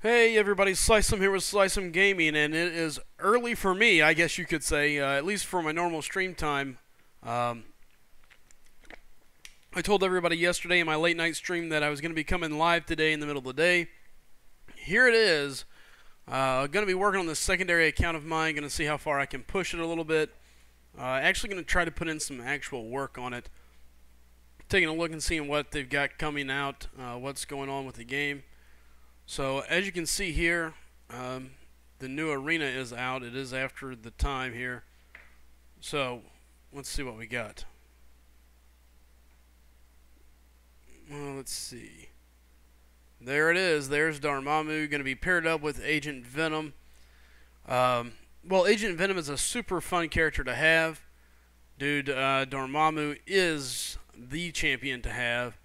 Hey everybody, SlycemGaming here with SlycemGaming, and it is early for me, I guess you could say, at least for my normal stream time. Um, I told everybody yesterday in my late night stream that I was going to be coming live today in the middle of the day. Here it is. Going to be working on this secondary account of mine, going to see how far I can push it a little bit. Actually going to try to put in some actual work on it. Taking a look and seeing what they've got coming out, what's going on with the game. So as you can see here, the new arena is out. It is after the time here. So let's see what we got. Well, let's see. There it is. There's Dormammu going to be paired up with Agent Venom. Well, Agent Venom is a super fun character to have. Dude, Dormammu is the champion to have,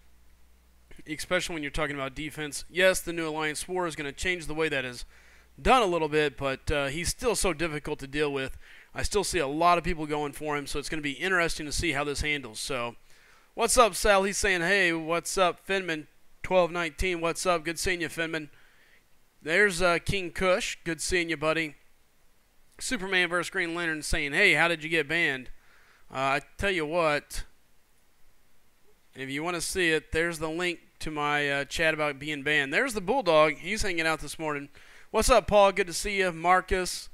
especially when you're talking about defense. Yes, the new Alliance War is going to change the way that is done a little bit, but he's still so difficult to deal with. I still see a lot of people going for him, so it's going to be interesting to see how this handles. So, what's up, Sal? He's saying, hey, what's up, Finman? 1219, what's up? Good seeing you, Finman. There's King Kush. Good seeing you, buddy. Superman vs. Green Lantern saying, hey, how did you get banned? I tell you what, if you want to see it, there's the link to my chat about being banned. There's the Bulldog. He's hanging out this morning. What's up, Paul? Good to see you. Marcus.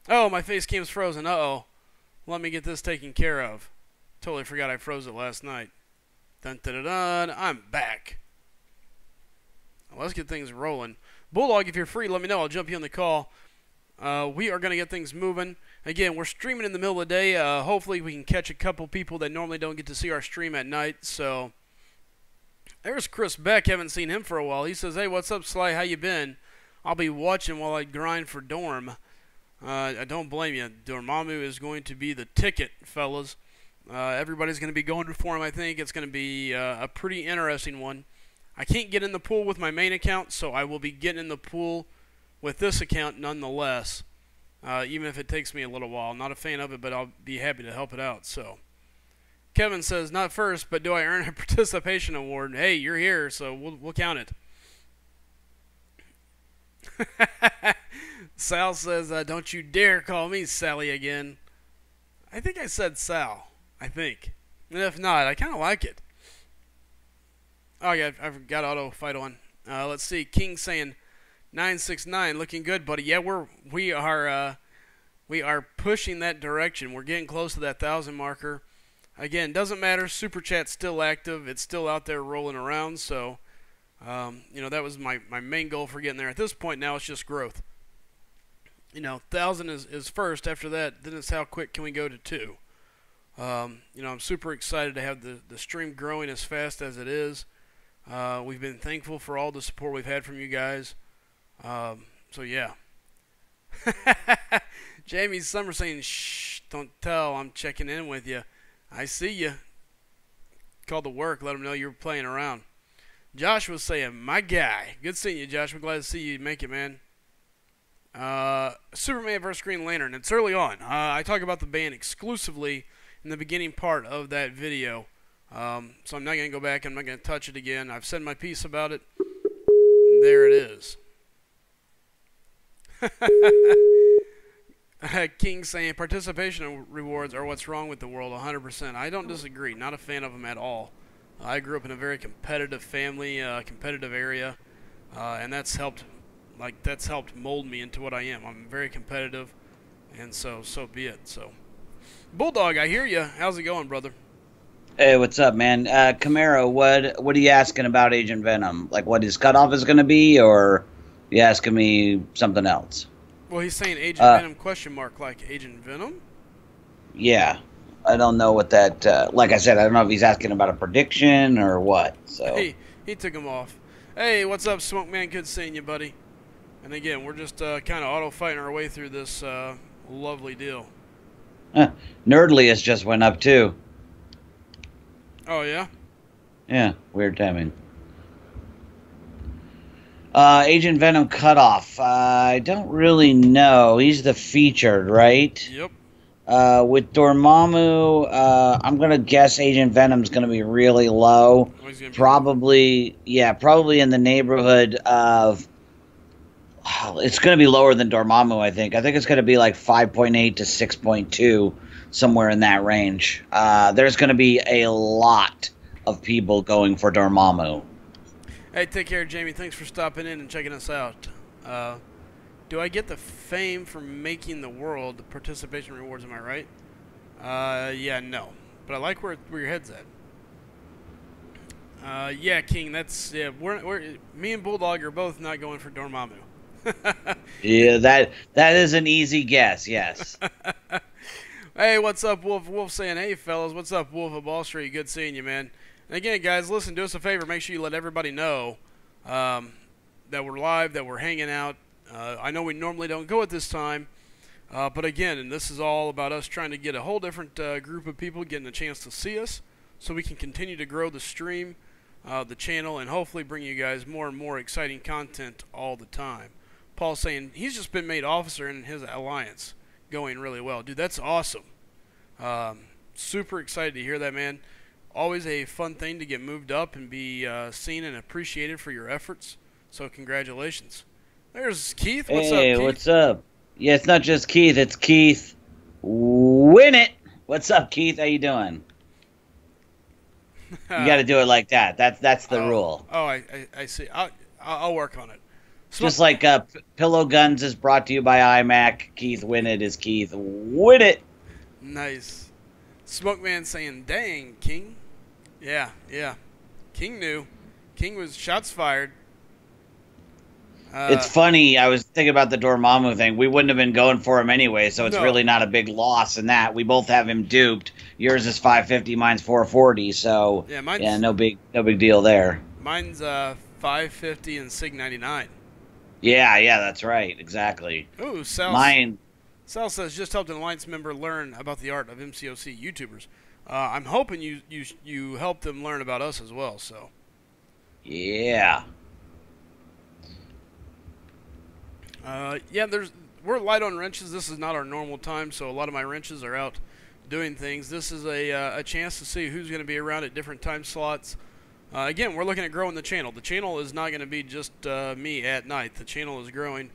Oh, my face cam's frozen. Uh-oh. Let me get this taken care of. Totally forgot I froze it last night. Dun dun dun dun. I'm back. Well, let's get things rolling. Bulldog, if you're free, let me know. I'll jump you on the call. We are going to get things moving. Again, we're streaming in the middle of the day. Hopefully we can catch a couple people that normally don't get to see our stream at night. So there's Chris Beck. Haven't seen him for a while. He says, hey, what's up, Sly? How you been? I'll be watching while I grind for Dorm. I don't blame you. Dormammu is going to be the ticket, fellas. Everybody's going to be going for him, I think. It's going to be a pretty interesting one. I can't get in the pool with my main account, so I will be getting in the pool with this account nonetheless, even if it takes me a little while. I'm not a fan of it, but I'll be happy to help it out. So, Kevin says, not first, but do I earn a participation award? Hey, you're here, so we'll count it. Sal says, don't you dare call me Sally again. I think I said Sal. I think. And if not, I kind of like it. Oh, yeah, I've got auto fight on. Let's see. King saying 969, looking good, buddy. Yeah, we are pushing that direction. We're getting close to that 1,000 marker. Again, doesn't matter. Super Chat's still active. It's still out there rolling around. So, you know, that was my main goal for getting there. At this point now, it's just growth. You know, 1,000 is first. After that, then it's how quick can we go to 2. You know, I'm super excited to have the stream growing as fast as it is. We've been thankful for all the support we've had from you guys. So yeah. Jamie Summer saying, shh, don't tell, I'm checking in with you. I see you. Called to work, let them know you were playing around. Josh was saying, my guy. Good seeing you, Josh. We're glad to see you make it, man. Superman vs. Green Lantern. It's early on. I talk about the ban exclusively in the beginning part of that video. So I'm not going to go back. I'm not going to touch it again. I've said my piece about it. And there it is. King saying participation rewards are what's wrong with the world 100%. I don't disagree. Not a fan of them at all. I grew up in a very competitive family, competitive area, and that's helped mold me into what I am. I'm very competitive, and so be it. So, Bulldog, I hear you. How's it going, brother? Hey, what's up, man? Camaro, what are you asking about Agent Venom? Like what his cutoff is going to be, or you asking me something else? Well, he's saying Agent Venom question mark, like Agent Venom? Yeah. I don't know what that, like I said, I don't know if he's asking about a prediction or what, so. Hey, he took him off. Hey, what's up, Smoke Man? Good seeing you, buddy. And again, we're just kind of auto-fighting our way through this lovely deal. Nerdliest just went up, too. Oh, yeah? Yeah, weird timing. Agent Venom cutoff. I don't really know. He's the featured, right? Yep. With Dormammu, I'm gonna guess Agent Venom's gonna be really low. Probably in the neighborhood of It's going to be lower than Dormammu, I think. I think it's going to be like 5.8 to 6.2, somewhere in that range. There's going to be a lot of people going for Dormammu. Hey, take care, Jamie. Thanks for stopping in and checking us out. Do I get the fame for making the world the participation rewards? Am I right? Yeah, no. But I like where your head's at. Yeah, King. Yeah. Me and Bulldog are both not going for Dormammu. Yeah, that is an easy guess. Yes. Hey, what's up, Wolf? Wolf saying, hey, fellas. What's up, Wolf of Wall Street? Good seeing you, man. And again, guys, listen. Do us a favor. Make sure you let everybody know that we're live, that we're hanging out. I know we normally don't go at this time, but again, and this is all about us trying to get a whole different group of people getting a chance to see us, so we can continue to grow the stream, the channel, and hopefully bring you guys more and more exciting content all the time. Paul's saying he's just been made officer in his alliance, going really well. Dude, that's awesome. Super excited to hear that, man. Always a fun thing to get moved up and be seen and appreciated for your efforts. So congratulations. There's Keith. What's up, Keith? Hey, what's up? Yeah, it's not just Keith. It's Keith. Win it. What's up, Keith? How you doing? You got to do it like that. That's the rule. Oh, I see. I'll work on it. Just like Pillow Guns is brought to you by iMac. Keith Win It is Keith. Win it. Nice. Smoke Man saying, dang, King. Yeah. King knew. King was shots fired. It's funny. I was thinking about the Dormammu thing. We wouldn't have been going for him anyway, so it's really not a big loss in that. We both have him duped. Yours is 550, mine's 440. So yeah, no big deal there. Mine's 550 and Sig 99. Yeah, that's right. Exactly. Ooh, Sal says just helped an alliance member learn about the art of MCOC YouTubers. I'm hoping you helped them learn about us as well. So. Yeah. Yeah, we're light on wrenches. This is not our normal time, so a lot of my wrenches are out doing things. This is a chance to see who's going to be around at different time slots. Again, we're looking at growing the channel. The channel is not going to be just me at night. The channel is growing.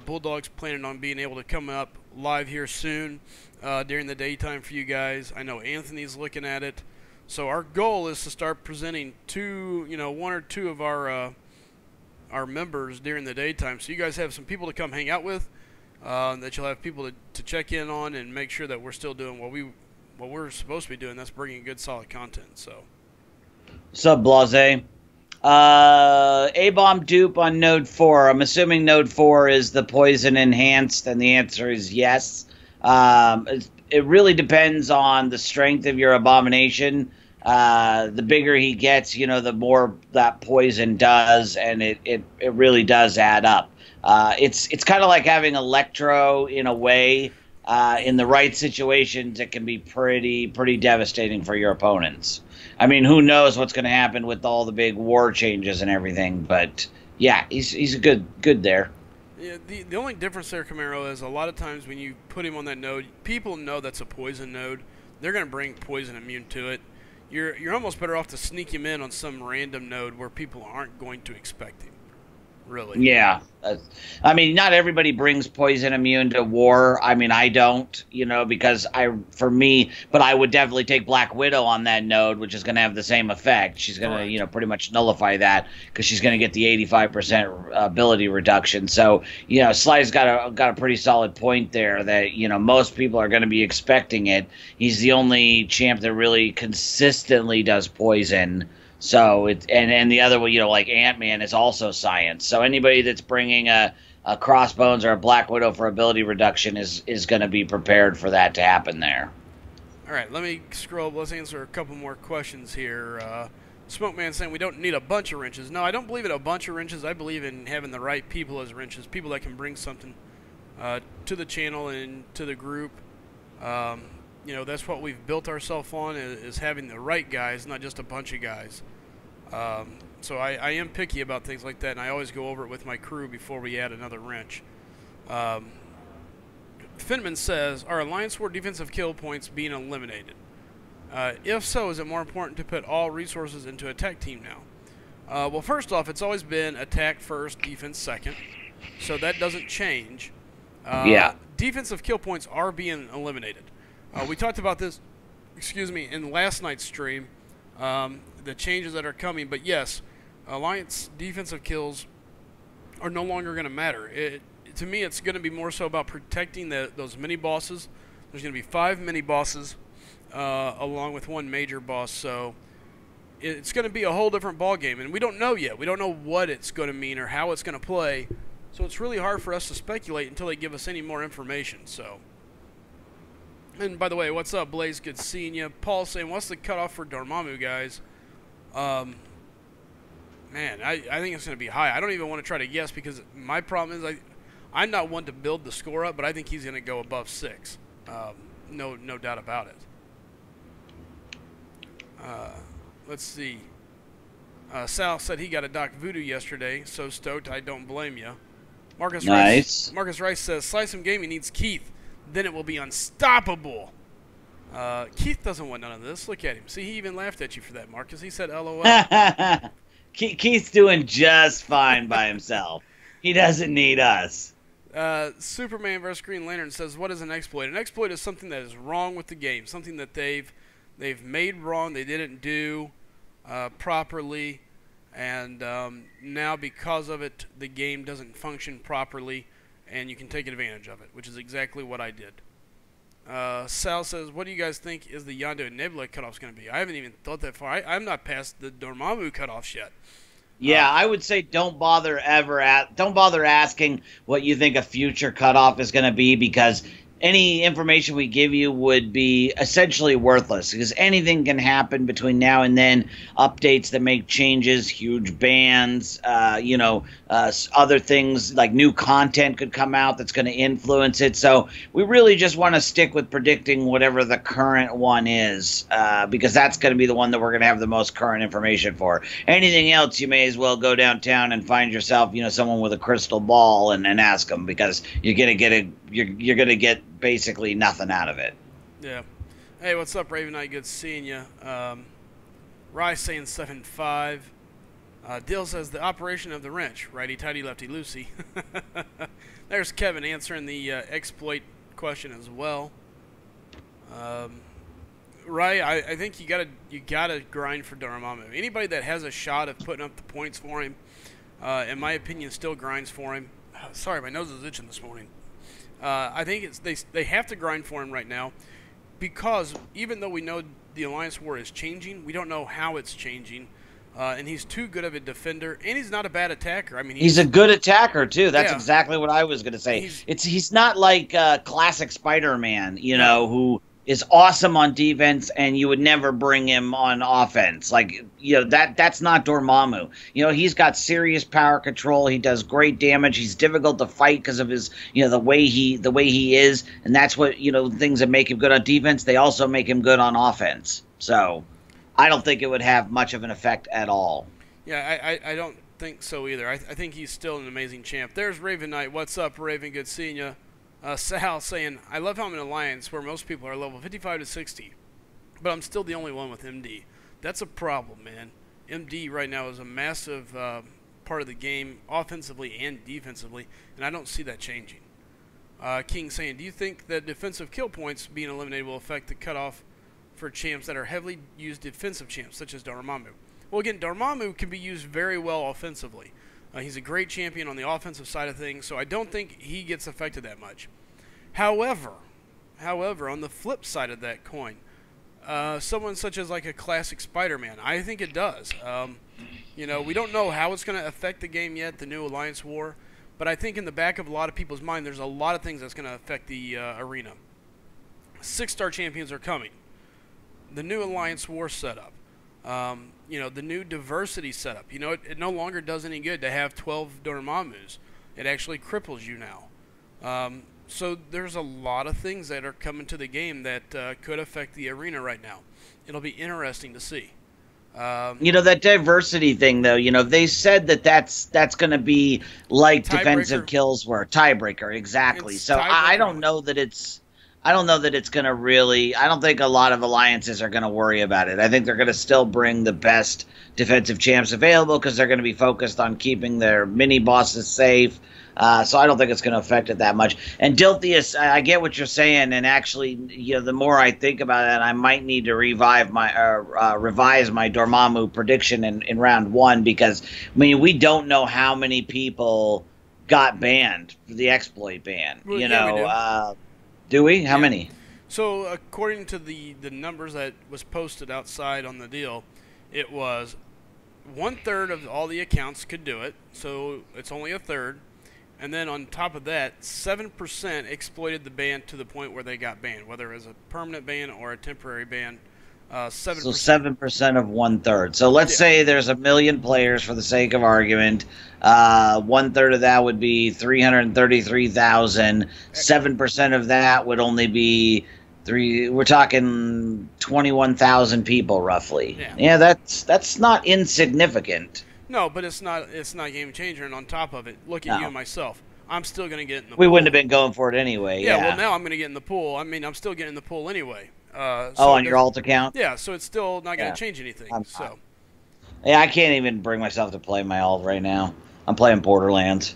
Bulldog's planning on being able to come up live here soon during the daytime for you guys. I know Anthony's looking at it. So our goal is to start presenting one or two of our members during the daytime, so you guys have some people to come hang out with, that you'll have people to check in on and make sure that we're still doing what we're supposed to be doing. That's bringing good solid content. So what's up, Blase? A-bomb dupe on node 4. I'm assuming node 4 is the poison enhanced, and the answer is yes. It really depends on the strength of your abomination. The bigger he gets, the more that poison does, and it really does add up. It's kind of like having Electro in a way. In the right situations, it can be pretty devastating for your opponents. I mean, who knows what's going to happen with all the big war changes and everything, but yeah, he's good there. Yeah, the only difference there, Camaro, is a lot of times when you put him on that node, people know that's a poison node. They're going to bring poison immune to it. You're almost better off to sneak him in on some random node where people aren't going to expect him. Really? Yeah. I mean, not everybody brings poison immune to war. I mean, I don't, because but I would definitely take Black Widow on that node, which is going to have the same effect. She's going to, pretty much nullify that because she's going to get the 85% ability reduction. So, Sly's got a pretty solid point there that, most people are going to be expecting it. He's the only champ that really consistently does poison. So and the other one, like Ant-Man is also science. So anybody that's bringing a Crossbones or a Black Widow for ability reduction is going to be prepared for that to happen there. All right, let me scroll up. Let's answer a couple more questions here. Smoke Man saying we don't need a bunch of wrenches. No, I don't believe in a bunch of wrenches. I believe in having the right people as wrenches, people that can bring something to the channel and to the group. That's what we've built ourselves on, is having the right guys, not just a bunch of guys. So I am picky about things like that, and I always go over it with my crew before we add another wrench. Finman says, are Alliance War defensive kill points being eliminated? If so, is it more important to put all resources into attack team now? Well, first off, it's always been attack first, defense second. so that doesn't change. Yeah. Defensive kill points are being eliminated. We talked about this, in last night's stream, the changes that are coming. But yes, Alliance defensive kills are no longer going to matter. To me, it's going to be more so about protecting those mini bosses. There's going to be 5 mini bosses along with 1 major boss, so it's going to be a whole different ball game, and we don't know yet. We don't know what it's going to mean or how it's going to play, so it's really hard for us to speculate until they give us any more information. So, and by the way, what's up, Blaze? Good seeing you. Paul saying, what's the cutoff for Dormammu, guys? Man, I think it's going to be high. I don't even want to try to guess because my problem is I'm not one to build the score up, but I think he's going to go above 6. No doubt about it. Let's see. Sal said he got a Doc Voodoo yesterday. So stoked. I don't blame you. Marcus Rice says SlycemGaming needs Keith. Then it will be unstoppable. Keith doesn't want none of this. Look at him. See, he even laughed at you for that, Marcus. He said LOL. Keith's doing just fine by himself. He doesn't need us. Superman vs. Green Lantern says, what is an exploit? An exploit is something that is wrong with the game. Something that they've made wrong. They didn't do properly. And now because of it, the game doesn't function properly. And you can take advantage of it, which is exactly what I did. Sal says, what do you guys think is the Yondu and Nebula cutoffs going to be? I haven't even thought that far. I'm not past the Dormammu cutoffs yet. Yeah, I would say don't bother asking what you think a future cutoff is going to be, because any information we give you would be essentially worthless, because anything can happen between now and then. Updates that make changes, huge bans, other things like new content could come out that's going to influence it. So we really just want to stick with predicting whatever the current one is, because that's going to be the one that we're going to have the most current information for. Anything else, you may as well go downtown and find yourself, someone with a crystal ball and ask them, because you're going to get basically nothing out of it. Yeah. Hey, what's up, Raven Knight? Good seeing you. Rye saying 7.5. Dill says the operation of the wrench. Righty tighty, lefty loosey. There's Kevin answering the exploit question as well. Rye, I think you gotta grind for Dormammu. Anybody that has a shot of putting up the points for him, in my opinion, still grinds for him. Sorry, my nose is itching this morning. I think they have to grind for him right now, because even though we know the Alliance War is changing, we don't know how it's changing, and he's too good of a defender, and he's not a bad attacker. I mean, he's a good attacker too. That's exactly what I was going to say. He's not like classic Spider-Man, who is awesome on defense, and you would never bring him on offense. That's not Dormammu. He's got serious power control. He does great damage. He's difficult to fight because of his, the way he is, and that's what, things that make him good on defense, they also make him good on offense. So I don't think it would have much of an effect at all. Yeah, I don't think so either. I think he's still an amazing champ. There's Raven Knight. What's up, Raven? Good seeing you. Sal saying, I love how I'm in Alliance where most people are level 55 to 60, but I'm still the only one with MD. That's a problem, man. MD right now is a massive part of the game, offensively and defensively, and I don't see that changing. King saying, do you think that defensive kill points being eliminated will affect the cutoff for champs that are heavily used defensive champs, such as Dormammu? Well, again, Dormammu can be used very well offensively. He's a great champion on the offensive side of things, so I don't think he gets affected that much. However, on the flip side of that coin, someone such as like a classic Spider-Man, I think it does. We don't know how it's going to affect the game yet, the new Alliance War, but I think in the back of a lot of people's mind, there's a lot of things that's going to affect the arena. 6-star champions are coming. The new Alliance War setup. The new diversity setup. It no longer does any good to have 12 Dormammus. It actually cripples you now. So there's a lot of things that are coming to the game that could affect the arena right now. It'll be interesting to see. That diversity thing, though, they said that's going to be like defensive kills were. Tiebreaker, exactly. So I don't know that it's... I don't know that it's going to really. I don't think a lot of alliances are going to worry about it. I think they're going to still bring the best defensive champs available because they're going to be focused on keeping their mini bosses safe. So I don't think it's going to affect it that much. And Dilthius, I get what you're saying, and actually, the more I think about it, I might need to revise my Dormammu prediction in round 1 because we don't know how many people got banned for the exploit ban. Well, we do. Do we? How many? So according to the numbers that was posted outside on the deal, it was 1/3 of all the accounts could do it. So it's only a third. And then on top of that, 7% exploited the ban to the point where they got banned, whether it was a permanent ban or a temporary ban. 7%. So 7% of 1/3. So let's say there's 1 million players for the sake of argument. 1/3 of that would be 333,000. 7% of that would only be we're talking 21,000 people roughly. Yeah, that's not insignificant. No, but it's not a game changer. And on top of it, look at you and myself. I'm still going to get in the pool. We wouldn't have been going for it anyway. Yeah, well, now I'm going to get in the pool. I mean, I'm still getting in the pool anyway. On your alt account? Yeah, so it's still not going to change anything. Yeah, I can't even bring myself to play my alt right now. I'm playing Borderlands.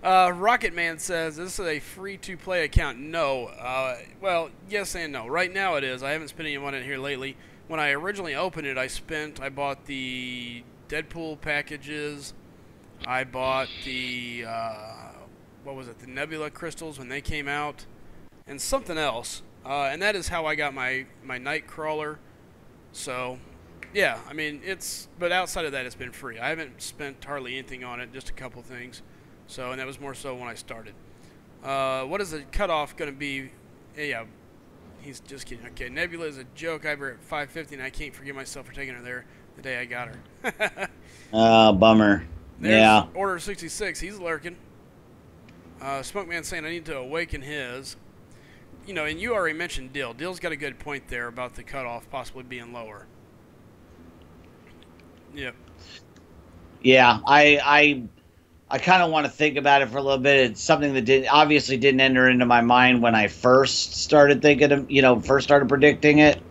Rocket Man says, this is a free-to-play account. No. Well, yes and no. Right now it is. I haven't spent any money in here lately. When I originally opened it, I bought the Deadpool packages. I bought the, the Nebula crystals when they came out. And something else. And that is how I got my Nightcrawler. So, yeah, I mean, but outside of that, it's been free. I haven't spent hardly anything on it, just a couple things. So, and that was more so when I started. What is the cutoff going to be? Yeah, he's just kidding. Okay, Nebula is a joke. I have her at 550, and I can't forgive myself for taking her there the day I got her. Bummer. There's Order 66. He's lurking. Smoke Man saying I need to awaken his. And you already mentioned Dill. Dill's got a good point there about the cutoff possibly being lower. Yep. Yeah, I kind of want to think about it for a little bit. It's something that obviously didn't enter into my mind when I first started thinking of, first started predicting it.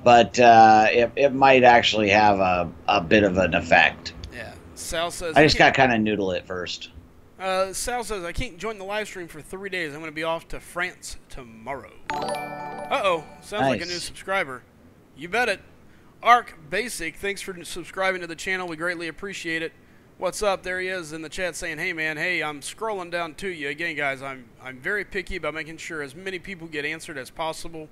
But it might actually have a bit of an effect. Yeah. Sal says... I just got to kind of noodle it first. Sal says, I can't join the live stream for 3 days. I'm going to be off to France tomorrow. Uh-oh. Sounds like a new subscriber. You bet it. Arc Basic, thanks for subscribing to the channel. We greatly appreciate it. What's up? There he is in the chat saying, hey, man, hey, I'm scrolling down to you. Again, guys, I'm very picky about making sure as many people get answered as possible.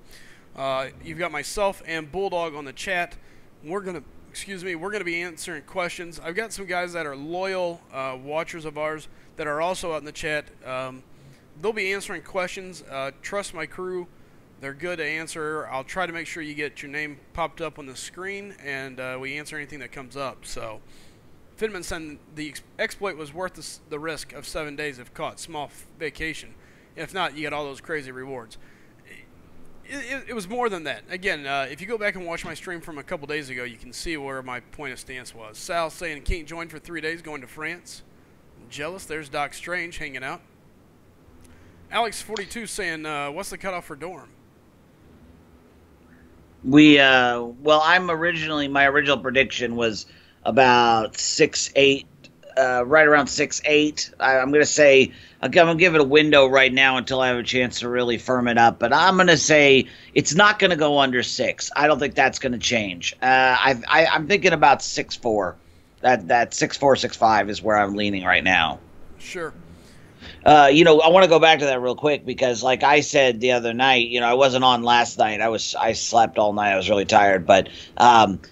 You've got myself and Bulldog on the chat. We're going to be answering questions. I've got some guys that are loyal watchers of ours that are also out in the chat. They'll be answering questions. Trust my crew. They're good to answer. I'll try to make sure you get your name popped up on the screen, and we answer anything that comes up. So, Finman said the exploit was worth the risk of 7 days if caught. Small vacation. If not, you get all those crazy rewards. It was more than that. Again, if you go back and watch my stream from a couple days ago, you can see where my point of stance was. Sal saying can't join for 3 days, going to France. Jealous. There's Doc Strange hanging out. Alex42 saying, what's the cutoff for Dorm? My original prediction was about 6'8", right around 6'8". I'm going to say, I'm going to give it a window right now until I have a chance to really firm it up. But I'm going to say it's not going to go under 6. I don't think that's going to change. I'm thinking about 6'4". That 6'4", 6'5" is where I'm leaning right now. Sure. I want to go back to that real quick because, like I said the other night, I wasn't on last night. I slept all night. I was really tired, but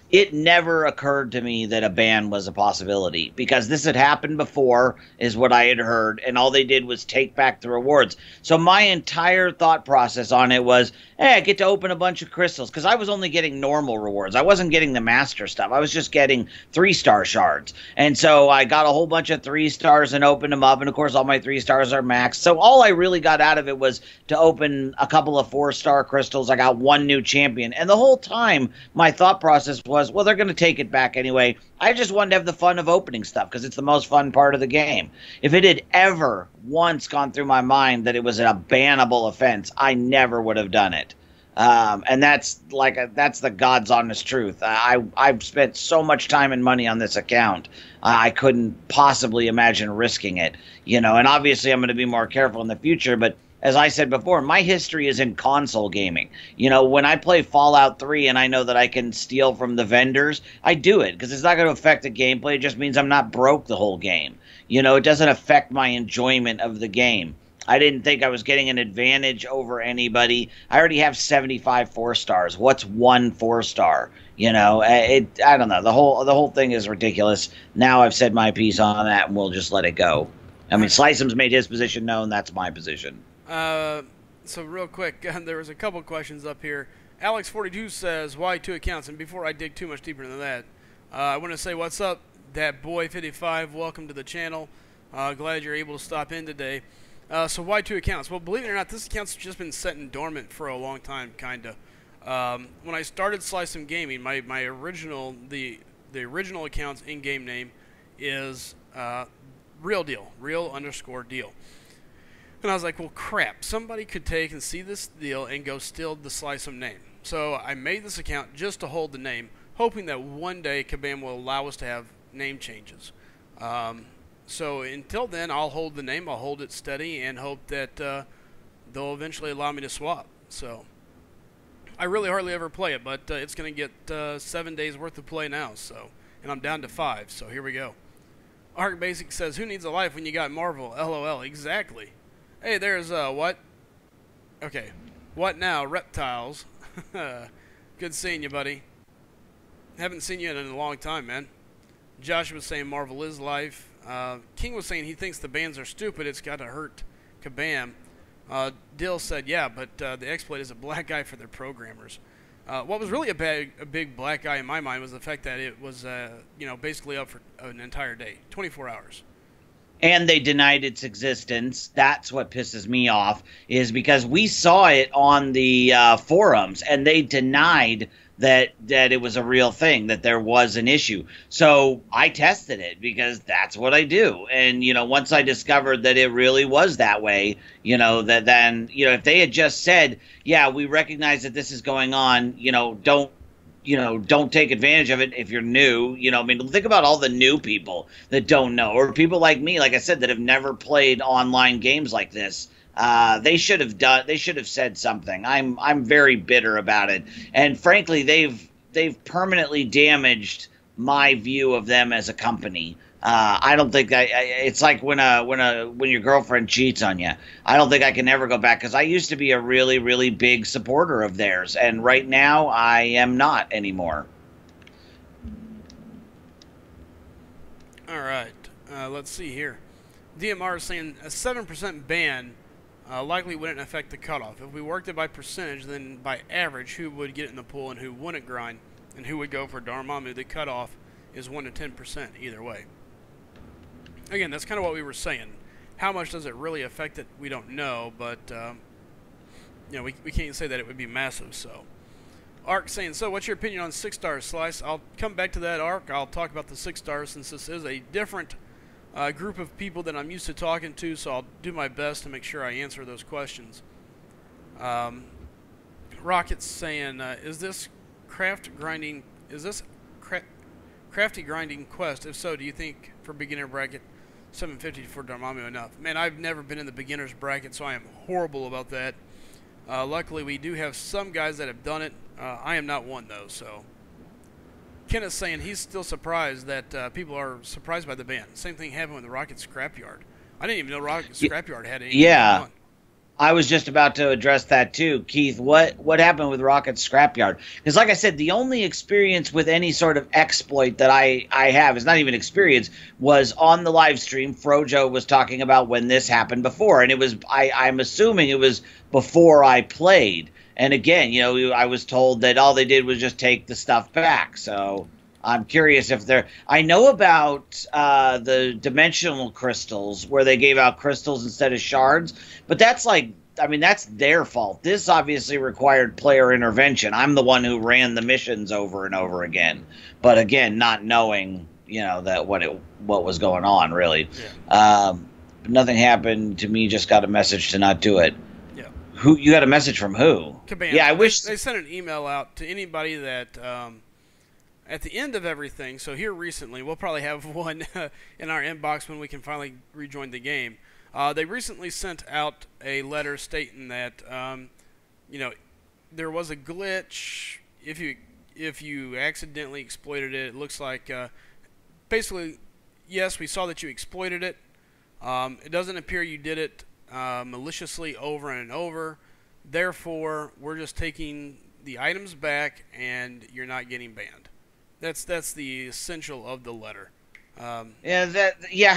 it never occurred to me that a ban was a possibility because this had happened before, is what I had heard, and all they did was take back the rewards. So my entire thought process on it was, hey, I get to open a bunch of crystals because I was only getting normal rewards. I wasn't getting the master stuff. I was just getting 3-star shards, and so I got a whole bunch of 3 stars and opened them up, and of course all my 3 stars are maxed. So all I really got out of it was to open a couple of 4-star crystals. I got 1 new champion, and the whole time my thought process was, was, well, they're going to take it back anyway. I just wanted to have the fun of opening stuff because it's the most fun part of the game. If it had ever once gone through my mind that it was a bannable offense, I never would have done it. And that's the God's honest truth. I've spent so much time and money on this account. I couldn't possibly imagine risking it, and obviously I'm going to be more careful in the future, but as I said before, my history is in console gaming. When I play Fallout 3 and I know that I can steal from the vendors, I do it because it's not going to affect the gameplay. It just means I'm not broke the whole game. It doesn't affect my enjoyment of the game. I didn't think I was getting an advantage over anybody. I already have 75 4-stars. What's one 4-star? I don't know. The whole thing is ridiculous. Now I've said my piece on that, and we'll just let it go. I mean, Slycem's made his position known. That's my position. So real quick, there was a couple questions up here. Alex42 says, why 2 accounts? And before I dig too much deeper into that, I want to say what's up, that boy 55. Welcome to the channel. Glad you're able to stop in today. So why 2 accounts? Well, believe it or not, this account's just been sitting dormant for a long time, kinda. When I started SlycemGaming, my original the original account's in-game name is real _ deal. And I was like, well, crap, somebody could take and see this deal and go steal the Slycem name. So I made this account just to hold the name, hoping that one day Kabam will allow us to have name changes. So until then, I'll hold the name, I'll hold it steady, and hope that they'll eventually allow me to swap. So I really hardly ever play it, but it's going to get 7 days worth of play now. So, and I'm down to 5, so here we go. Arc Basic says, who needs a life when you got Marvel? LOL, exactly. Hey, there's, what? Okay. What now? Reptiles. Good seeing you, buddy. Haven't seen you in a long time, man. Josh was saying Marvel is life. King was saying he thinks the bans are stupid. It's got to hurt Kabam. Dill said, yeah, but the exploit is a black guy for their programmers. What was really a big black guy in my mind was the fact that it was, basically up for an entire day, 24 hours. And they denied its existence. That's what pisses me off, is because we saw it on the forums, and they denied that it was a real thing, that there was an issue. So I tested it because that's what I do. And, once I discovered that it really was that way, that then, if they had just said, yeah, we recognize that this is going on, don't take advantage of it if you're new. I mean, think about all the new people that don't know, or people like me, like I said, that have never played online games like this. They should have said something. I'm very bitter about it. And frankly, they've permanently damaged my view of them as a company. I don't think it's like when your girlfriend cheats on you. I don't think I can ever go back, because I used to be a really, really big supporter of theirs, and right now I am not anymore. All right, let's see here. DMR is saying a 7% ban likely wouldn't affect the cutoff. If we worked it by percentage, then by average, who would get in the pool and who wouldn't grind, and who would go for Dormammu? The cutoff is 1 to 10% either way. Again, that's kind of what we were saying. How much does it really affect it? We don't know, but we can't say that it would be massive. So, Arc saying, so what's your opinion on 6-star Slice? I'll come back to that, Arc. I'll talk about the 6-stars since this is a different group of people that I'm used to talking to. So I'll do my best to make sure I answer those questions. Rocket's saying, is this crafty grinding quest? If so, do you think for beginner bracket 750 for Dormammu enough? Man, I've never been in the beginner's bracket, so I am horrible about that. Luckily, we do have some guys that have done it. I am not one, though, so. Kenneth's saying he's still surprised that people are surprised by the ban. Same thing happened with the Rocket Scrapyard. I didn't even know Rocket Scrapyard had anything going on. I was just about to address that too, Keith. What happened with Rocket Scrapyard? Because like I said, the only experience with any sort of exploit that I have, is not even experience, was on the live stream. Frojo was talking about when this happened before, and it was I'm assuming it was before I played. And again, I was told that all they did was just take the stuff back. So I'm curious if they're... I know about the dimensional crystals, where they gave out crystals instead of shards, but that's like... I mean, that's their fault. This obviously required player intervention. I'm the one who ran the missions over and over again, but again, not knowing, that what was going on really. Yeah. Nothing happened to me. Just got a message to not do it. Yeah. Who you got a message from? Who? Kabam. Yeah, I wish they sent an email out to anybody that. At the end of everything, so here recently, we'll probably have one in our inbox when we can finally rejoin the game. They recently sent out a letter stating that, there was a glitch. If you accidentally exploited it, it looks like, basically, yes, we saw that you exploited it. It doesn't appear you did it maliciously over and over. Therefore, we're just taking the items back, and you're not getting banned. That's the essential of the letter. How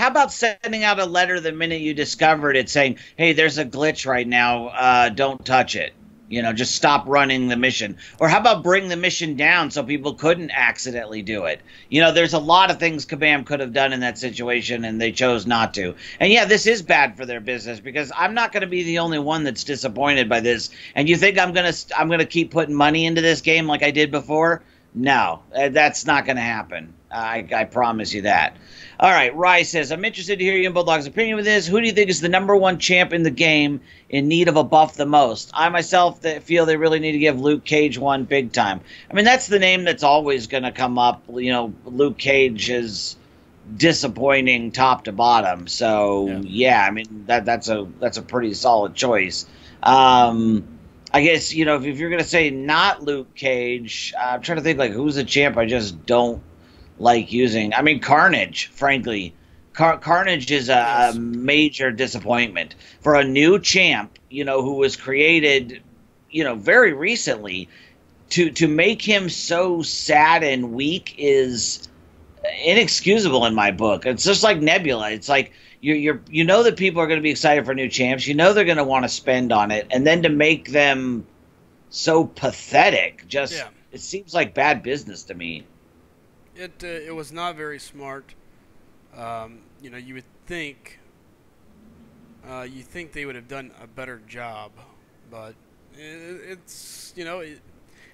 about sending out a letter the minute you discovered it saying, hey, there's a glitch right now, don't touch it. Just stop running the mission. Or how about bring the mission down so people couldn't accidentally do it? There's a lot of things Kabam could have done in that situation, and they chose not to. And yeah, this is bad for their business, because I'm not going to be the only one that's disappointed by this. And you think I'm gonna keep putting money into this game like I did before? No, that's not going to happen. I promise you that. All right, Rye says, I'm interested to hear you and Bulldog's opinion with this. Who do you think is the #1 champ in the game in need of a buff the most? I myself feel they really need to give Luke Cage one big time. I mean, that's the name that's always going to come up. Luke Cage is disappointing top to bottom. So, yeah I mean, that's a pretty solid choice. I guess, if you're going to say not Luke Cage, I'm trying to think, who's a champ I just don't like using. I mean, Carnage, frankly. Carnage is a major disappointment. For a new champ, who was created, very recently, to make him so sad and weak is inexcusable in my book. It's just like Nebula. It's like, you know that people are going to be excited for new champs. They're going to want to spend on it, and then to make them so pathetic, it seems like bad business to me. It was not very smart. You would think they would have done a better job, but it's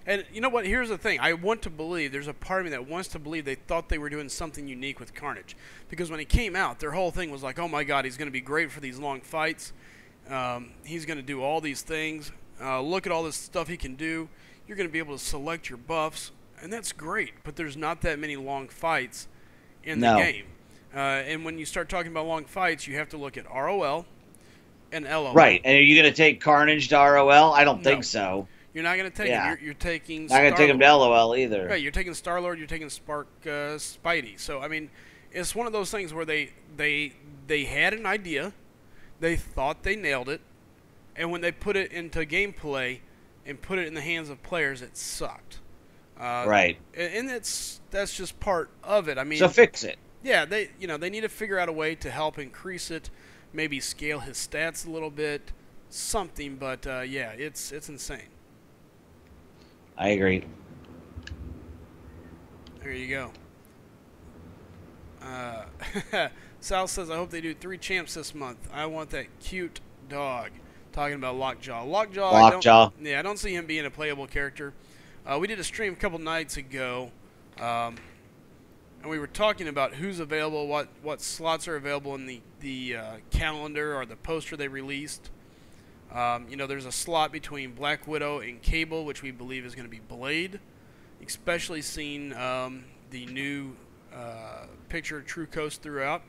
and you know what? Here's the thing. I want to believe, there's a part of me that wants to believe they thought they were doing something unique with Carnage. Because when he came out, their whole thing was like, oh my god, he's going to be great for these long fights. He's going to do all these things. Look at all this stuff he can do. You're going to be able to select your buffs. And that's great, but there's not that many long fights in the game. And when you start talking about long fights, you have to look at ROL and LOL. Right, and are you going to take Carnage to ROL? I don't think so. You're not going to take him. You're taking not going to take him to LOL either. Right, you're taking Star-Lord, you're taking Spark Spidey. So, I mean, it's one of those things where they had an idea, they thought they nailed it, and when they put it into gameplay and put it in the hands of players, it sucked. Right. And that's just part of it. I mean, so fix it. Yeah, they need to figure out a way to help increase it, maybe scale his stats a little bit, something. But yeah, it's insane. I agree. There you go. Sal says, I hope they do 3 champs this month. I want that cute dog. Talking about Lockjaw. Lockjaw. I don't see him being a playable character. We did a stream a couple nights ago, and we were talking about who's available, what slots are available in the calendar or the poster they released. There's a slot between Black Widow and Cable, which we believe is going to be Blade, especially seeing the new picture of True Coast throughout.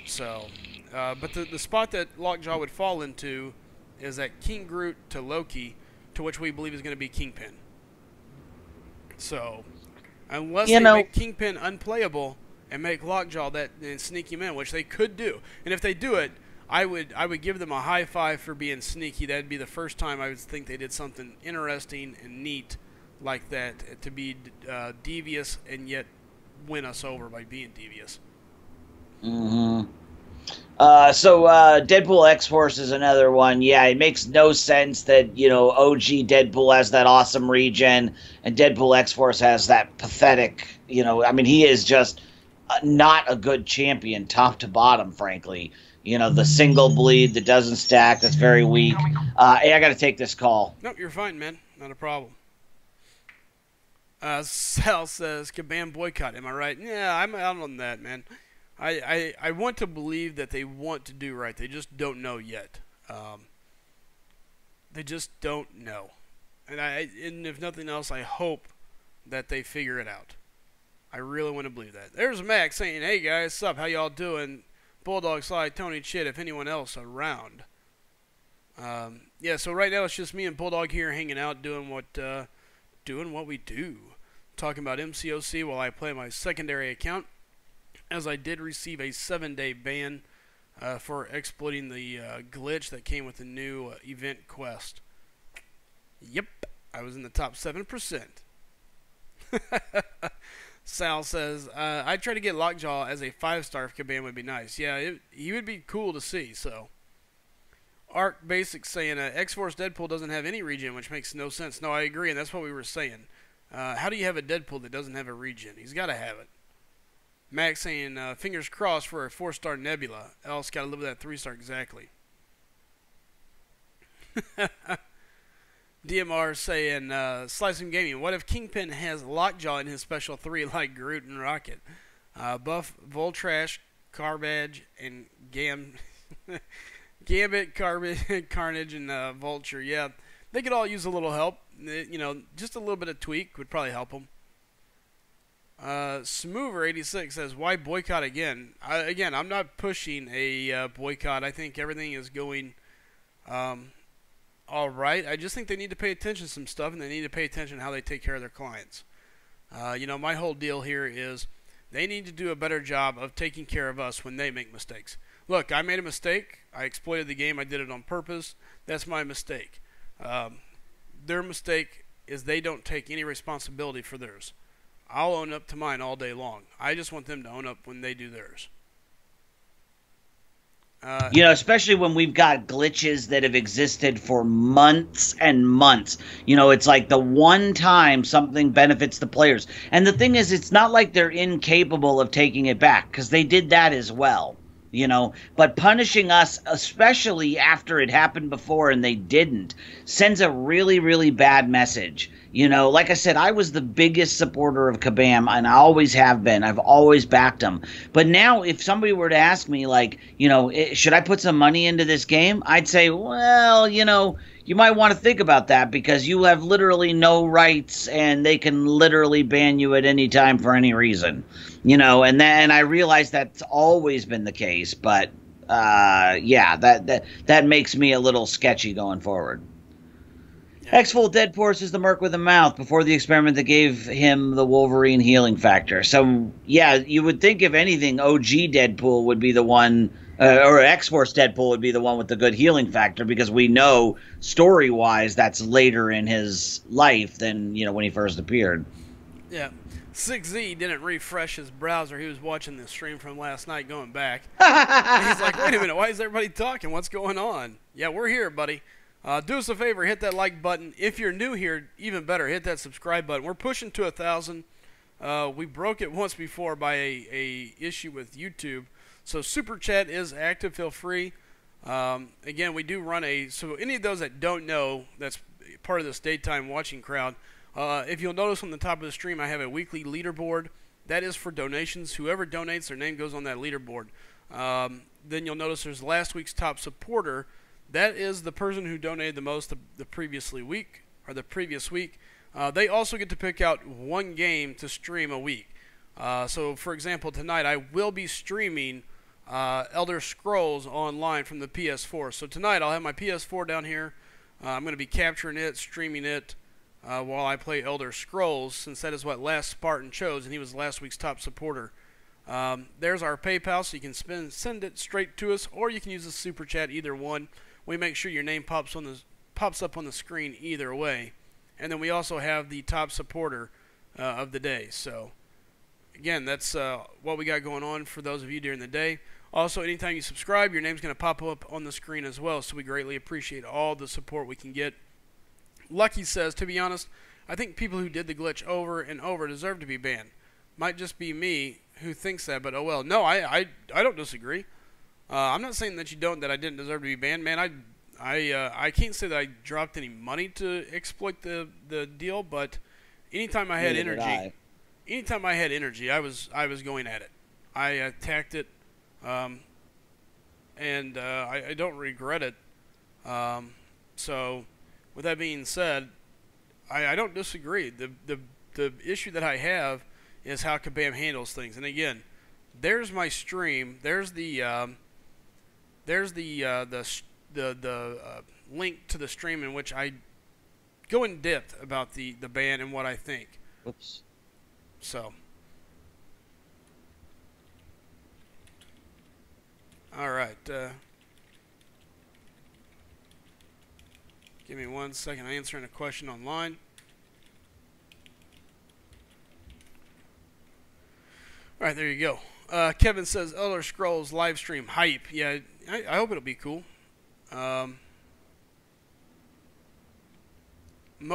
So, but the spot that Lockjaw would fall into is that King Groot to Loki, to which we believe is going to be Kingpin. So, unless they make Kingpin unplayable and make Lockjaw and sneak him in, which they could do, and if they do it, I would give them a high five for being sneaky. That'd be the first time I would think they did something interesting and neat like that, to be devious and yet win us over by being devious. Mm-hmm. So Deadpool X-Force is another one. Yeah, it makes no sense that, OG Deadpool has that awesome regen and Deadpool X-Force has that pathetic, he is just not a good champion top to bottom, frankly. You know, the single bleed that doesn't stack, that's very weak. Hey, I got to take this call. Nope, you're fine, man. Not a problem. Sal says, Kabam boycott. Am I right? Yeah, I'm out on that, man. I want to believe that they want to do right. They just don't know yet. They just don't know. And if nothing else, I hope that they figure it out. I really want to believe that. There's Max saying, hey guys, sup, how y'all doing? Bulldog, Sly, Tony, Chit, if anyone else around. Yeah, so right now it's just me and Bulldog here hanging out doing what we do. Talking about MCOC while I play my secondary account, as I did receive a 7-day ban for exploiting the glitch that came with the new event quest. Yep, I was in the top 7%. Sal says, I'd try to get Lockjaw as a 5-star if Kabam would be nice. Yeah, he would be cool to see, so. Arc Basic saying, X-Force Deadpool doesn't have any regen, which makes no sense. No, I agree, and that's what we were saying. How do you have a Deadpool that doesn't have a regen? He's got to have it. Max saying, fingers crossed for a 4-star Nebula. Else got to live with that 3-star exactly. DMR saying, SlycemGaming, what if Kingpin has Lockjaw in his special 3 like Groot and Rocket? Buff Voltrash, Carbage, and Gambit, Carnage, and Vulture. Yeah, they could all use a little help. You know, just a little bit of tweak would probably help them. Smoover86 says, why boycott again? Again, I'm not pushing a boycott. I think everything is going all right. I just think they need to pay attention to some stuff, and they need to pay attention to how they take care of their clients. You know, my whole deal here is they need to do a better job of taking care of us when they make mistakes. Look, I made a mistake. I exploited the game. I did it on purpose. That's my mistake. Their mistake is they don't take any responsibility for theirs. I'll own up to mine all day long. I just want them to own up when they do theirs. You know, especially when we've got glitches that have existed for months and months. You know, it's like the one time something benefits the players. And the thing is, it's not like they're incapable of taking it back, because they did that as well. You know, but punishing us, especially after it happened before and they didn't, sends a really, really bad message. You know, like I said, I was the biggest supporter of Kabam, and I always have been. I've always backed him. But now, if somebody were to ask me, like, you know, should I put some money into this game? I'd say, well, you know, you might want to think about that, because you have literally no rights, and they can literally ban you at any time for any reason. You know, and I realize that's always been the case, but yeah, that makes me a little sketchy going forward. X-Full Deadpool is the merc with a mouth before the experiment that gave him the Wolverine healing factor. So, yeah, you would think, if anything, OG Deadpool would be the one, or X-Force Deadpool would be the one with the good healing factor, because we know, story-wise, that's later in his life than, you know, when he first appeared. Yeah. 6Z didn't refresh his browser. He was watching the stream from last night going back. And he's like, wait a minute, why is everybody talking? What's going on? Yeah, we're here, buddy. Do us a favor, hit that like button. If you're new here, even better, hit that subscribe button. We're pushing to 1,000. We broke it once before by a issue with YouTube. So Super Chat is active. Feel free. Again, we do run so any of those that don't know, that's part of this daytime watching crowd, if you'll notice on the top of the stream, I have a weekly leaderboard. That is for donations. Whoever donates, their name goes on that leaderboard. Then you'll notice there's last week's top supporter. That is the person who donated the most the previous week. They also get to pick out one game to stream a week. So, for example, tonight I will be streaming Elder Scrolls Online from the PS4. So tonight I'll have my PS4 down here. I'm going to be capturing it, streaming it, while I play Elder Scrolls, since that is what Last Spartan chose, and he was last week's top supporter. There's our PayPal, so you can send it straight to us, or you can use the Super Chat, either one. We make sure your name pops up on the screen either way. And then we also have the top supporter of the day. So, again, that's what we got going on for those of you during the day. Also, anytime you subscribe, your name's going to pop up on the screen as well, so we greatly appreciate all the support we can get. Lucky says, to be honest, I think people who did the glitch over and over deserve to be banned. Might just be me, who thinks that, but oh well. No, I don't disagree. I'm not saying that you don't, that I didn't deserve to be banned, man. I can't say that I dropped any money to exploit the deal, but anytime I had energy, I was going at it. I attacked it, and I don't regret it. So, with that being said, I don't disagree. The issue that I have is how Kabam handles things. And again, there's my stream. There's the link to the stream in which I go in depth about the ban and what I think. Oops. So, all right. Give me 1 second. I'm answering a question online. All right, there you go. Kevin says Elder Scrolls live stream hype. Yeah, I hope it'll be cool. Mo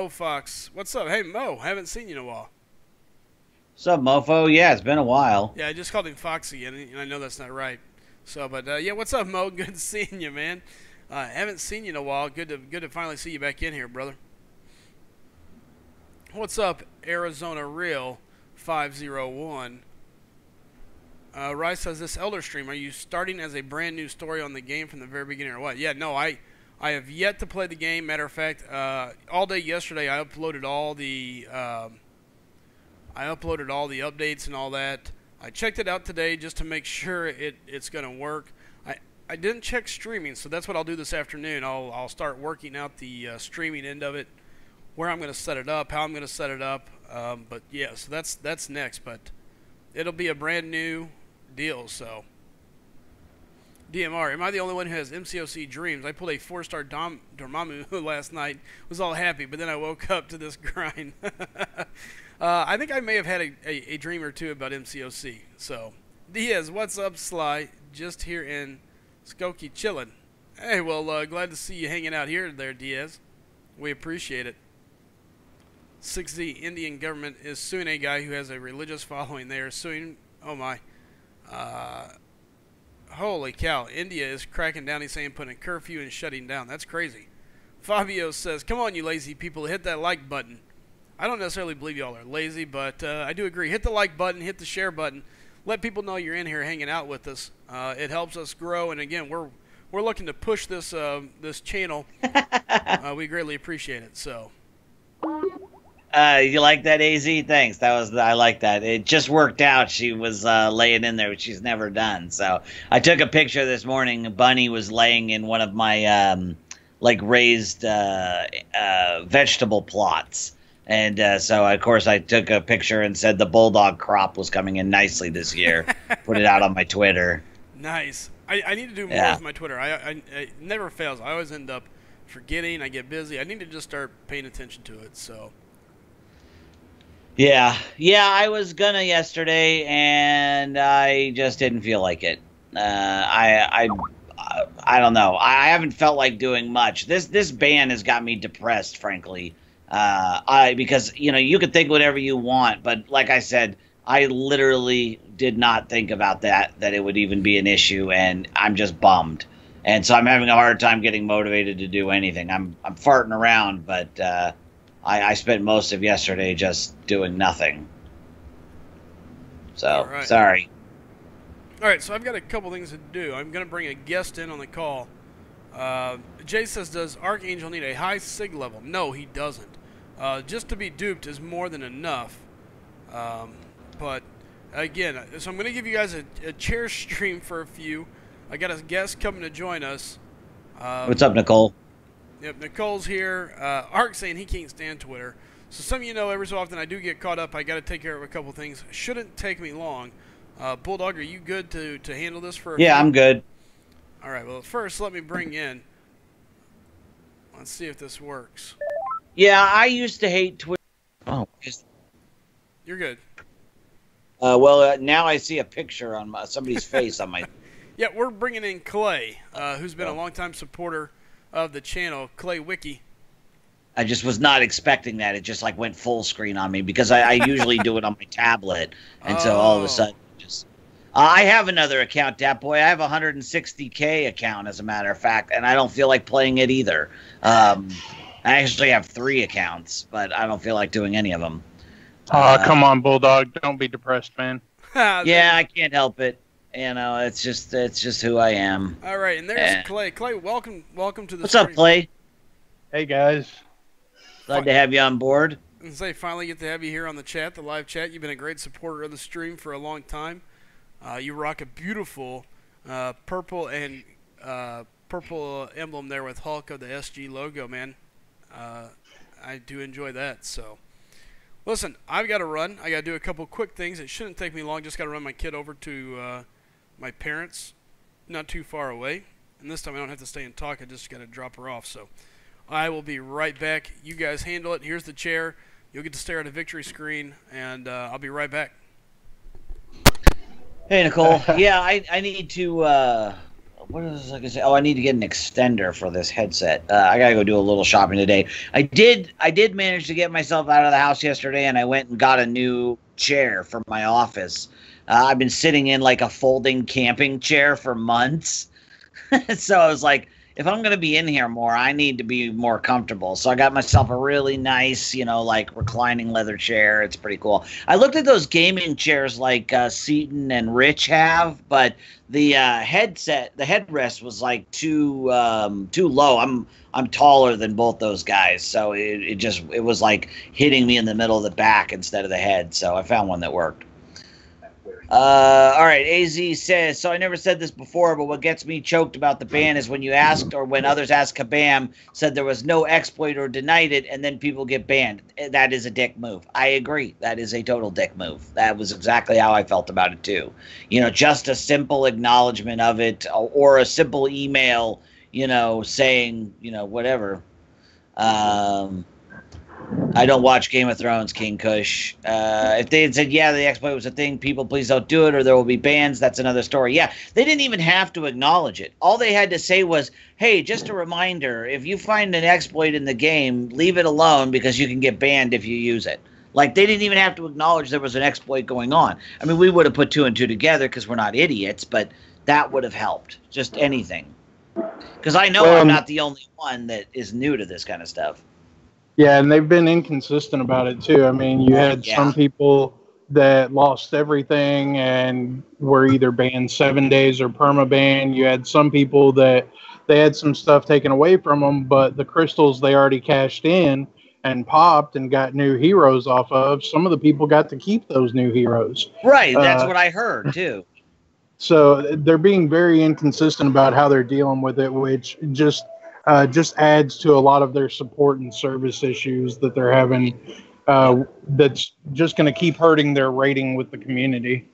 Fox, what's up? Hey Mo, haven't seen you in a while. What's up, mofo? Yeah, it's been a while. Yeah, I just called him Fox again, and I know that's not right. So, but yeah, what's up, Mo? Good seeing you, man. Haven't seen you in a while. Good to finally see you back in here, brother. What's up, Arizona Real 501? Rice says, this Elder stream, are you starting as a brand new story on the game from the very beginning or what? Yeah, no, I have yet to play the game. Matter of fact, all day yesterday I uploaded all the updates and all that. I checked it out today just to make sure it's going to work. I didn't check streaming, so that's what I'll do this afternoon. I'll start working out the streaming end of it, where I'm going to set it up, how I'm going to set it up. But yeah, so that's next. But it'll be a brand new deal. So DMR, am I the only one who has MCOC dreams? I pulled a 4-star Dormammu last night. Was all happy, but then I woke up to this grind. I think I may have had a dream or two about MCOC. So Diaz, what's up, Sly? Just here in Skokie chillin'. Hey, well, glad to see you hanging out here there, Diaz. We appreciate it. 6Z, Indian government is suing a guy who has a religious following. They are suing, oh my, holy cow, India is cracking down. He's saying putting a curfew and shutting down. That's crazy. Fabio says, come on, you lazy people, hit that like button. I don't necessarily believe y'all are lazy, but I do agree. Hit the like button, hit the share button. Let people know you're in here hanging out with us. It helps us grow, and again, we're looking to push this this channel. We greatly appreciate it. So, you like that, AZ? Thanks. I like that. It just worked out. She was laying in there, which she's never done. So I took a picture this morning. Bunny was laying in one of my like raised vegetable plots. And so, of course, I took a picture and said the bulldog crop was coming in nicely this year. Put it out on my Twitter. Nice. I need to do more with my Twitter. It never fails. I always end up forgetting. I get busy. I need to just start paying attention to it. So. Yeah, I was gonna yesterday, and I just didn't feel like it. I don't know. I haven't felt like doing much. This ban has got me depressed, frankly. Because you could think whatever you want, but like I said, I literally did not think about that it would even be an issue, and I'm just bummed. And so I'm having a hard time getting motivated to do anything. I'm farting around, but I spent most of yesterday just doing nothing. So, right. Sorry. All right, so I've got a couple things to do. I'm going to bring a guest in on the call. Jay says, does Archangel need a high SIG level? No, he doesn't. Just to be duped is more than enough. But, again, so I'm going to give you guys a chair stream for a few. I got a guest coming to join us. What's up, Nicole? Yep, Nicole's here. Ark saying he can't stand Twitter. So some of you know every so often I do get caught up. I got to take care of a couple things. Shouldn't take me long. Bulldog, are you good to handle this for a few? I'm good. All right, well, first let me bring in. Let's see if this works. Yeah, I used to hate Twitter. Oh, you're good. Now I see a picture on somebody's face on my... Yeah, we're bringing in Clay, who's been a longtime supporter of the channel, Clay Wiki. I just was not expecting that. It just like went full screen on me because I usually do it on my tablet, and so all of a sudden Just, I have another account, Dat Boy. I have a 160K account, as a matter of fact, and I don't feel like playing it either. I actually have 3 accounts, but I don't feel like doing any of them. Come on, Bulldog. Don't be depressed, man. Yeah, I can't help it. You know, it's just who I am. All right, and there's Clay. Clay, welcome to the What's up, Clay? Hey, guys. Glad to have you on board. And say, finally get to have you here on the chat, the live chat. You've been a great supporter of the stream for a long time. You rock a beautiful purple and purple emblem there with Hulk of the SG logo, man. I do enjoy that. So, listen, I've got to run. I got to do a couple quick things. It shouldn't take me long. Just got to run my kid over to my parents, not too far away. And this time I don't have to stay and talk. I just got to drop her off. So, I will be right back. You guys handle it. Here's the chair. You'll get to stare at a victory screen, and I'll be right back. Hey, Nicole. Yeah, I need to, what was I going to say? Oh, I need to get an extender for this headset. I got to go do a little shopping today. I did manage to get myself out of the house yesterday, and I went and got a new chair for my office. I've been sitting in like a folding camping chair for months. So I was like, if I'm going to be in here more, I need to be more comfortable. So I got myself a really nice, like reclining leather chair. It's pretty cool. I looked at those gaming chairs like Seaton and Rich have, but the headrest was like too low. I'm taller than both those guys, so it was like hitting me in the middle of the back instead of the head. So I found one that worked. All right, AZ says, so I never said this before, but what gets me choked about the ban is when you asked, or when others asked Kabam, said there was no exploit or denied it, and then people get banned. That is a dick move. I agree. That is a total dick move. That was exactly how I felt about it, too. Just a simple acknowledgement of it, or a simple email, saying, whatever. I don't watch Game of Thrones, King Kush. If they had said, yeah, the exploit was a thing, people please don't do it, or there will be bans, that's another story. Yeah, they didn't even have to acknowledge it. All they had to say was, hey, just a reminder, if you find an exploit in the game, leave it alone because you can get banned if you use it. Like, they didn't even have to acknowledge there was an exploit going on. I mean, we would have put 2 and 2 together because we're not idiots, but that would have helped. Just anything. Because I know I'm not the only one that is new to this kind of stuff. Yeah, and they've been inconsistent about it, too. I mean, you had some people that lost everything and were either banned 7 days or permaban. You had some people that they had some stuff taken away from them, but the crystals they already cashed in and popped and got new heroes off of, some of the people got to keep those new heroes. Right, that's what I heard, too. So they're being very inconsistent about how they're dealing with it, which just adds to a lot of their support and service issues that they're having. That's just going to keep hurting their rating with the community.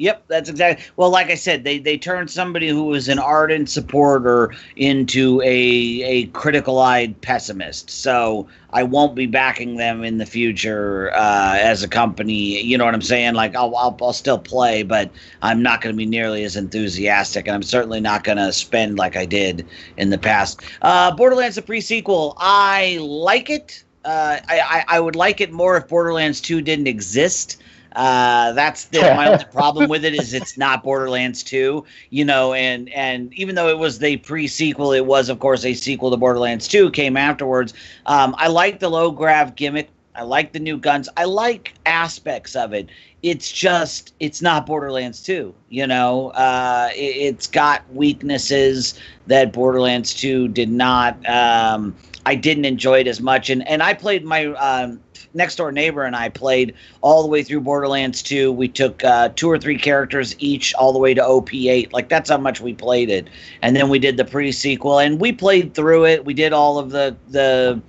Yep, that's exactly. Well, like I said, they turned somebody who was an ardent supporter into a critical-eyed pessimist. So I won't be backing them in the future as a company. You know what I'm saying? Like I'll still play, but I'm not going to be nearly as enthusiastic, and I'm certainly not going to spend like I did in the past. Borderlands the pre-sequel, I like it. I would like it more if Borderlands 2 didn't exist. That's my only problem with it is it's not Borderlands 2, and even though it was the pre-sequel, it was of course a sequel to Borderlands 2, came afterwards. I like the low grav gimmick. I like the new guns. I like aspects of it. It's not Borderlands 2, it's got weaknesses that Borderlands 2 did not. I didn't enjoy it as much, and I played my next door neighbor and I played all the way through Borderlands 2. We took 2 or 3 characters each all the way to OP8. Like, that's how much we played it. And then we did the pre-sequel, and we played through it. We did all of the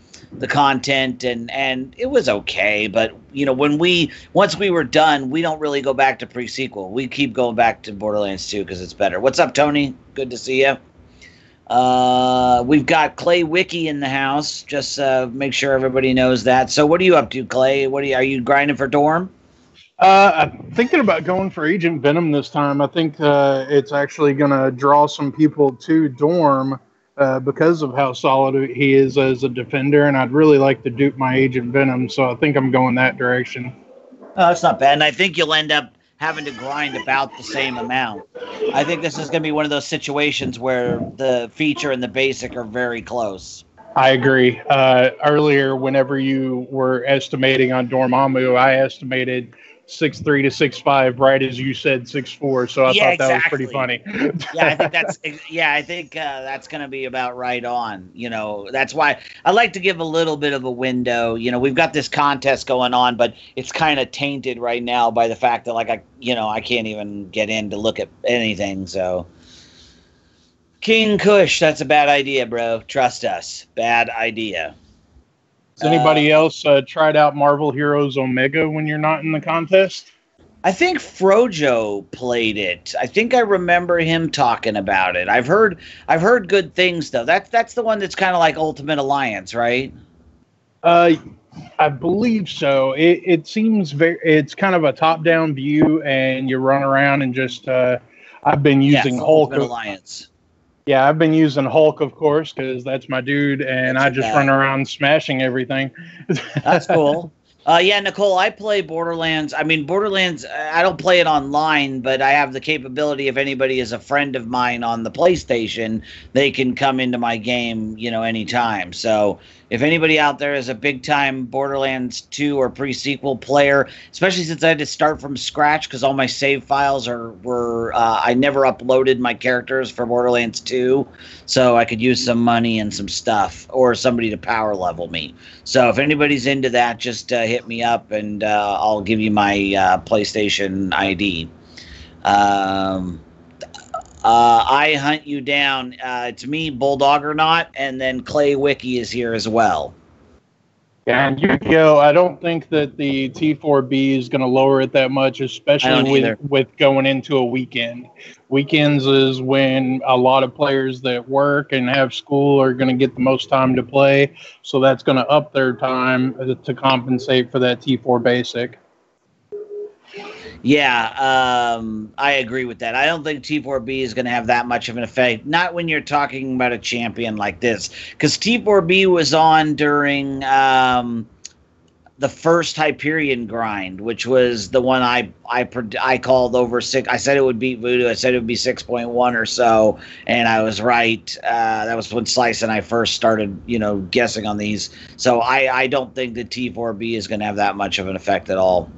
content, and it was okay. But, once we were done, we don't really go back to pre-sequel. We keep going back to Borderlands 2 because it's better. What's up, Tony? Good to see you. We've got Clay Wiki in the house. Just make sure everybody knows that. So what are you up to, Clay? Are you grinding for Dorm? I'm thinking about going for Agent Venom this time. I think it's actually going to draw some people to Dorm because of how solid he is as a defender, and I'd really like to dupe my Agent Venom, so I think I'm going that direction. Oh, that's not bad. And I think you'll end up having to grind about the same amount. I think this is going to be one of those situations where the feature and the basic are very close. I agree. Earlier, whenever you were estimating on Dormammu, I estimated 6'3" to 6'5", right as you said 6'4". So I thought that was pretty funny. I think that's going to be about right on. That's why I like to give a little bit of a window. We've got this contest going on, but it's kind of tainted right now by the fact that I can't even get in to look at anything. So. King Kush, that's a bad idea, bro. Trust us. Bad idea. Has anybody else tried out Marvel Heroes Omega when you're not in the contest? I think Frojo played it. I think I remember him talking about it. I've heard good things though. That's the one that's kind of like Ultimate Alliance, right? I believe so. It seems it's kind of a top-down view, and you run around and just. I've been using Hulk. Ultimate Alliance. Yeah, I've been using Hulk, of course, because that's my dude, and I just run around smashing everything. That's cool. Nicole, I play Borderlands. I mean, Borderlands, I don't play it online, but I have the capability, if anybody is a friend of mine on the PlayStation, they can come into my game, anytime. So if anybody out there is a big-time Borderlands 2 or pre-sequel player, especially since I had to start from scratch because all my save files were I never uploaded my characters for Borderlands 2, so I could use some money and some stuff or somebody to power level me. So if anybody's into that, just hit me up and I'll give you my PlayStation ID. I hunt you down. It's me, Bulldog or not, and then Clay Wiki is here as well. Yeah, and Yu-Gi-Oh! I don't think that the T4B is going to lower it that much, especially with going into a weekend. Weekends is when a lot of players that work and have school are going to get the most time to play, so that's going to up their time to compensate for that T4 basic. Yeah, I agree with that. I don't think T4B is going to have that much of an effect. Not when you're talking about a champion like this. Because T4B was on during the first Hyperion grind, which was the one I called over 6. I said it would beat Voodoo. I said it would be 6.1 or so, and I was right. That was when Slice and I first started, guessing on these. So I don't think that T4B is going to have that much of an effect at all.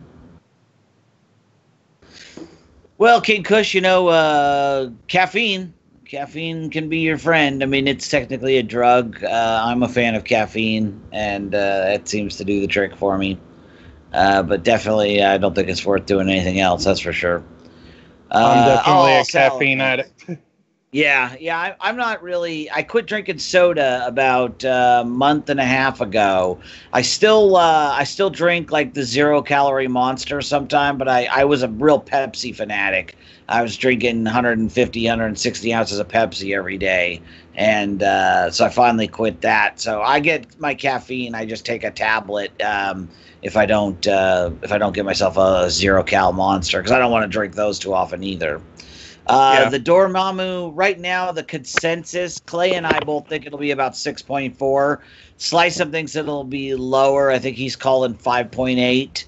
Well, King Kush, caffeine can be your friend. I mean, it's technically a drug. I'm a fan of caffeine, and it seems to do the trick for me. But definitely, I don't think it's worth doing anything else. That's for sure. I'm definitely a caffeine addict. Yeah. I'm not really. I quit drinking soda about a month and a half ago. I still drink like the 0-calorie Monster sometime, but I was a real Pepsi fanatic. I was drinking 150, 160 ounces of Pepsi every day, and so I finally quit that. So I get my caffeine. I just take a tablet if I don't get myself a 0-cal Monster, because I don't want to drink those too often either. The Dormammu, right now, the consensus, Clay and I both think it'll be about 6.4. Slycem thinks it'll be lower. I think he's calling 5.8.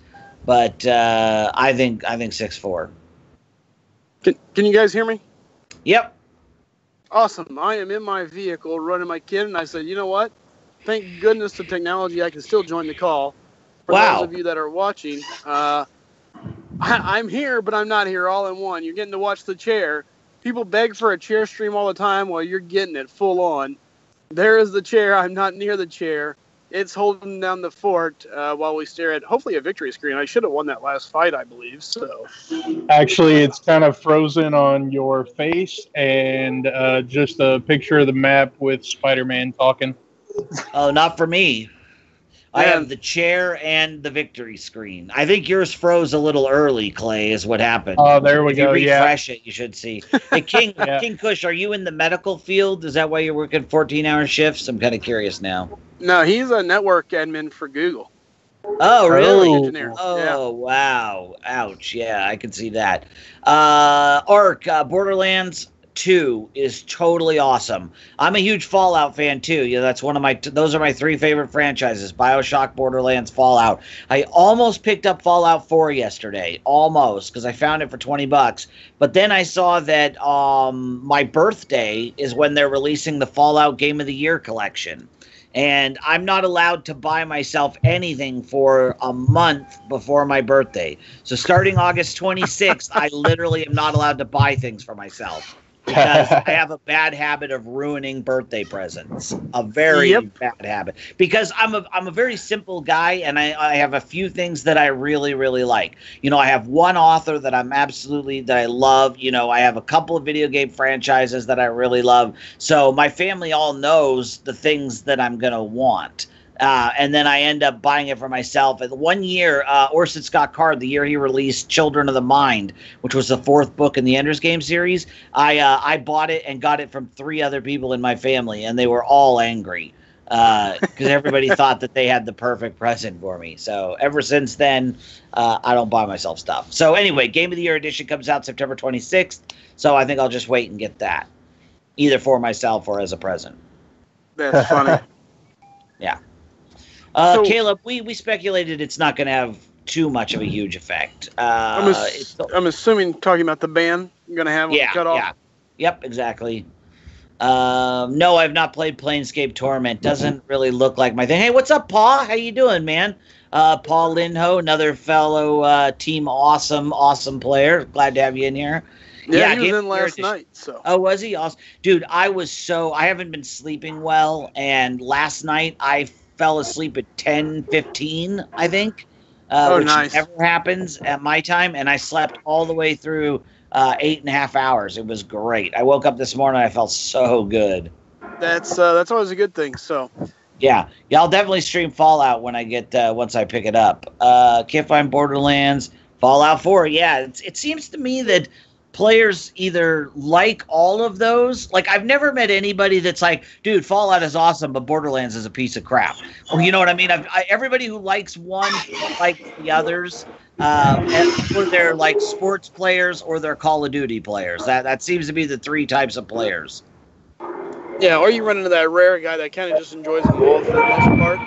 But I think 6.4. Can you guys hear me? Yep. Awesome. I am in my vehicle running my kid, and I said, you know what? Thank goodness to technology, I can still join the call. For those of you that are watching, I'm here, but I'm not here all in one. You're getting to watch the chair. People beg for a chair stream all the time while you're getting it full on. There is the chair. I'm not near the chair. It's holding down the fort while we stare at, hopefully, a victory screen. I should have won that last fight, I believe. So, actually, it's kind of frozen on your face and just a picture of the map with Spider-Man talking. Oh, not for me. I have the chair and the victory screen. I think yours froze a little early, Clay, is what happened. Oh, there we go. If you refresh it, you should see. Hey, King Kush, are you in the medical field? Is that why you're working 14-hour shifts? I'm kind of curious now. No, he's a network admin for Google. Oh, really? Engineer. Oh, wow. Ouch. Yeah, I can see that. Ark, Borderlands, 2 is totally awesome. I'm a huge Fallout fan too. That's one of those are my 3 favorite franchises: BioShock, Borderlands, Fallout. I almost picked up Fallout 4 yesterday, almost, because I found it for $20. But then I saw that my birthday is when they're releasing the Fallout Game of the Year collection. And I'm not allowed to buy myself anything for a month before my birthday. So starting August 26th, I literally am not allowed to buy things for myself. Because I have a bad habit of ruining birthday presents. A very bad habit. Because I'm a very simple guy, and I have a few things that I really, really like. I have one author that I love. I have a couple of video game franchises that I really love. So my family all knows the things that I'm going to want. And then I end up buying it for myself. And one year, Orson Scott Card, the year he released Children of the Mind, which was the 4th book in the Ender's Game series, I bought it and got it from 3 other people in my family, and they were all angry because everybody thought that they had the perfect present for me. So ever since then, I don't buy myself stuff. So anyway, Game of the Year edition comes out September 26th, so I think I'll just wait and get that, either for myself or as a present. That's funny. Yeah. Caleb, we speculated it's not going to have too much of a huge effect. I'm assuming talking about the ban you're going to have cut off. Yeah. Yep, exactly. No, I've not played Planescape Torment. Doesn't really look like my thing. Hey, what's up, Paul? How you doing, man? Paul Lindho, another fellow Team Awesome player. Glad to have you in here. Yeah, he was in last night. So. Oh, was he? Awesome. Dude, I haven't been sleeping well, and last night I fell asleep at 10:15, I think, which nice. Never happens at my time, and I slept all the way through 8.5 hours. It was great. I woke up this morning, I felt so good. That's always a good thing. So yeah, I'll definitely stream Fallout when I get once I pick it up. Can't find Borderlands, Fallout 4. Yeah, it seems to me that players either like all of those. Like, I've never met anybody that's like, dude, Fallout is awesome, but Borderlands is a piece of crap. Or you know what I mean? Everybody who likes one likes the others. Or they're like sports players or they're Call of Duty players. That seems to be the 3 types of players. Yeah, or you run into that rare guy that kind of just enjoys them all for the most part.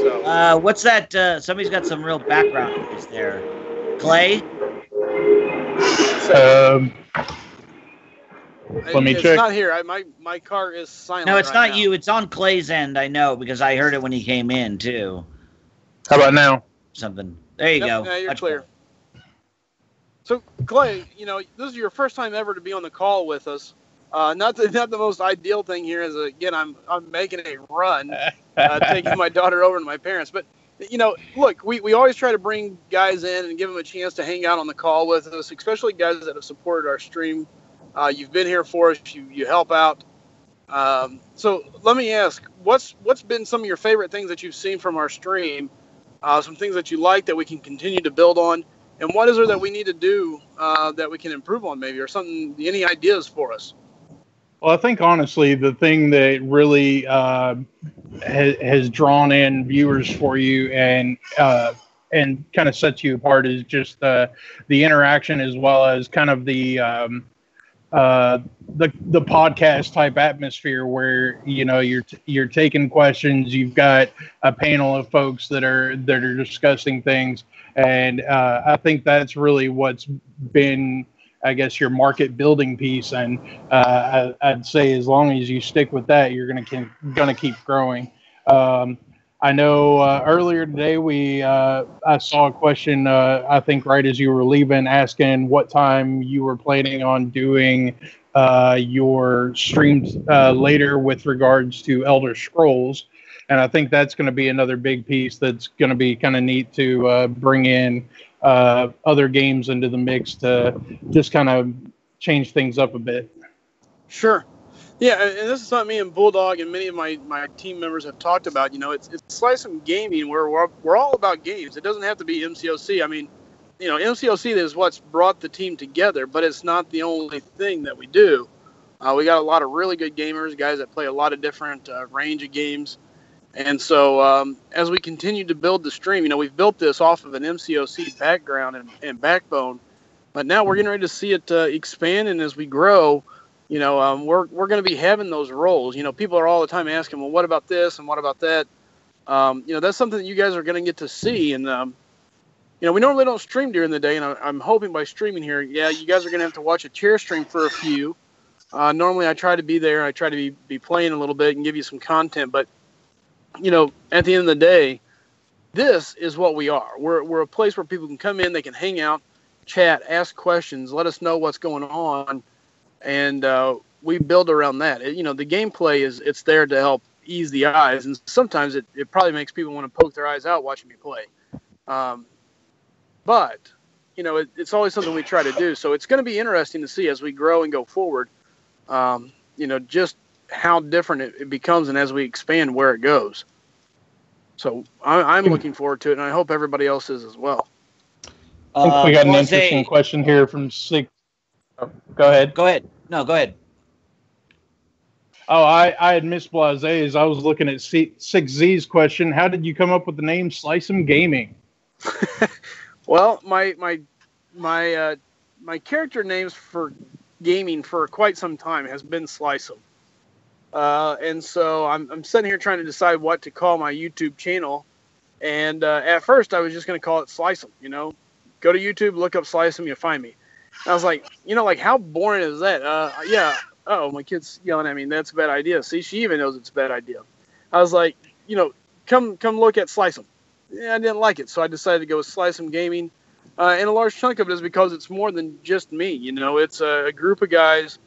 So. What's that? Somebody's got some real background noise there. Clay? Let me check. It's not here. My car is silent. No, it's right not now. you. It's on Clay's end. I know because I heard it when he came in too. How about now? Something. There you go. Yeah, you're Much clear. better. So Clay, this is your first time ever to be on the call with us. Not the most ideal thing here is again I'm making a run, taking my daughter over to my parents, but. Look, we always try to bring guys in and give them a chance to hang out on the call with us, especially guys that have supported our stream. You've been here for us. You help out. So let me ask, what's been some of your favorite things that you've seen from our stream? Some things that you like that we can continue to build on, and what is there that we need to do that we can improve on maybe, or something? Any ideas for us? Well, I think honestly, the thing that really has drawn in viewers for you and kind of sets you apart is just the interaction, as well as kind of the podcast type atmosphere where you're taking questions. You've got a panel of folks that are discussing things, and I think that's really what's been, I guess, your market building piece. And I'd say as long as you stick with that, you're gonna keep growing. I know earlier today I saw a question, I think right as you were leaving, asking what time you were planning on doing your streams later with regards to Elder Scrolls. And I think that's going to be another big piece that's going to be kind of neat to bring in other games into the mix to just kind of change things up a bit. Sure. Yeah, and this is something me and Bulldog and many of my team members have talked about. It's SlycemGaming where we're all about games. It doesn't have to be MCOC. I mean, MCOC is what's brought the team together, but it's not the only thing that we do. We got a lot of really good gamers, guys that play a lot of different range of games. And so as we continue to build the stream, we've built this off of an MCOC background and backbone. But now we're getting ready to see it expand, and as we grow, we're going to be having those roles. People are all the time asking, well, what about this and what about that? That's something that you guys are going to get to see. And, we normally don't stream during the day, and I'm hoping by streaming here, yeah, you guys are going to have to watch a chair stream for a few. Normally I try to be there. I try to be playing a little bit and give you some content. But, at the end of the day, this is what we are. We're a place where people can come in, they can hang out, chat, ask questions, let us know what's going on, and we build around that. The gameplay it's there to help ease the eyes, and sometimes it probably makes people want to poke their eyes out watching me play. But it's always something we try to do. So it's going to be interesting to see as we grow and go forward. Just how different it becomes, and as we expand, where it goes. So I'm looking forward to it, and I hope everybody else is as well. I think we got an interesting question here from Slyc. Oh, go ahead. Go ahead. No, go ahead. Oh, I had missed Blaze's. I was looking at 6Z's question. How did you come up with the name SlycemGaming? Well, my character names for gaming for quite some time has been Slycem. And so I'm sitting here trying to decide what to call my YouTube channel. And at first I was just going to call it Slycem, Go to YouTube, look up Slycem, you'll find me. And I was like, how boring is that? Yeah. Oh, my kid's yelling at me. That's a bad idea. See, she even knows it's a bad idea. I was like, come look at Slycem. Yeah, I didn't like it, so I decided to go with SlycemGaming. And a large chunk of it is because it's more than just me. It's a group of guys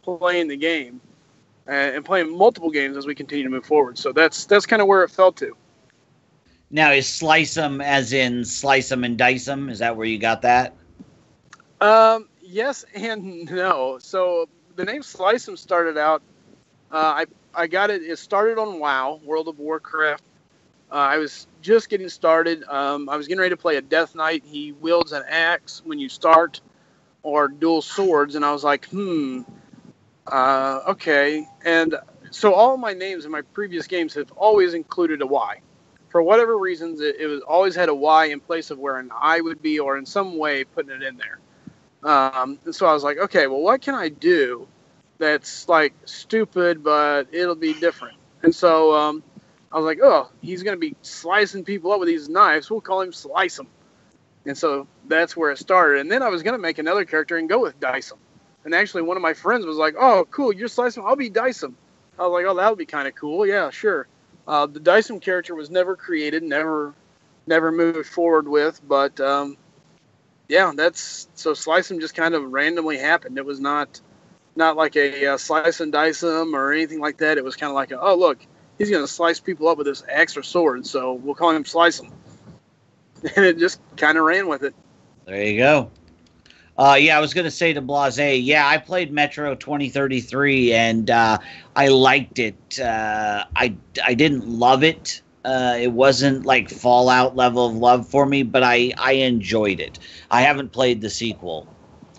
playing the game and playing multiple games as we continue to move forward. So that's kind of where it fell to. Now, is Slycem as in slice 'em and dice 'em? Is that where you got that? Yes and no. So the name Slycem started out, I got it. It started on WoW, World of Warcraft. I was just getting started. I was getting ready to play a Death Knight. He wields an axe when you start, or dual swords. And I was like, okay. And so all my names in my previous games have always included a Y. For whatever reasons, it was always had a Y in place of where an I would be, or in some way putting it in there. And so I was like, okay, well, what can I do that's like stupid, but it'll be different? And so I was like, oh, he's going to be slicing people up with these knives. We'll call him Slycem. And so that's where it started. And then I was going to make another character and go with Dicem. And actually, one of my friends was like, oh, cool, you're Slycem. I'll be Dicem. I was like, oh, that would be kind of cool. Yeah, sure. The Dicem character was never created, never moved forward with. But, yeah, so Slycem just kind of randomly happened. It was not like a slice and dice 'em or anything like that. It was kind of like, oh, look, he's going to slice people up with this axe or sword, so we'll call him Slycem. And it just kind of ran with it. There you go. Yeah, I was going to say to Blase, yeah, I played Metro 2033, and I liked it. I didn't love it. It wasn't like Fallout level of love for me, but I enjoyed it. I haven't played the sequel.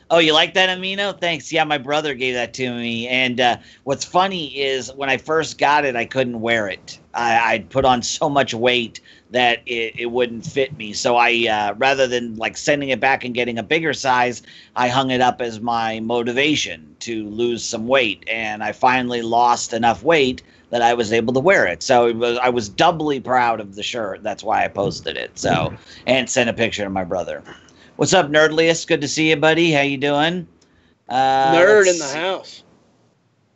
Oh, you like that, Amino? Thanks. Yeah, my brother gave that to me. And what's funny is when I first got it, I couldn't wear it. I'd put on so much weight that it wouldn't fit me. So I, rather than like sending it back and getting a bigger size, I hung it up as my motivation to lose some weight. And I finally lost enough weight that I was able to wear it. So I was doubly proud of the shirt. That's why I posted it. So, and sent a picture to my brother. What's up, Nerdliest? Good to see you, buddy. How you doing? Nerd in the house.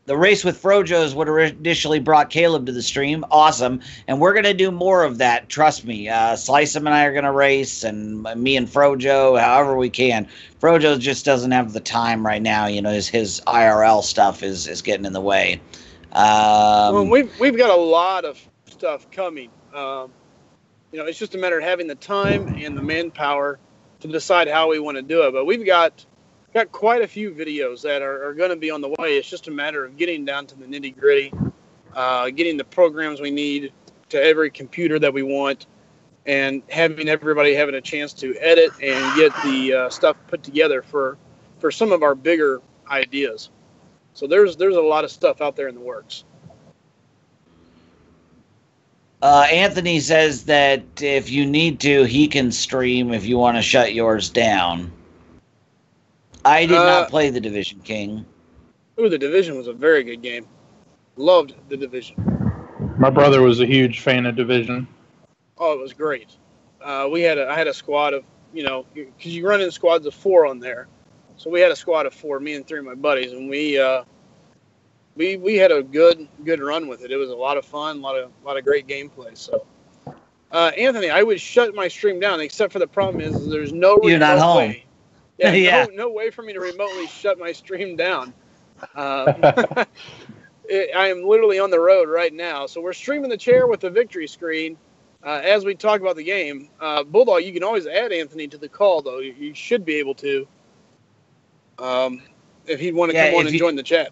The race with Frojo is what initially brought Caleb to the stream. Awesome. And we're going to do more of that. Trust me. Slycem and I are going to race, and me and Frojo, however we can. Frojo just doesn't have the time right now. His IRL stuff is getting in the way. Well, we've got a lot of stuff coming. It's just a matter of having the time and the manpower to decide how we want to do it. But we've got quite a few videos that are going to be on the way. It's just a matter of getting down to the nitty gritty, getting the programs we need to every computer that we want, and having everybody having a chance to edit and get the stuff put together for some of our bigger ideas. So there's a lot of stuff out there in the works. Anthony says that if you need to, he can stream if you want to shut yours down. I did not play The Division, King. Ooh, The Division was a very good game. Loved The Division. My brother was a huge fan of Division. Oh, it was great. I had a squad of, because you run in squads of 4 on there. So we had a squad of 4, me and 3 of my buddies, and we had a good run with it. It was a lot of fun, a lot of great gameplay. So, Anthony, I would shut my stream down, except for the problem is there's no You're not home. way. Yeah, Yeah. No way for me to remotely shut my stream down. I am literally on the road right now, so we're streaming the chair with the victory screen as we talk about the game. Bulldog, you can always add Anthony to the call, though. You should be able to, if he'd want to come on and join the chat.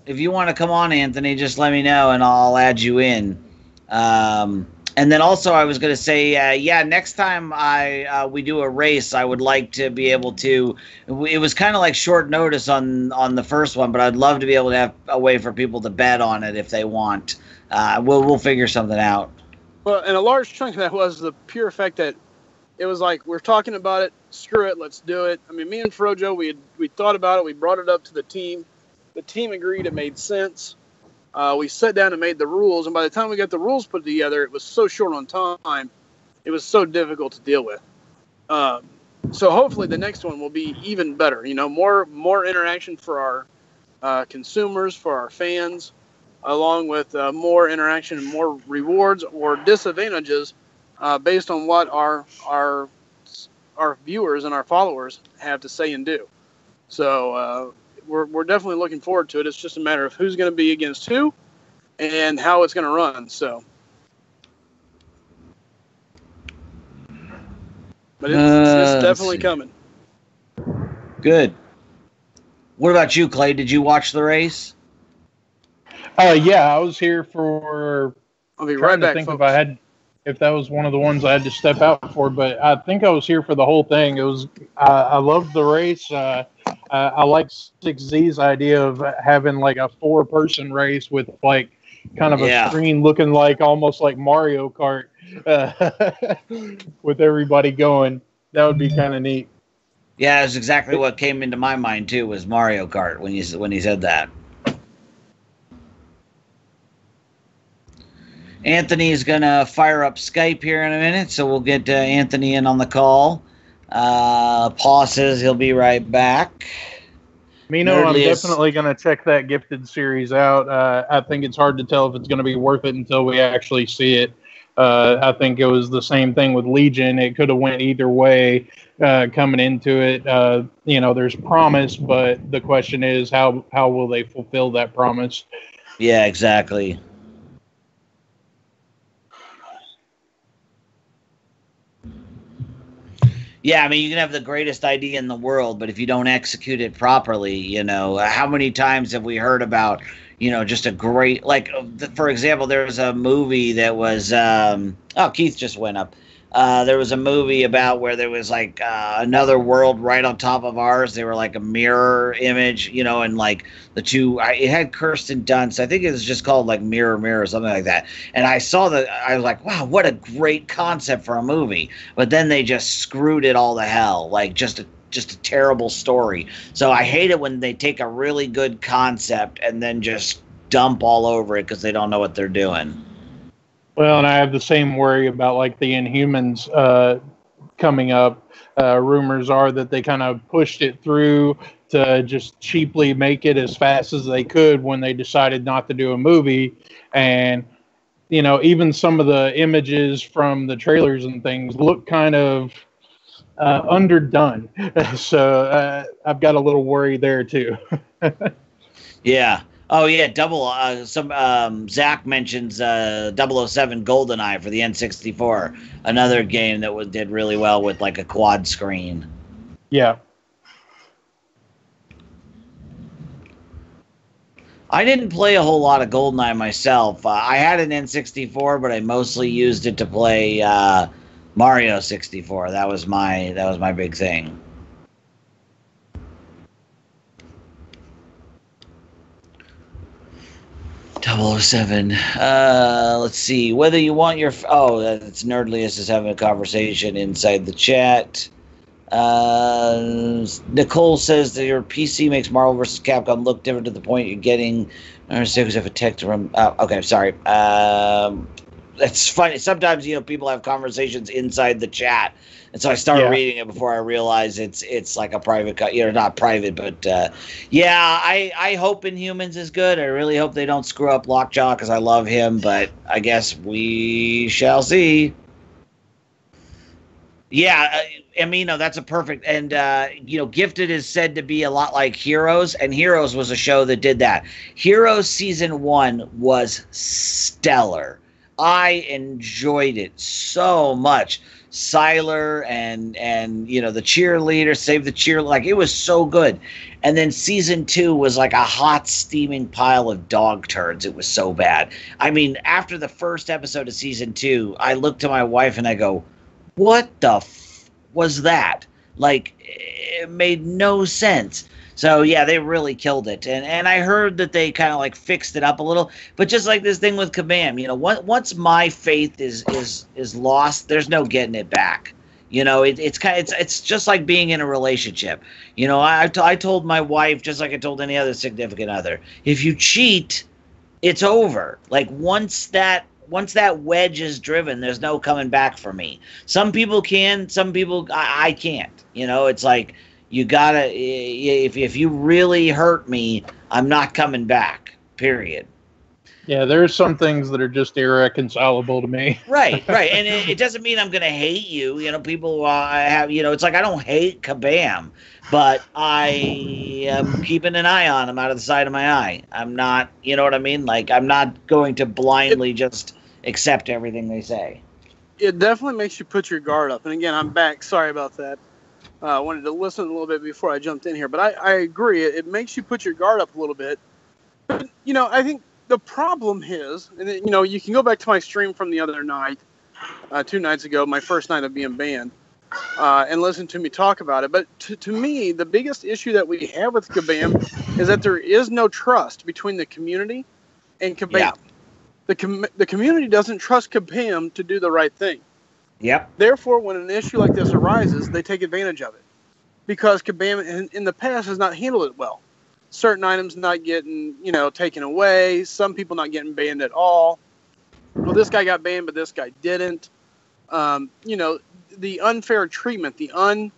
If you want to come on, Anthony, just let me know and I'll add you in. And then also I was going to say, next time we do a race, I would like to be able to. It was kind of like short notice on the first one, but I'd love to be able to have a way for people to bet on it if they want. We'll figure something out. Well, and a large chunk of that was the pure fact that it was like, we're talking about it, screw it, let's do it. I mean, me and Frojo, we thought about it, we brought it up to the team. The team agreed it made sense. We sat down and made the rules, and by the time we got the rules put together, it was so short on time, it was so difficult to deal with. So hopefully the next one will be even better. More interaction for our consumers, for our fans, along with more interaction and more rewards or disadvantages based on what our viewers and our followers have to say and do. So we're definitely looking forward to it. It's just a matter of who's going to be against who and how it's going to run. So, but it's definitely coming. Good. What about you, Clay? Did you watch the race? Yeah, I was here for. I'll be right back, folks. If that was one of the ones I had to step out for, but I think I was here for the whole thing. It was. I loved the race. I like 6Z's idea of having like a 4-person race with like kind of a screen looking like almost like Mario Kart with everybody going. That would be kind of neat. Yeah, that's exactly what came into my mind too, was Mario Kart when he said that. Anthony is going to fire up Skype here in a minute, so we'll get Anthony in on the call. Paul says he'll be right back. Mino, I'm definitely going to check that Gifted series out. I think it's hard to tell if it's going to be worth it until we actually see it. I think it was the same thing with Legion. It could have went either way coming into it. There's promise, but the question is how will they fulfill that promise? Yeah, exactly. Yeah, I mean, you can have the greatest idea in the world, but if you don't execute it properly, how many times have we heard about, just a great, like, for example, there was a movie that was, Keith just went up. There was a movie about where there was like another world right on top of ours. They were like a mirror image, and like the two. It had Kirsten Dunst. I think it was just called like Mirror Mirror or something like that. And I saw that. I was like, wow, what a great concept for a movie. But then they just screwed it all to hell. Like just a terrible story. So I hate it when they take a really good concept and then just dump all over it because they don't know what they're doing. Well, and I have the same worry about like the Inhumans coming up. Rumors are that they kind of pushed it through to just cheaply make it as fast as they could when they decided not to do a movie. And, even some of the images from the trailers and things look kind of underdone. So I've got a little worry there too. Yeah. Oh yeah, Zach mentions 007 GoldenEye for the N64, another game that did really well with like a quad screen. Yeah. I didn't play a whole lot of GoldenEye myself. I had an N64, but I mostly used it to play Mario 64. That was my big thing. 007. Let's see. Whether you want your... Oh, that's Nerdliest is having a conversation inside the chat. Nicole says that your PC makes Marvel vs. Capcom look different to the point you're getting. I understand because I have a tech to run. Okay, sorry. It's funny. Sometimes people have conversations inside the chat, and so I start reading it before I realize it's like a private, not private, but I hope Inhumans is good. I really hope they don't screw up Lockjaw because I love him, but I guess we shall see. Yeah, Amino, that's a perfect. And, Gifted is said to be a lot like Heroes, and Heroes was a show that did that. Heroes Season 1 was stellar. I enjoyed it so much. Siler and the cheerleader, Save the Cheerleader, like, it was so good. And then Season 2 was like a hot, steaming pile of dog turds. It was so bad. I mean, after the first episode of Season 2, I looked to my wife and I go, what the was that? Like, it made no sense. So, yeah, they really killed it. And I heard that they kind of, like, fixed it up a little. But just like this thing with Kabam, once my faith is lost, there's no getting it back. It's just like being in a relationship. I told my wife, just like I told any other significant other, if you cheat, it's over. Like, once that wedge is driven, there's no coming back for me. Some people can, some people I can't. It's like, you gotta, if you really hurt me, I'm not coming back, period. Yeah, there's some things that are just irreconcilable to me. Right. And it doesn't mean I'm gonna hate you. People have, it's like I don't hate Kabam, but I am keeping an eye on him out of the side of my eye. I'm not, you know what I mean? Like, I'm not going to blindly just accept everything they say. It definitely makes you put your guard up. And again, I'm back. Sorry about that. I wanted to listen a little bit before I jumped in here, but I agree. It makes you put your guard up a little bit. But, I think the problem is, and you can go back to my stream from the other night, 2 nights ago, my first night of being banned, and listen to me talk about it. But to me, the biggest issue that we have with Kabam is that there is no trust between the community and Kabam. Yeah. The community doesn't trust Kabam to do the right thing. Yep. Therefore, when an issue like this arises, they take advantage of it because Kabam in the past has not handled it well. Certain items not getting, taken away. Some people not getting banned at all. Well, this guy got banned, but this guy didn't. The unfair treatment, a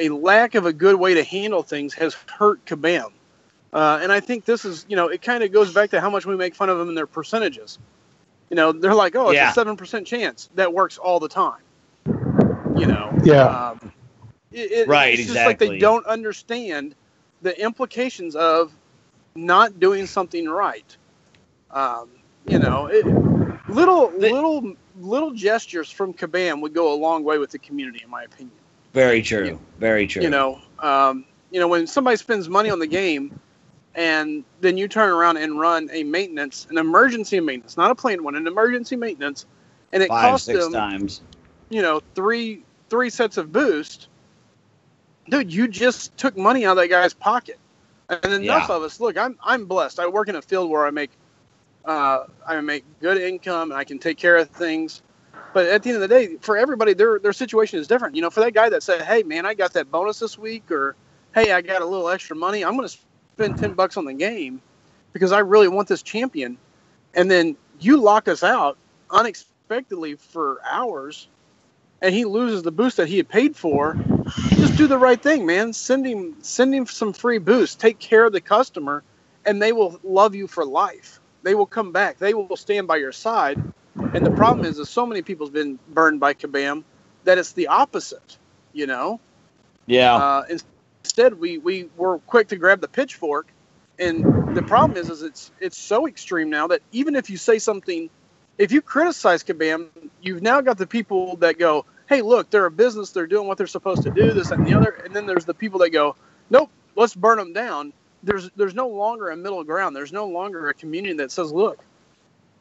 lack of a good way to handle things has hurt Kabam. And I think this is, it kind of goes back to how much we make fun of them in their percentages. They're like, oh, it's a 7% chance. That works all the time. Yeah. Right, it's just exactly. like they don't understand the implications of not doing something right. Little gestures from Kabam would go a long way with the community, in my opinion. Very true. Very true. When somebody spends money on the game, and then you turn around and run an emergency maintenance, not a planned one, an emergency maintenance, and it costs them 5-6 times. Three sets of boost. Dude, you just took money out of that guy's pocket. And enough of us. Look, I'm blessed. I work in a field where I make good income and I can take care of things. But at the end of the day, for everybody, their situation is different. For that guy that said, "Hey, man, I got that bonus this week," or "Hey, I got a little extra money. I'm going to spend $10 on the game because I really want this champion," and then you lock us out unexpectedly for hours, and he loses the boost that he had paid for. Just do the right thing, man. Send him some free boost. Take care of the customer, and they will love you for life. They will come back. They will stand by your side. And the problem is so many people's been burned by Kabam that it's the opposite. Yeah. Instead, we were quick to grab the pitchfork, and the problem is it's so extreme now that even if you say something, if you criticize Kabam, you've now got the people that go, "Hey, look, they're a business, they're doing what they're supposed to do, this, that, and the other," and then there's the people that go, "Nope, let's burn them down." There's no longer a middle ground. There's no longer a community that says, "Look,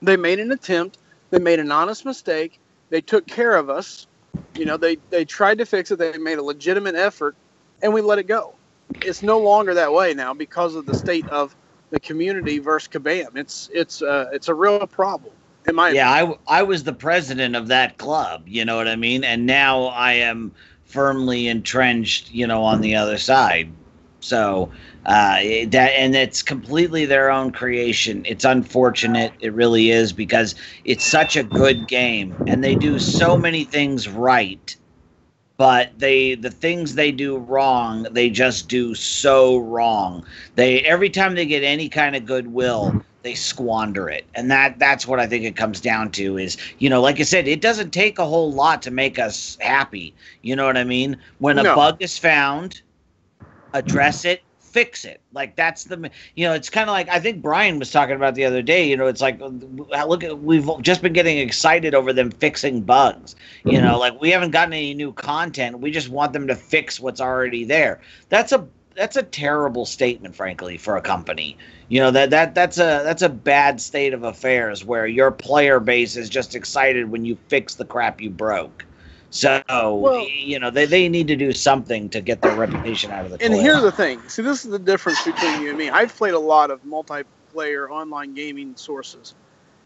they made an attempt, they made an honest mistake, they took care of us, they tried to fix it, they made a legitimate effort, and we let it go." It's no longer that way now because of the state of the community versus Kabam. It's a real problem, in my opinion. I was the president of that club, you know what I mean? And now I am firmly entrenched, on the other side. So and it's completely their own creation. It's unfortunate, it really is, because it's such a good game, and they do so many things right. But the things they do wrong, they just do so wrong. Every time they get any kind of goodwill, they squander it. And that's what I think it comes down to is, like I said, it doesn't take a whole lot to make us happy. You know what I mean? When a bug is found, address it, fix it. Like that's it's kind of like, I think Brian was talking about the other day, it's like, we've just been getting excited over them fixing bugs, like we haven't gotten any new content. We just want them to fix what's already there. That's a terrible statement, frankly, for a company. That's a bad state of affairs where your player base is just excited when you fix the crap you broke. So, they need to do something to get their reputation out of the toilet. And here's the thing. See, this is the difference between you and me. I've played a lot of multiplayer online gaming sources.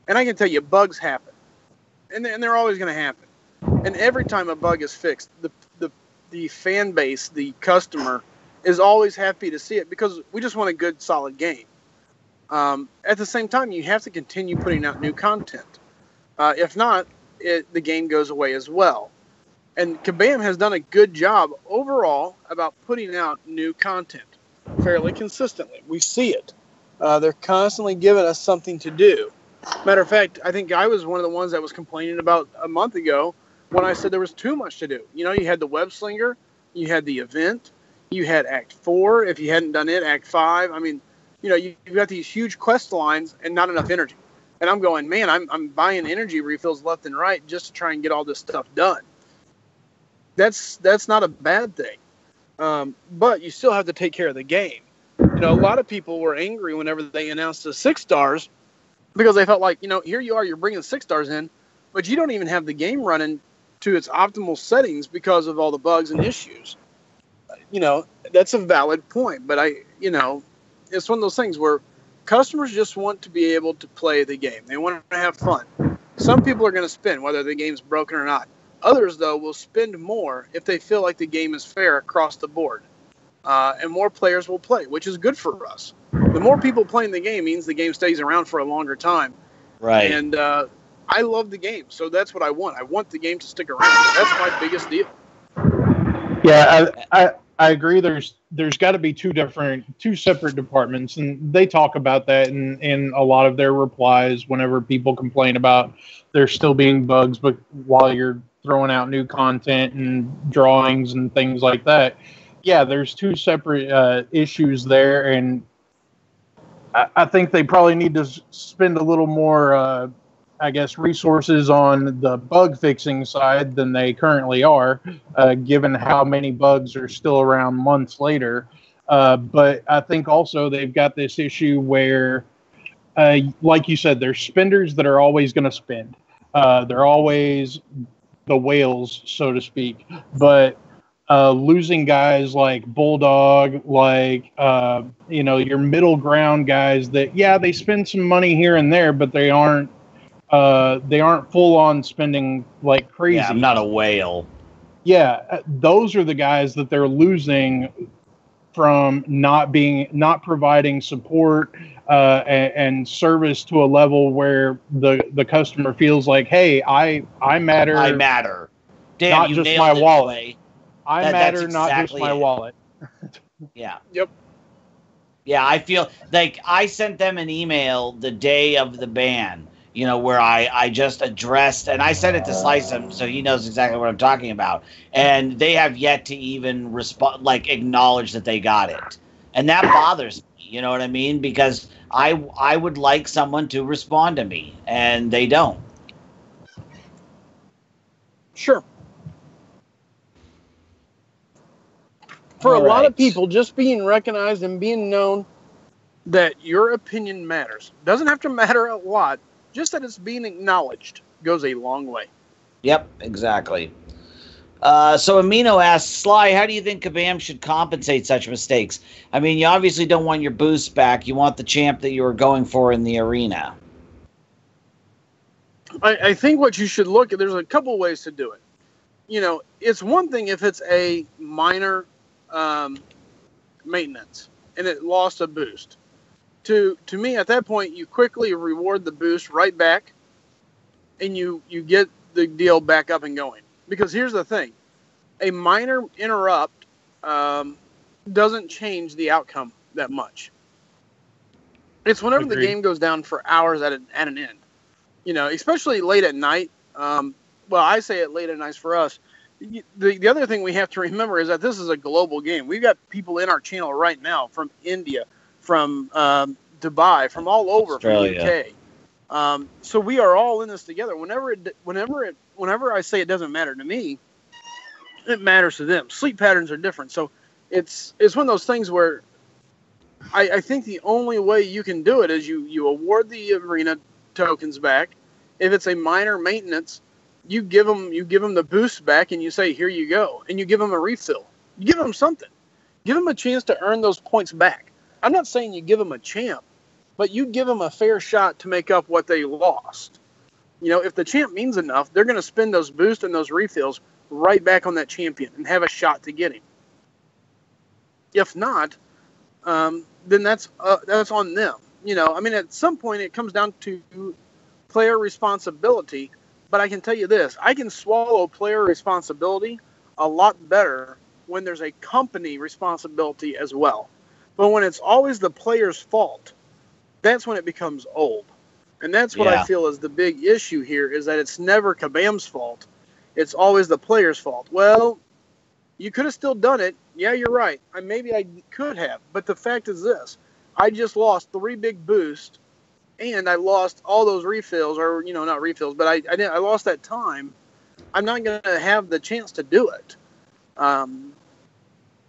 And I can tell you, bugs happen. And they're always going to happen. And every time a bug is fixed, the fan base, the customer, is always happy to see it because we just want a good, solid game. At the same time, you have to continue putting out new content. If not, the game goes away as well. And Kabam has done a good job overall about putting out new content fairly consistently. We see it. They're constantly giving us something to do. Matter of fact, I think I was one of the ones that was complaining about a month ago when I said there was too much to do. You had the Web Slinger, you had the event, you had Act 4. If you hadn't done it, Act 5. I mean, you've got these huge quest lines and not enough energy. And I'm going, man, I'm buying energy refills left and right just to try and get all this stuff done. That's not a bad thing. But you still have to take care of the game. A lot of people were angry whenever they announced the 6 stars because they felt like, here you are, you're bringing 6 stars in, but you don't even have the game running to its optimal settings because of all the bugs and issues. That's a valid point, but it's one of those things where customers just want to be able to play the game. They want to have fun. Some people are going to spend, whether the game's broken or not. Others, though, will spend more if they feel like the game is fair across the board. And more players will play, which is good for us. The more people playing the game means the game stays around for a longer time. Right. And I love the game, so that's what I want. I want the game to stick around. That's my biggest deal. Yeah, I agree. There's got to be two separate departments, and they talk about that in a lot of their replies whenever people complain about there still being bugs, but while you're throwing out new content and drawings and things like that. Yeah, there's two separate issues there, and I think they probably need to spend a little more, resources on the bug fixing side than they currently are, given how many bugs are still around months later. But I think also they've got this issue where, like you said, there's spenders that are always going to spend. They're always the whales, so to speak. But losing guys like Bulldog, like your middle ground guys that they spend some money here and there, but they aren't full on spending like crazy. Yeah, I'm not a whale. Yeah, those are the guys that they're losing from not providing support and service to a level where the customer feels like, hey, I matter. I matter. Damn, not you just nailed my it, wallet. Clay. I matter, not just my wallet. Yeah. Yep. Yeah, I feel like I sent them an email the day of the ban, where I just addressed, and I sent it to SlycM, so he knows exactly what I'm talking about. And they have yet to even respond, acknowledge that they got it. And that bothers me, you know what I mean? Because I would like someone to respond to me, and they don't. Sure. For a lot of people, just being recognized and being known that your opinion matters. Doesn't have to matter a lot. Just that it's being acknowledged goes a long way. Yep, exactly. So Amino asks, Sly, how do you think Kabam should compensate such mistakes? I mean, you obviously don't want your boost back. You want the champ that you were going for in the arena. I think what you should look at, there's a couple ways to do it. it's one thing if it's a minor maintenance and it lost a boost. To me, at that point, you quickly reward the boost right back, and you get the deal back up and going. Because here's the thing: a minor interrupt doesn't change the outcome that much. It's whenever the game goes down for hours at an end. Especially late at night. Well, I say it late at night for us. The other thing we have to remember is that this is a global game. We've got people in our channel right now from India, from Dubai, from all over, Australia. from the UK. So we are all in this together. Whenever I say it doesn't matter to me, it matters to them. Sleep patterns are different. So it's one of those things where I think the only way you can do it is you award the arena tokens back. If it's a minor maintenance, you give them the boost back, and you say, here you go, and you give them a refill. You give them something. Give them a chance to earn those points back. I'm not saying you give them a champ, but you give them a fair shot to make up what they lost. If the champ means enough, they're going to spend those boosts and those refills right back on that champion and have a shot to get him. If not, then that's on them. At some point it comes down to player responsibility. But I can tell you this: I can swallow player responsibility a lot better when there's a company responsibility as well. But when it's always the player's fault, that's when it becomes old. And that's what I feel is the big issue here, is that it's never Kabam's fault. It's always the player's fault. Well, you could have still done it. Yeah, you're right. Maybe I could have. But the fact is this: I just lost 3 big boosts, and I lost all those refills, or, not refills, but I lost that time. I'm not going to have the chance to do it.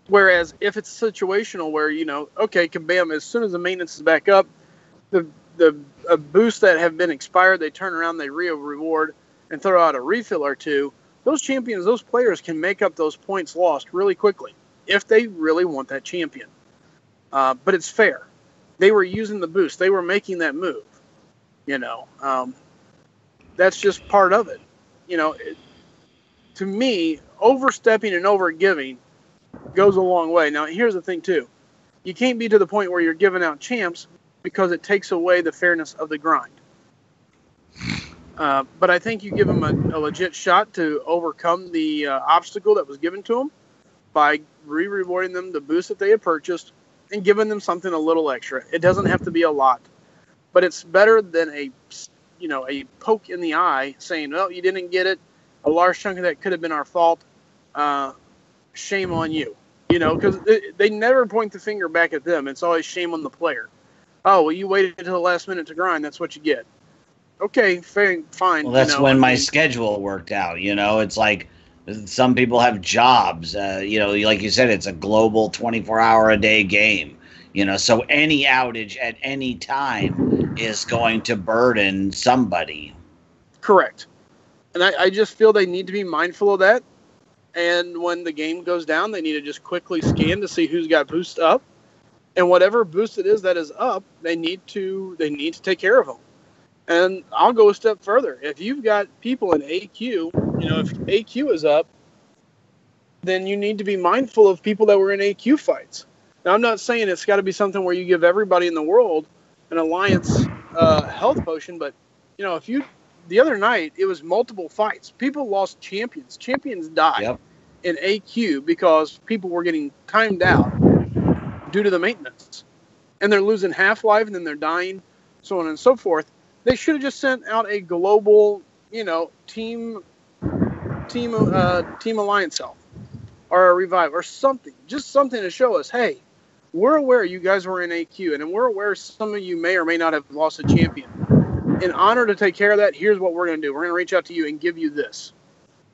Whereas if it's situational where, okay, Kabam, as soon as the maintenance is back up, the boosts that have been expired, they turn around, they reward, and throw out a refill or two. Those champions, those players can make up those points lost really quickly if they really want that champion. But it's fair. They were using the boost. They were making that move. That's just part of it. To me, overstepping and overgiving goes a long way. Now, here's the thing, too. You can't be to the point where you're giving out champs because it takes away the fairness of the grind. But I think you give them a legit shot to overcome the obstacle that was given to them by rewarding them the boost that they had purchased and giving them something a little extra. It doesn't have to be a lot, but it's better than a poke in the eye saying, "Well, you didn't get it. A large chunk of that could have been our fault. Shame on you." Because they never point the finger back at them. It's always shame on the player. Oh, well, you waited until the last minute to grind. That's what you get. Okay, fine. Well, that's when my schedule worked out. It's like some people have jobs. Like you said, it's a global 24-hour-a-day game. So any outage at any time is going to burden somebody. Correct. And I just feel they need to be mindful of that. And when the game goes down, they need to just quickly scan to see who's got boost up. And whatever boost it is that is up, they need to take care of them. And I'll go a step further. If you've got people in AQ, if AQ is up, then you need to be mindful of people that were in AQ fights. Now, I'm not saying it's got to be something where you give everybody in the world an alliance health potion, but the other night it was multiple fights. People lost champions. Champions died in AQ because people were getting timed out due to the maintenance, and they're losing half-life, and then they're dying, so on and so forth. They should have just sent out a global, team alliance health or a revive or something, just something to show us, hey, we're aware you guys were in AQ, and we're aware some of you may or may not have lost a champion. In honor to take care of that, here's what we're going to do. We're going to reach out to you and give you this.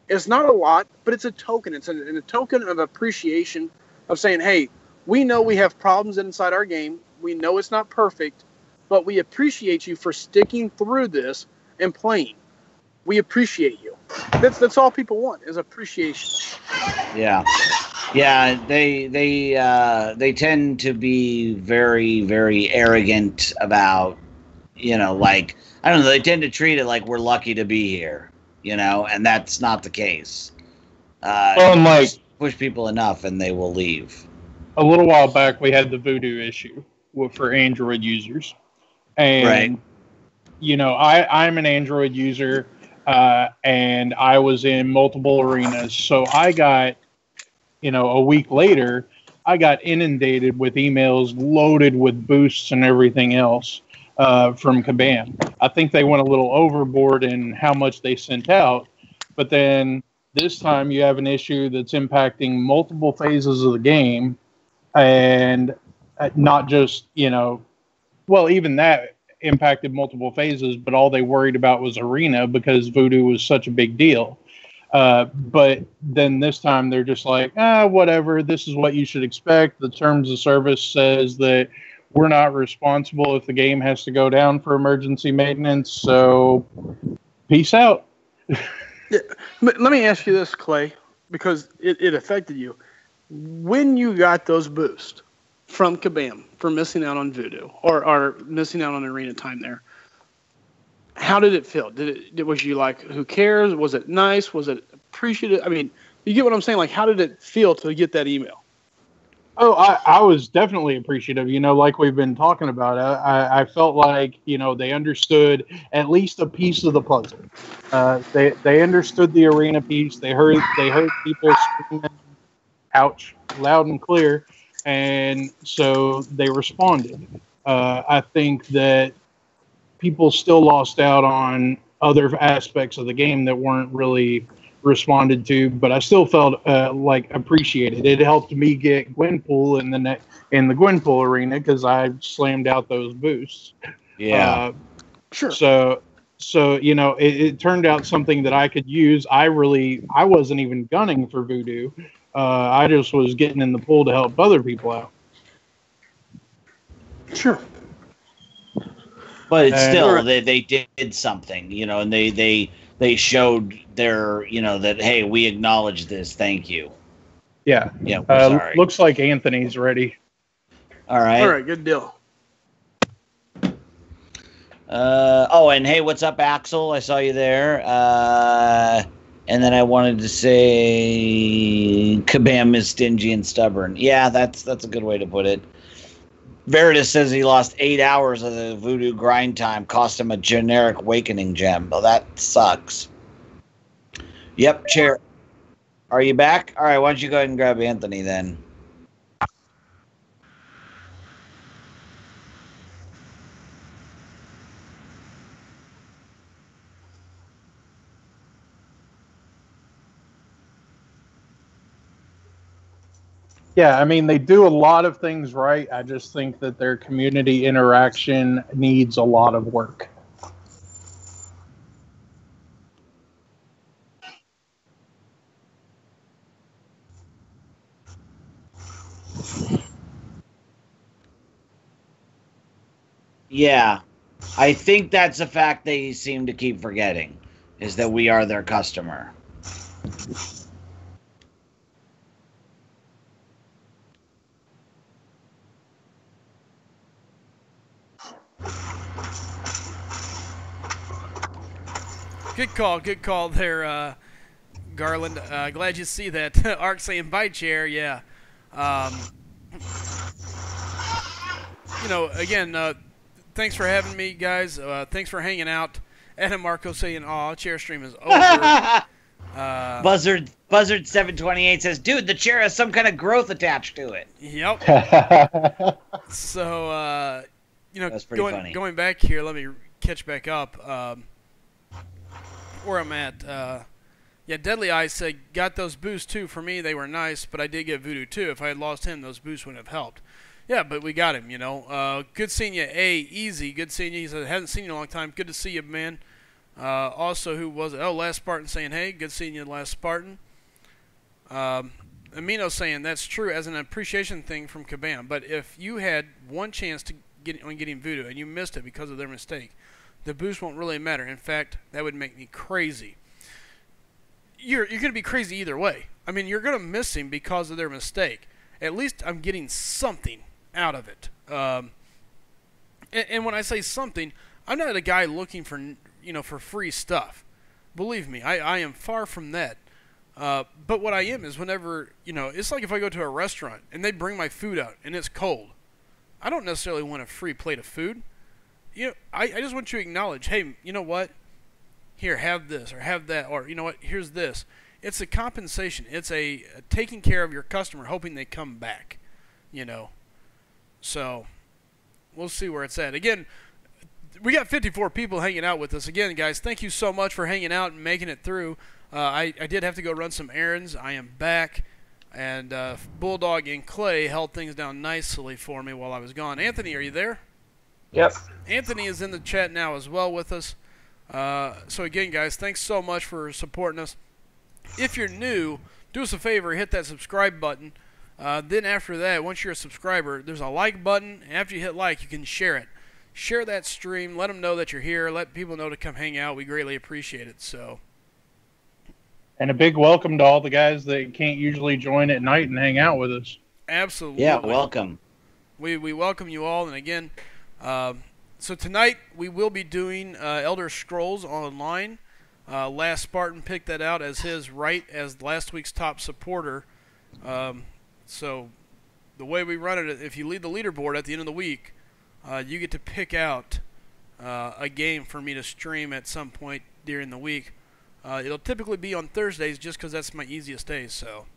It's not a lot, but it's a token. It's a token of appreciation of saying, hey, we know we have problems inside our game. We know it's not perfect, but we appreciate you for sticking through this and playing. We appreciate you. That's all people want is appreciation. Yeah. They tend to be very, very arrogant about, I don't know. They tend to treat it like we're lucky to be here, and that's not the case. Well, Mike, push people enough, and they will leave. A little while back, we had the Voodoo issue for Android users, and I'm an Android user, and I was in multiple arenas, so I got, a week later, I got inundated with emails loaded with boosts and everything else from Kabam. I think they went a little overboard in how much they sent out, but then this time you have an issue that's impacting multiple phases of the game, and not just, even that impacted multiple phases, but all they worried about was Arena because Voodoo was such a big deal. But then this time they're just like, whatever, this is what you should expect. The terms of service says that we're not responsible if the game has to go down for emergency maintenance, so peace out. Yeah, but let me ask you this, Clay, because it affected you. When you got those boosts from Kabam for missing out on Voodoo or missing out on Arena time there, how did it feel? Was you like, who cares? Was it nice? Was it appreciative? I mean, you get what I'm saying? Like, how did it feel to get that email? Oh, I was definitely appreciative, like we've been talking about. I felt like, they understood at least a piece of the puzzle. They understood the Arena piece. They heard people screaming, ouch, loud and clear, and so they responded. I think that people still lost out on other aspects of the game that weren't really responded to, but I still felt appreciated. It helped me get Gwenpool in the Gwenpool arena because I slammed out those boosts. Yeah, sure. So it turned out something that I could use. I wasn't even gunning for Voodoo. I just was getting in the pool to help other people out. Sure. But it's still, they did something, and they showed their, that, hey, we acknowledge this. Thank you. Yeah. Yeah. Sorry. Looks like Anthony's ready. All right. All right. Good deal. And hey, what's up, Axel? I saw you there. And then I wanted to say Kabam is stingy and stubborn. Yeah, that's a good way to put it. Veritas says he lost 8 hours of the Voodoo grind time, cost him a generic Awakening gem. Well, that sucks. Yep, Chair. Are you back? All right, why don't you go ahead and grab Anthony then? Yeah, I mean, they do a lot of things right. I just think that their community interaction needs a lot of work. Yeah, I think that's a fact they seem to keep forgetting, is that we are their customer. Good call there, Garland. Glad you see that. Arc saying bye, Chair. Yeah. Again, thanks for having me, guys. Thanks for hanging out. Ed and Marco saying, "Aw, Chair stream is over." Buzzard 728 says, "Dude, the chair has some kind of growth attached to it." Yep. So, that's pretty funny. Going back here, let me catch back up. Where I'm at. Yeah, Deadly Eyes said, got those boosts too. For me, they were nice, but I did get Voodoo too. If I had lost him, those boosts wouldn't have helped. Yeah, but we got him, Good seeing you, Easy. Good seeing you. He said, haven't seen you in a long time. Good to see you, man. Also, who was it? Oh, Last Spartan saying, hey, good seeing you, Last Spartan. Amino saying, that's true as an appreciation thing from Kabam. But if you had one chance to get on getting Voodoo and you missed it because of their mistake, the boost won't really matter. In fact, that would make me crazy. You're going to be crazy either way. I mean, you're going to miss him because of their mistake. At least I'm getting something out of it. And when I say something, I'm not a guy looking for, for free stuff. Believe me, I am far from that. But what I am is whenever, it's like if I go to a restaurant and they bring my food out and it's cold, I don't necessarily want a free plate of food. I just want you to acknowledge, hey, you know what? Here, have this or have that, or you know what? Here's this. It's a compensation. It's a taking care of your customer, hoping they come back. So we'll see where it's at. Again, we got 54 people hanging out with us. Again, guys, thank you so much for hanging out and making it through. I did have to go run some errands. I am back, and Bulldog and Clay held things down nicely for me while I was gone. Anthony, are you there? Yep. Anthony is in the chat now as well with us. So again, guys, thanks so much for supporting us. If you're new, do us a favor, hit that subscribe button. Then after that, once you're a subscriber, there's a like button. After you hit like, you can share it. Share that stream. Let them know that you're here. Let people know to come hang out. We greatly appreciate it. And a big welcome to all the guys that can't usually join at night and hang out with us. Absolutely. Yeah, welcome. We welcome you all. And again, so tonight we will be doing Elder Scrolls Online. Last Spartan picked that out as his right as last week's top supporter. So the way we run it, if you lead the leaderboard at the end of the week, you get to pick out a game for me to stream at some point during the week. It'll typically be on Thursdays just because that's my easiest day. So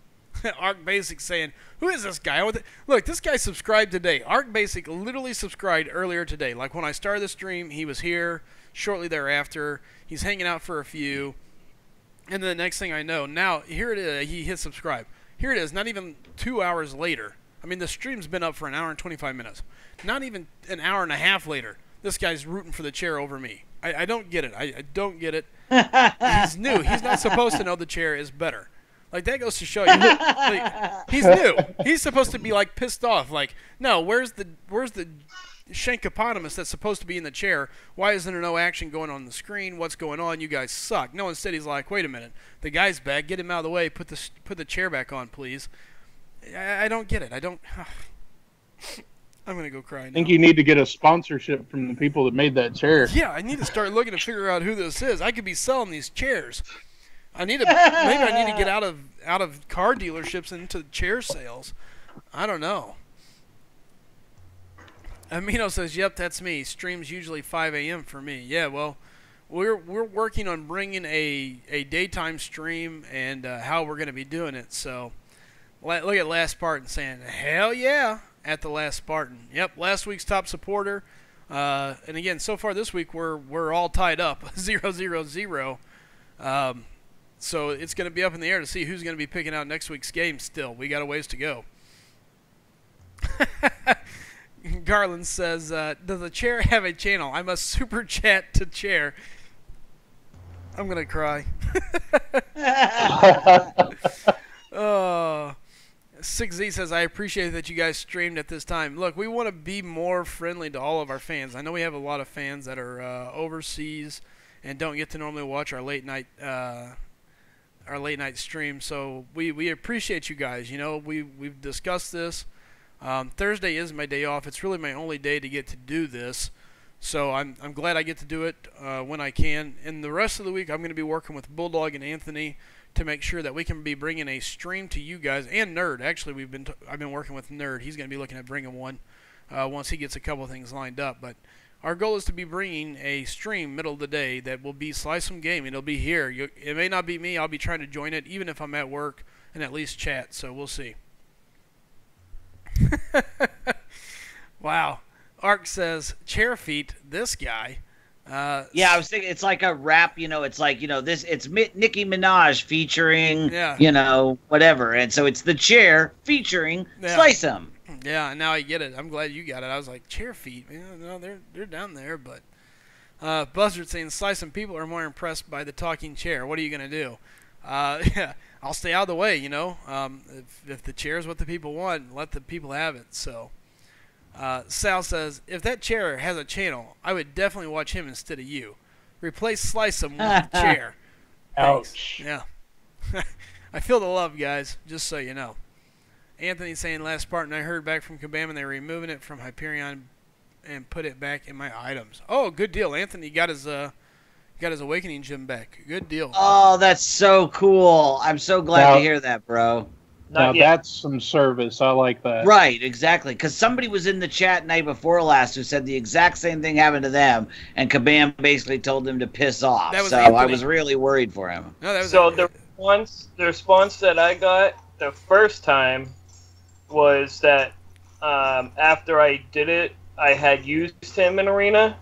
Arc Basic saying, who is this guy? Look, this guy subscribed today. Arc Basic literally subscribed earlier today. Like when I started the stream, he was here. Shortly thereafter, he's hanging out for a few. And then the next thing I know, now here it is. He hit subscribe. Here it is, not even 2 hours later. I mean, the stream's been up for an hour and 25 minutes. Not even an hour and a half later, this guy's rooting for the chair over me. I don't get it. I don't get it. He's new. He's not supposed to know the chair is better. Like, that goes to show you. Like, he's new. He's supposed to be, like, pissed off. Like, no, where's the Shankopotamus that's supposed to be in the chair? Why isn't there no action going on the screen? What's going on? You guys suck. No, instead he's like, wait a minute. The guy's back. Get him out of the way. Put the chair back on, please. I don't get it. I don't... I'm going to go cry now. I think you need to get a sponsorship from the people that made that chair. Yeah, I need to start looking to figure out who this is. I could be selling these chairs. Maybe I need to get out of car dealerships and into chair sales. I don't know. Amino says, "Yep, that's me. Streams usually 5 a.m. for me." Yeah, well, we're working on bringing a daytime stream and how we're going to be doing it. So, look at Last Spartan saying, "Hell yeah!" at the Last Spartan. Yep, last week's top supporter. And again, so far this week we're all tied up 0-0-0. So it's going to be up in the air to see who's going to be picking out next week's game. Still, we got a ways to go. Garland says, does the chair have a channel? I must super chat to chair. I'm going to cry. Oh, 6Z says, I appreciate that you guys streamed at this time. Look, we want to be more friendly to all of our fans. I know we have a lot of fans that are overseas and don't get to normally watch our late night stream. So we appreciate you guys. You know, we've discussed this. Thursday is my day off. It's really my only day to get to do this. So I'm glad I get to do it when I can. And the rest of the week, I'm going to be working with Bulldog and Anthony to make sure that we can be bringing a stream to you guys, and Nerd. Actually, I've been working with Nerd. He's going to be looking at bringing one once he gets a couple things lined up. But our goal is to be bringing a stream middle of the day that will be SlycemGaming. It'll be here. It may not be me. I'll be trying to join it, even if I'm at work, and at least chat. So we'll see. Wow. Ark says, chair feet, this guy. Yeah, I was thinking it's like a rap, it's like, it's Nicki Minaj featuring, whatever. And so it's the chair featuring Slice 'em. Yeah, now I get it. I'm glad you got it. I was like, chair feet. No, they're down there. But Buzzard saying, Slice 'em people are more impressed by the talking chair. What are you going to do? Yeah, I'll stay out of the way, if the chair is what the people want, let the people have it. So Sal says, if that chair has a channel, I would definitely watch him instead of you. Replace Slice 'em with the chair. Ouch. Yeah. I feel the love, guys, just so you know. Anthony saying, Last Spartan, I heard back from Kabam and they're removing it from Hyperion and put it back in my items. Oh, good deal. Anthony got his got his Awakening gem back. Good deal. Oh, that's so cool. I'm so glad to hear that, bro. Now that's some service. I like that. Right, exactly. Because somebody was in the chat night before last who said the exact same thing happened to them, and Kabam basically told them to piss off. So Anthony. I was really worried for him. No, that was so the response that I got the first time was that after I did it, I had used him in Arena.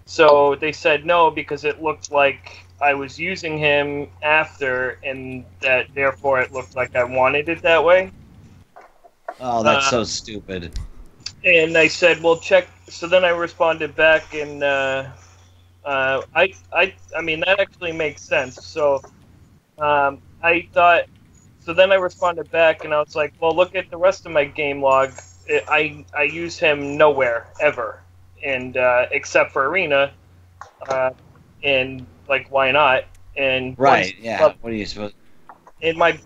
So they said no because it looked like I was using him after, and that therefore it looked like I wanted it that way. Oh, that's so stupid. And I said, well, check. So then I responded back, and I mean, that actually makes sense. So I thought, so then I responded back, and I was like, well, look at the rest of my game log. I use him nowhere, ever, and except for Arena, and like, why not? And right, yeah. What are you supposed? And my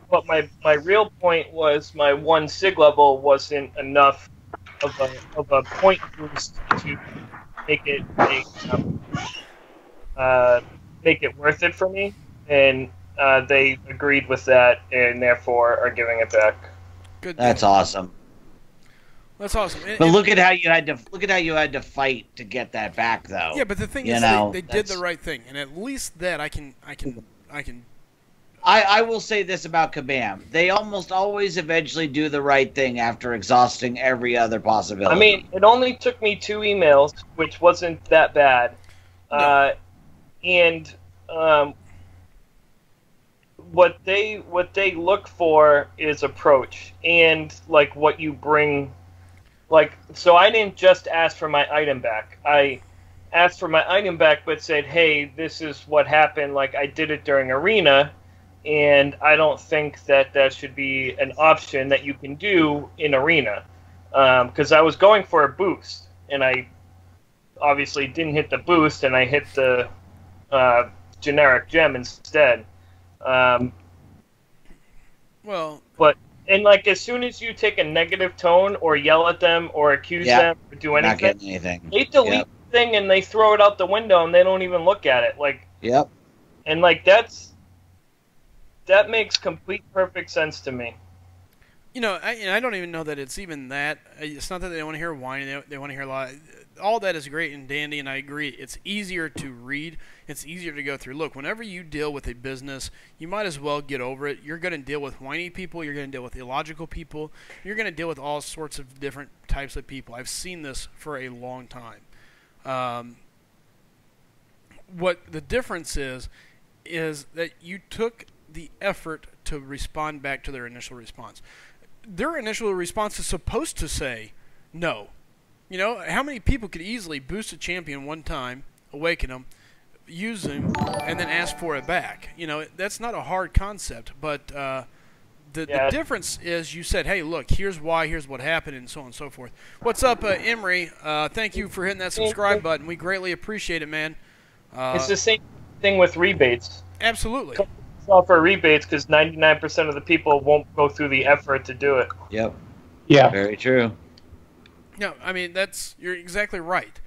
real point was my 1 sig level wasn't enough of a point boost to make it make it worth it for me, and they agreed with that, and therefore are giving it back. Good. That's awesome. That's awesome. But look at how you had to fight to get that back, though. Yeah, but the thing is, they did the right thing, and at least that I can. I will say this about Kabam: they almost always eventually do the right thing after exhausting every other possibility. I mean, it only took me 2 emails, which wasn't that bad, No. and what they look for is approach and like what you bring. Like, so I didn't just ask for my item back. I asked for my item back, but said, hey, this is what happened. Like, I did it during Arena, and I don't think that that should be an option that you can do in Arena. Because I was going for a boost, and I obviously didn't hit the boost, and I hit the generic gem instead. And like, as soon as you take a negative tone or yell at them or accuse them or do anything, they delete the thing and they throw it out the window and they don't even look at it. Like, and like that makes complete perfect sense to me. You know, I don't even know that it's even that. It's not that they want to hear whining. They want to hear a lot. All that is great and dandy, and I agree. It's easier to read. It's easier to go through. Look, whenever you deal with a business, you might as well get over it. You're going to deal with whiny people. You're going to deal with illogical people. You're going to deal with all sorts of different types of people. I've seen this for a long time. What the difference is that you took the effort to respond back to their initial response. Their initial response is supposed to say no. You know, how many people could easily boost a champion one time, awaken them, use him, and then ask for it back? You know, that's not a hard concept, but the difference is you said, hey, look, here's why, here's what happened, and so on and so forth. What's up, Emery? Thank you for hitting that subscribe button. We greatly appreciate it, man. It's the same thing with rebates. Absolutely. Offer rebates because 99% of the people won't go through the effort to do it. Yep. Yeah. Very true. No, I mean, you're exactly right.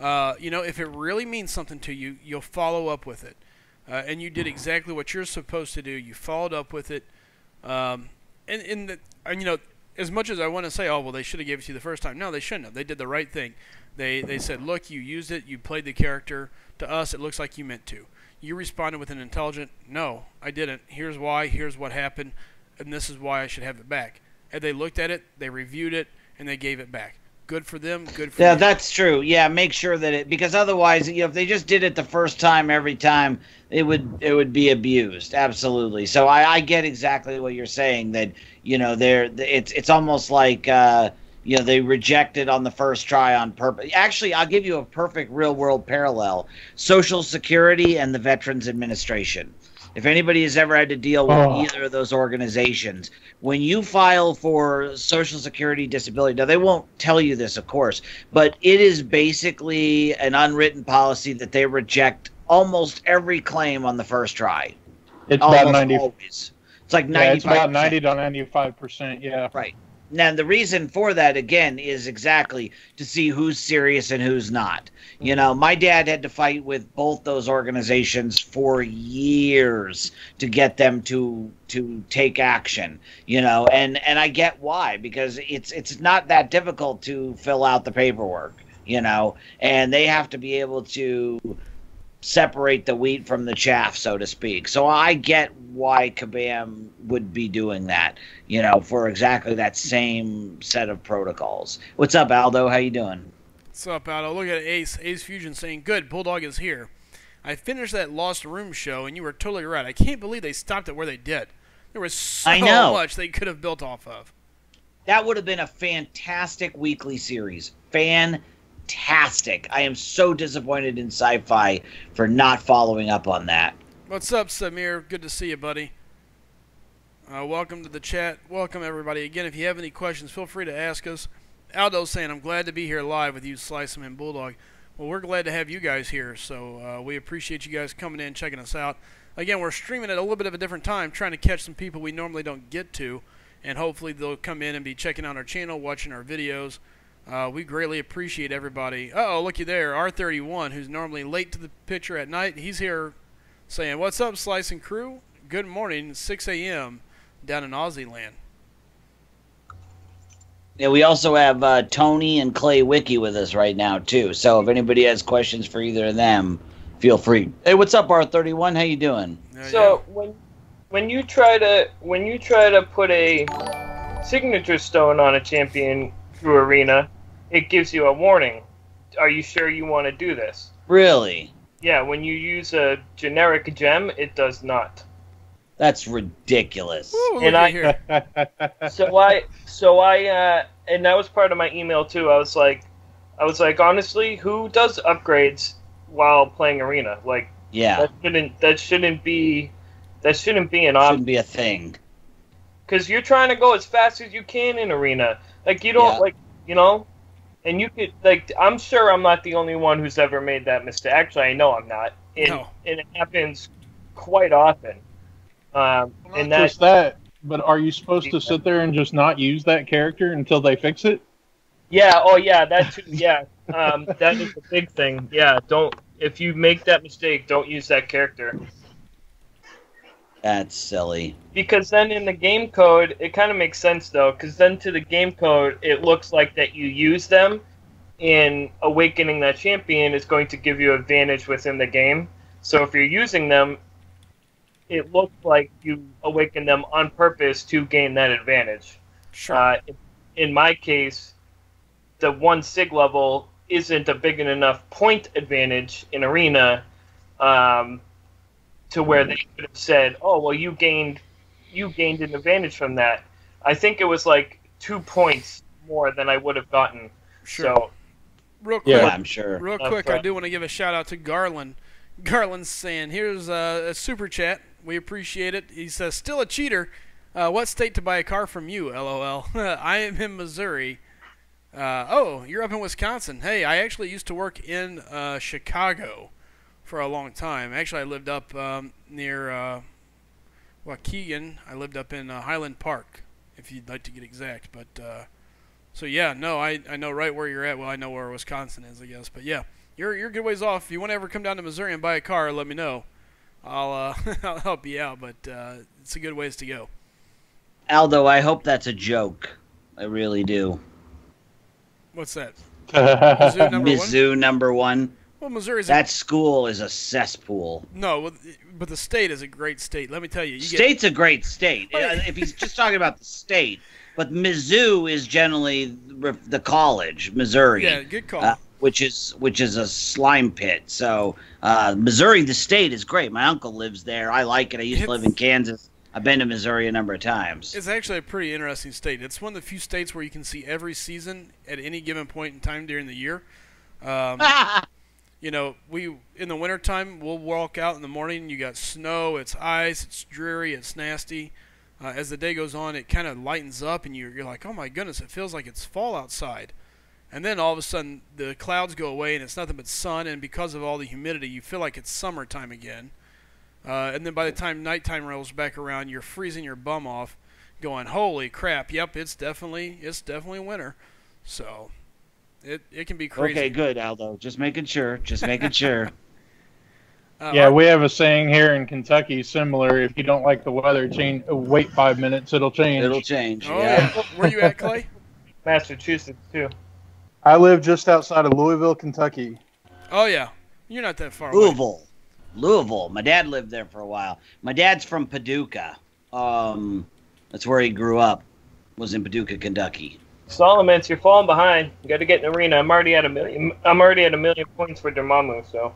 You know, if it really means something to you, you'll follow up with it. And you did exactly what you're supposed to do. You followed up with it. And you know, as much as I want to say, oh, well, they should have gave it to you the first time. No, they shouldn't have. They did the right thing. They said, look, you used it. You played the character. To us, it looks like you meant to. You responded with an intelligent, no, I didn't. Here's why. Here's what happened. And this is why I should have it back. And they looked at it. They reviewed it. And they gave it back. Good for them. Good for you. Yeah, that's true. Yeah, make sure that because otherwise, you know, if they just did it the first time every time, it would be abused. Absolutely. So I get exactly what you're saying. That you know, it's almost like you know, they rejected on the first try on purpose. Actually, I'll give you a perfect real world parallel: Social Security and the Veterans Administration. If anybody has ever had to deal with either of those organizations, when you file for Social Security disability, now they won't tell you this, of course, but it is basically an unwritten policy that they reject almost every claim on the first try. It's about 90. Always. It's like 95%. It's about 90 to 95%. Yeah. Right. Now, the reason for that, again, is exactly to see who's serious and who's not. You know, my dad had to fight with both those organizations for years to get them to take action, you know, and I get why, because it's not that difficult to fill out the paperwork, you know, and they have to be able to separate the wheat from the chaff, so to speak. So I get why Kabam would be doing that, you know, for exactly that same set of protocols. What's up, Aldo? How you doing? What's up, Aldo? Look at Ace Fusion saying, good, Bulldog is here. I finished that Lost Room show, and you were totally right. I can't believe they stopped it where they did. There was so much they could have built off of. That would have been a fantastic weekly series. Fantastic. I am so disappointed in Sci-Fi for not following up on that. What's up, Samir? Good to see you, buddy. Welcome to the chat. Welcome, everybody. Again, if you have any questions, feel free to ask us. Aldo's saying, I'm glad to be here live with you, Slicem and Bulldog. Well, we're glad to have you guys here, so we appreciate you guys coming in, checking us out. Again, we're streaming at a little bit of a different time, trying to catch some people we normally don't get to, and hopefully they'll come in and be checking out our channel, watching our videos. We greatly appreciate everybody. Uh-oh, looky there, R31, who's normally late to the picture at night. He's here saying, what's up, Slice and crew? Good morning, 6 a.m. down in Aussie land. Yeah, we also have Tony and Clay Wiki with us right now, too. So if anybody has questions for either of them, feel free. Hey, what's up, R31? How you doing? So when you try to put a signature stone on a champion through Arena, it gives you a warning. Are you sure you want to do this? Really? Yeah, when you use a generic gem, it does not. That's ridiculous. Ooh, and and that was part of my email too. I was like, honestly, who does upgrades while playing Arena? Like, yeah, that shouldn't be an option. Shouldn't be a thing. Because you're trying to go as fast as you can in Arena. Like, you don't you know, and you could I'm sure I'm not the only one who's ever made that mistake. Actually, I know I'm not. And it happens quite often. And not just that, but are you supposed to sit there and just not use that character until they fix it? Yeah. Oh, yeah. That too. Yeah. That is the big thing. Yeah. If you make that mistake, don't use that character. That's silly. Because then in the game code, it kind of makes sense though. Because then to the game code, it looks like that you use them, and awakening that champion is going to give you advantage within the game. So if you're using them, it looks like you awaken them on purpose to gain that advantage. Sure. In my case, the 1 sig level isn't a big enough point advantage in Arena to where they could have said, "Oh, well, you gained an advantage from that." I think it was like 2 points more than I would have gotten. Sure. So, real quick, I'm sure. Real quick, I do want to give a shout out to Garland. Garland's saying, "Here's a super chat. We appreciate it." He says, "Still a cheater. What state to buy a car from you? LOL. I am in Missouri." Oh, you're up in Wisconsin. Hey, I actually used to work in Chicago for a long time. Actually, I lived up near Waukegan. I lived up in Highland Park, if you'd like to get exact. But so yeah, no, I know right where you're at. Well, I know where Wisconsin is, I guess. But yeah, you're a good ways off. If you want to ever come down to Missouri and buy a car, let me know. I'll I'll help you out. But it's a good ways to go. Aldo, I hope that's a joke. I really do. What's that? Mizzou number Mizzou one? number one. Well, Missouri's that school is a cesspool. No, but the state is a great state. Let me tell you. State's a great state. If he's just talking about the state. But Mizzou is generally the college, Missouri. Yeah, good call. Which is a slime pit. So Missouri, the state, is great. My uncle lives there. I like it. I used to live in Kansas. I've been to Missouri a number of times. It's actually a pretty interesting state. It's one of the few states where you can see every season at any given point in time during the year. You know, in the wintertime, we'll walk out in the morning, you got snow, it's ice, it's dreary, it's nasty. As the day goes on, it kind of lightens up, and you're like, oh my goodness, it feels like it's fall outside. And then all of a sudden, the clouds go away, and it's nothing but sun, and because of all the humidity, you feel like it's summertime again. And then by the time nighttime rolls back around, you're freezing your bum off. going, holy crap, yep, it's definitely winter. So it can be crazy. Okay, good, Aldo. Just making sure. Just making sure. Yeah, we have a saying here in Kentucky similar. If you don't like the weather, wait 5 minutes, it'll change. It'll change. Oh, yeah. Where you at, Clay? Massachusetts too. I live just outside of Louisville, Kentucky. Oh yeah, you're not that far away. Louisville. My dad lived there for a while. My dad's from Paducah. That's where he grew up. Was in Paducah, Kentucky. Solomons, you're falling behind. You got to get in the arena. I'm already at 1 million points for Dormammu, so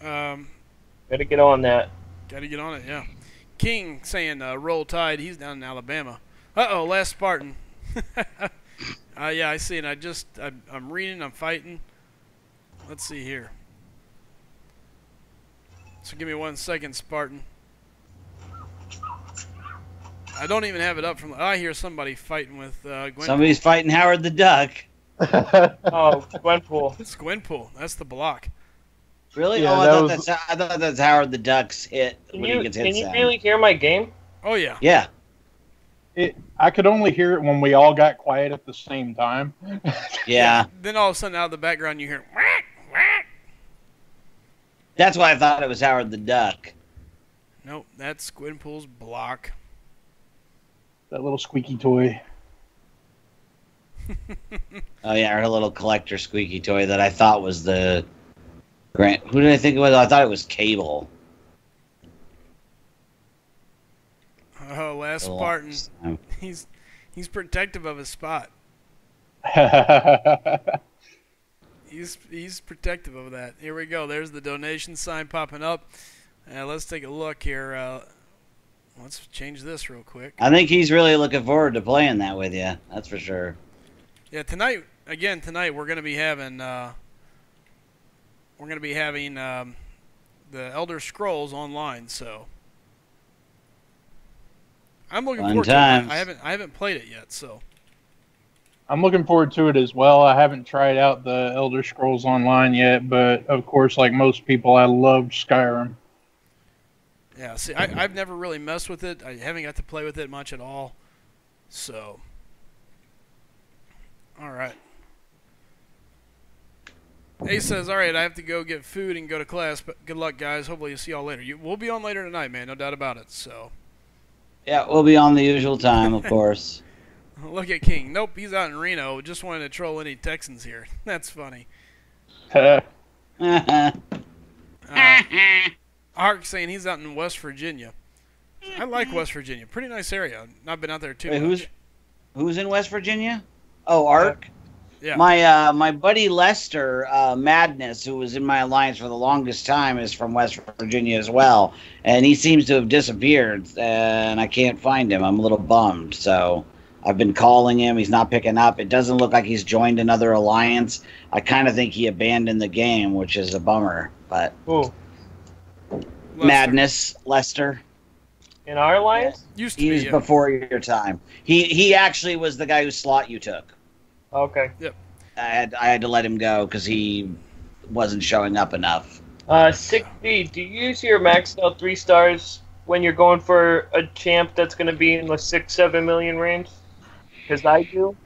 got to get on that. Got to get on it, yeah. King saying roll tide. He's down in Alabama. Uh-oh, last Spartan. Yeah, I see it. I'm reading. I'm fighting. Let's see here. So give me 1 second, Spartan. I don't even have it up from. I hear somebody fighting with Gwenpool. Somebody's fighting Howard the Duck. Oh, Gwenpool. It's Gwenpool. That's the block. Really? Yeah, Oh, I thought that's Howard the Duck's hit. Can when he gets hit you sound. really hear my game? Oh yeah. Yeah. I could only hear it when we all got quiet at the same time. Yeah. Then all of a sudden, out of the background, you hear whack, whack. That's why I thought it was Howard the Duck. Nope, that's Gwenpool's block. That little squeaky toy. Oh yeah, her little collector squeaky toy that I thought was the Grant. Who did I think it was? I thought it was Cable. Oh, last Spartan. He's protective of his spot. He's protective of that. Here we go. There's the donation sign popping up. Let's take a look here. Let's change this real quick. I think he's really looking forward to playing that with you. That's for sure. Yeah, tonight we're gonna be having the Elder Scrolls online. So I'm looking forward to it. I haven't played it yet, so. I'm looking forward to it as well. I haven't tried out the Elder Scrolls Online yet, but of course, like most people, I loved Skyrim. Yeah, see, I've never really messed with it. I haven't got to play with it much at all. So, all right. Ace says, all right, I have to go get food and go to class, but good luck, guys. Hopefully you'll see y'all later. We'll be on later tonight, man, no doubt about it. So. Yeah, we'll be on the usual time, of course. Look at King. Nope, he's out in Reno. Just wanted to troll any Texans here. That's funny. Ark saying he's out in West Virginia. I like West Virginia. Pretty nice area. Not been out there too much. Who's in West Virginia? Oh, Ark? Yeah. My buddy Lester Madness, who was in my alliance for the longest time, is from West Virginia as well. And he seems to have disappeared, and I can't find him. I'm a little bummed. So I've been calling him. He's not picking up. It doesn't look like he's joined another alliance. I kind of think he abandoned the game, which is a bummer. But Madness, Lester. In our alliance? Used to He be, was yeah. before your time. He actually was the guy whose slot you took. Okay. Yep. I had to let him go because he wasn't showing up enough. 6D, do you use your maxed out 3 stars when you're going for a champ that's going to be in the 6-7 million range? Because I do.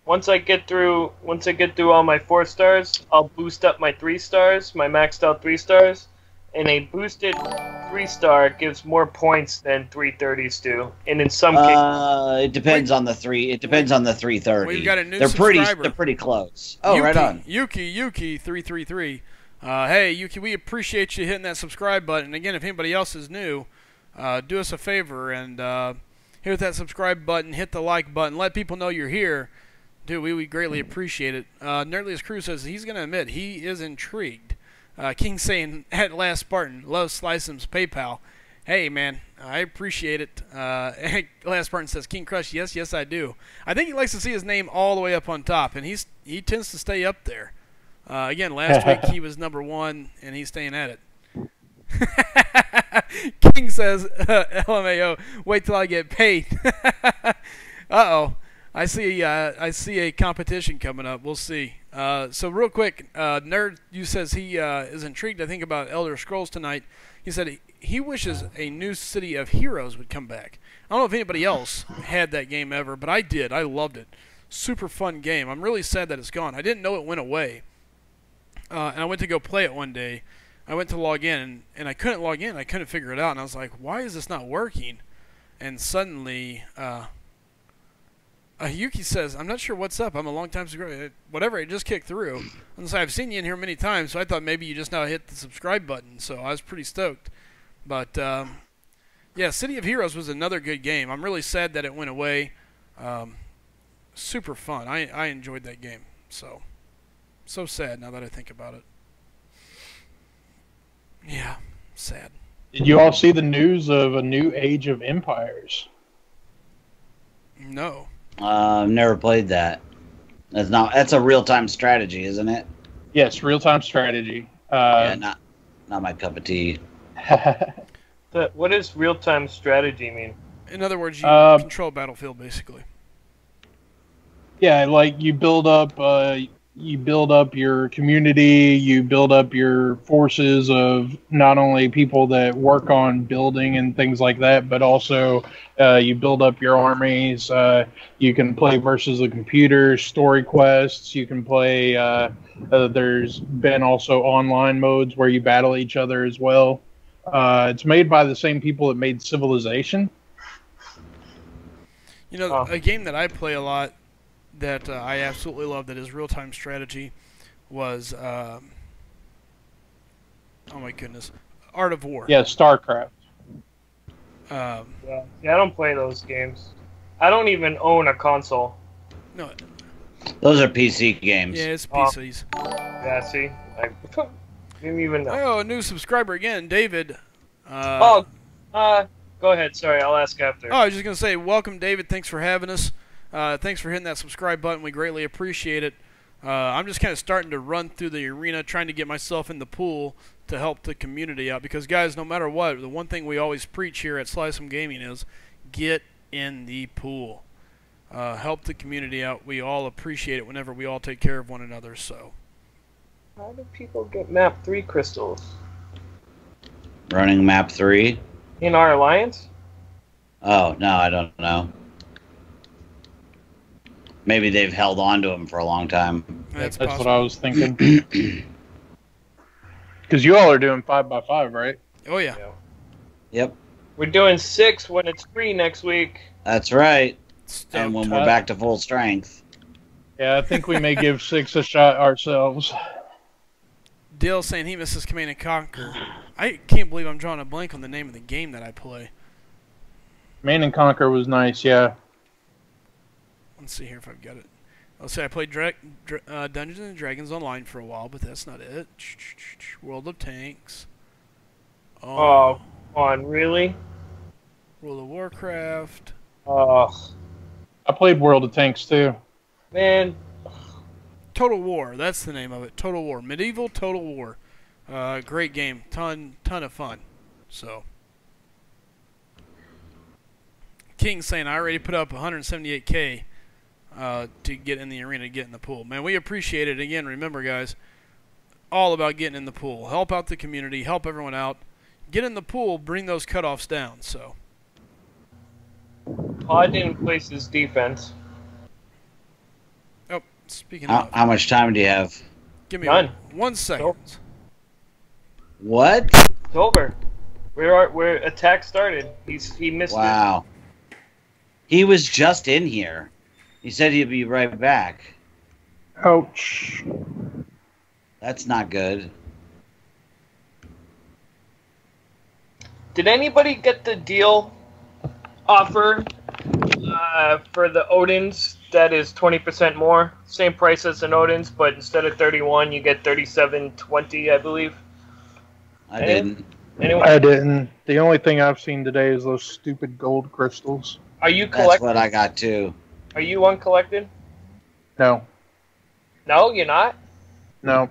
Once I get through all my 4 stars, I'll boost up my 3 stars, my maxed out 3 stars, and a boosted 3-star gives more points than 330s do. And in some cases, It depends on the 3. It depends on the 330. We've got a new They're subscriber. pretty close. Oh, Yuki, right on. Yuki 333. Hey Yuki, we appreciate you hitting that subscribe button. Again, if anybody else is new, do us a favor and hit that subscribe button, hit the like button, let people know you're here. Dude, we would greatly appreciate it. Nerdliest Crew says he's going to admit he is intrigued. King saying, at last Spartan, loves SlycemGaming's PayPal. Hey, man, I appreciate it. Last Spartan says, King Crush, yes, I do. I think he likes to see his name all the way up on top, and he tends to stay up there. Again, last week he was #1, and he's staying at it. King says, LMAO, wait till I get paid. Uh-oh. I see a competition coming up. We'll see. So real quick, Nerd, you says he is intrigued, I think, about Elder Scrolls tonight. He said he wishes a new City of Heroes would come back. I don't know if anybody else had that game ever, but I did. I loved it. Super fun game. I'm really sad that it's gone. I didn't know it went away. And I went to go play it one day. I went to log in, and I couldn't log in. I couldn't figure it out, and I was like, why is this not working? And suddenly, Yuki says, I'm not sure what's up. I'm a long time subscriber. Whatever, it just kicked through. And so I've seen you in here many times, so I thought maybe you just now hit the subscribe button. So I was pretty stoked. But, yeah, City of Heroes was another good game. I'm really sad that it went away. Super fun. I enjoyed that game. So sad now that I think about it. Yeah, sad. Did you all see the news of a new Age of Empires? No. Never played that. That's a real-time strategy, isn't it? Yes, real-time strategy. Yeah, not my cup of tea. What does real-time strategy mean? In other words, you control a battlefield, basically. Yeah, like you build up your community, you build up your forces of not only people that work on building and things like that, but also you build up your armies. You can play versus the computer, story quests. You can play. There's been also online modes where you battle each other as well. It's made by the same people that made Civilization. You know, a game that I play a lot that I absolutely love that is real-time strategy was, oh my goodness, Art of War. Yeah, StarCraft. Yeah, I don't play those games. I don't even own a console. No. Those are PC games. Yeah, it's PCs. Yeah, see? I didn't even know. Oh, a new subscriber again, David. Go ahead. Sorry, I'll ask after. Oh, I was just going to say, welcome, David. Thanks for having us. Thanks for hitting that subscribe button. We greatly appreciate it. I'm just kind of starting to run through the arena, trying to get myself in the pool to help the community out. Because, guys, no matter what, the one thing we always preach here at SlycemGaming is get in the pool. Help the community out. We all appreciate it whenever we all take care of one another. So, how do people get map 3 crystals? Running map 3? In our alliance? Oh, no, I don't know. Maybe they've held on to them for a long time. That's what I was thinking. Because you all are doing 5x5, right? Oh, yeah. Yep. We're doing 6 when it's free next week. That's right. Stoked. And when we're back to full strength. Yeah, I think we may give 6 a shot ourselves. Dale's saying he misses Command & Conquer. I can't believe I'm drawing a blank on the name of the game that I play. Command & Conquer was nice, yeah. Let's see here if I've got it. I'll say I played Dungeons and Dragons Online for a while, but that's not it. World of Tanks. Oh, come on, really? World of Warcraft. Oh, I played World of Tanks too. man. Total War. That's the name of it. Total War. Medieval Total War. Great game. Ton of fun. So. King's saying I already put up 178K. To get in the arena, get in the pool. Man, we appreciate it. Again, remember, guys, all about getting in the pool. Help out the community. Help everyone out. Get in the pool. Bring those cutoffs down. So. Pod didn't place his defense. Oh, speaking of. How much time do you have? Give me None. 1 second. Nope. What? It's over. We're attack started. He missed it. Wow. He was just in here. He said he'd be right back. Ouch. That's not good. Did anybody get the deal offer for the Odins that is 20% more? Same price as an Odins, but instead of 31, you get 37.20, I believe. I didn't. Anyone? I didn't. The only thing I've seen today is those stupid gold crystals. Are you That's collecting? what I got too. Are you uncollected? No. No, you're not? No.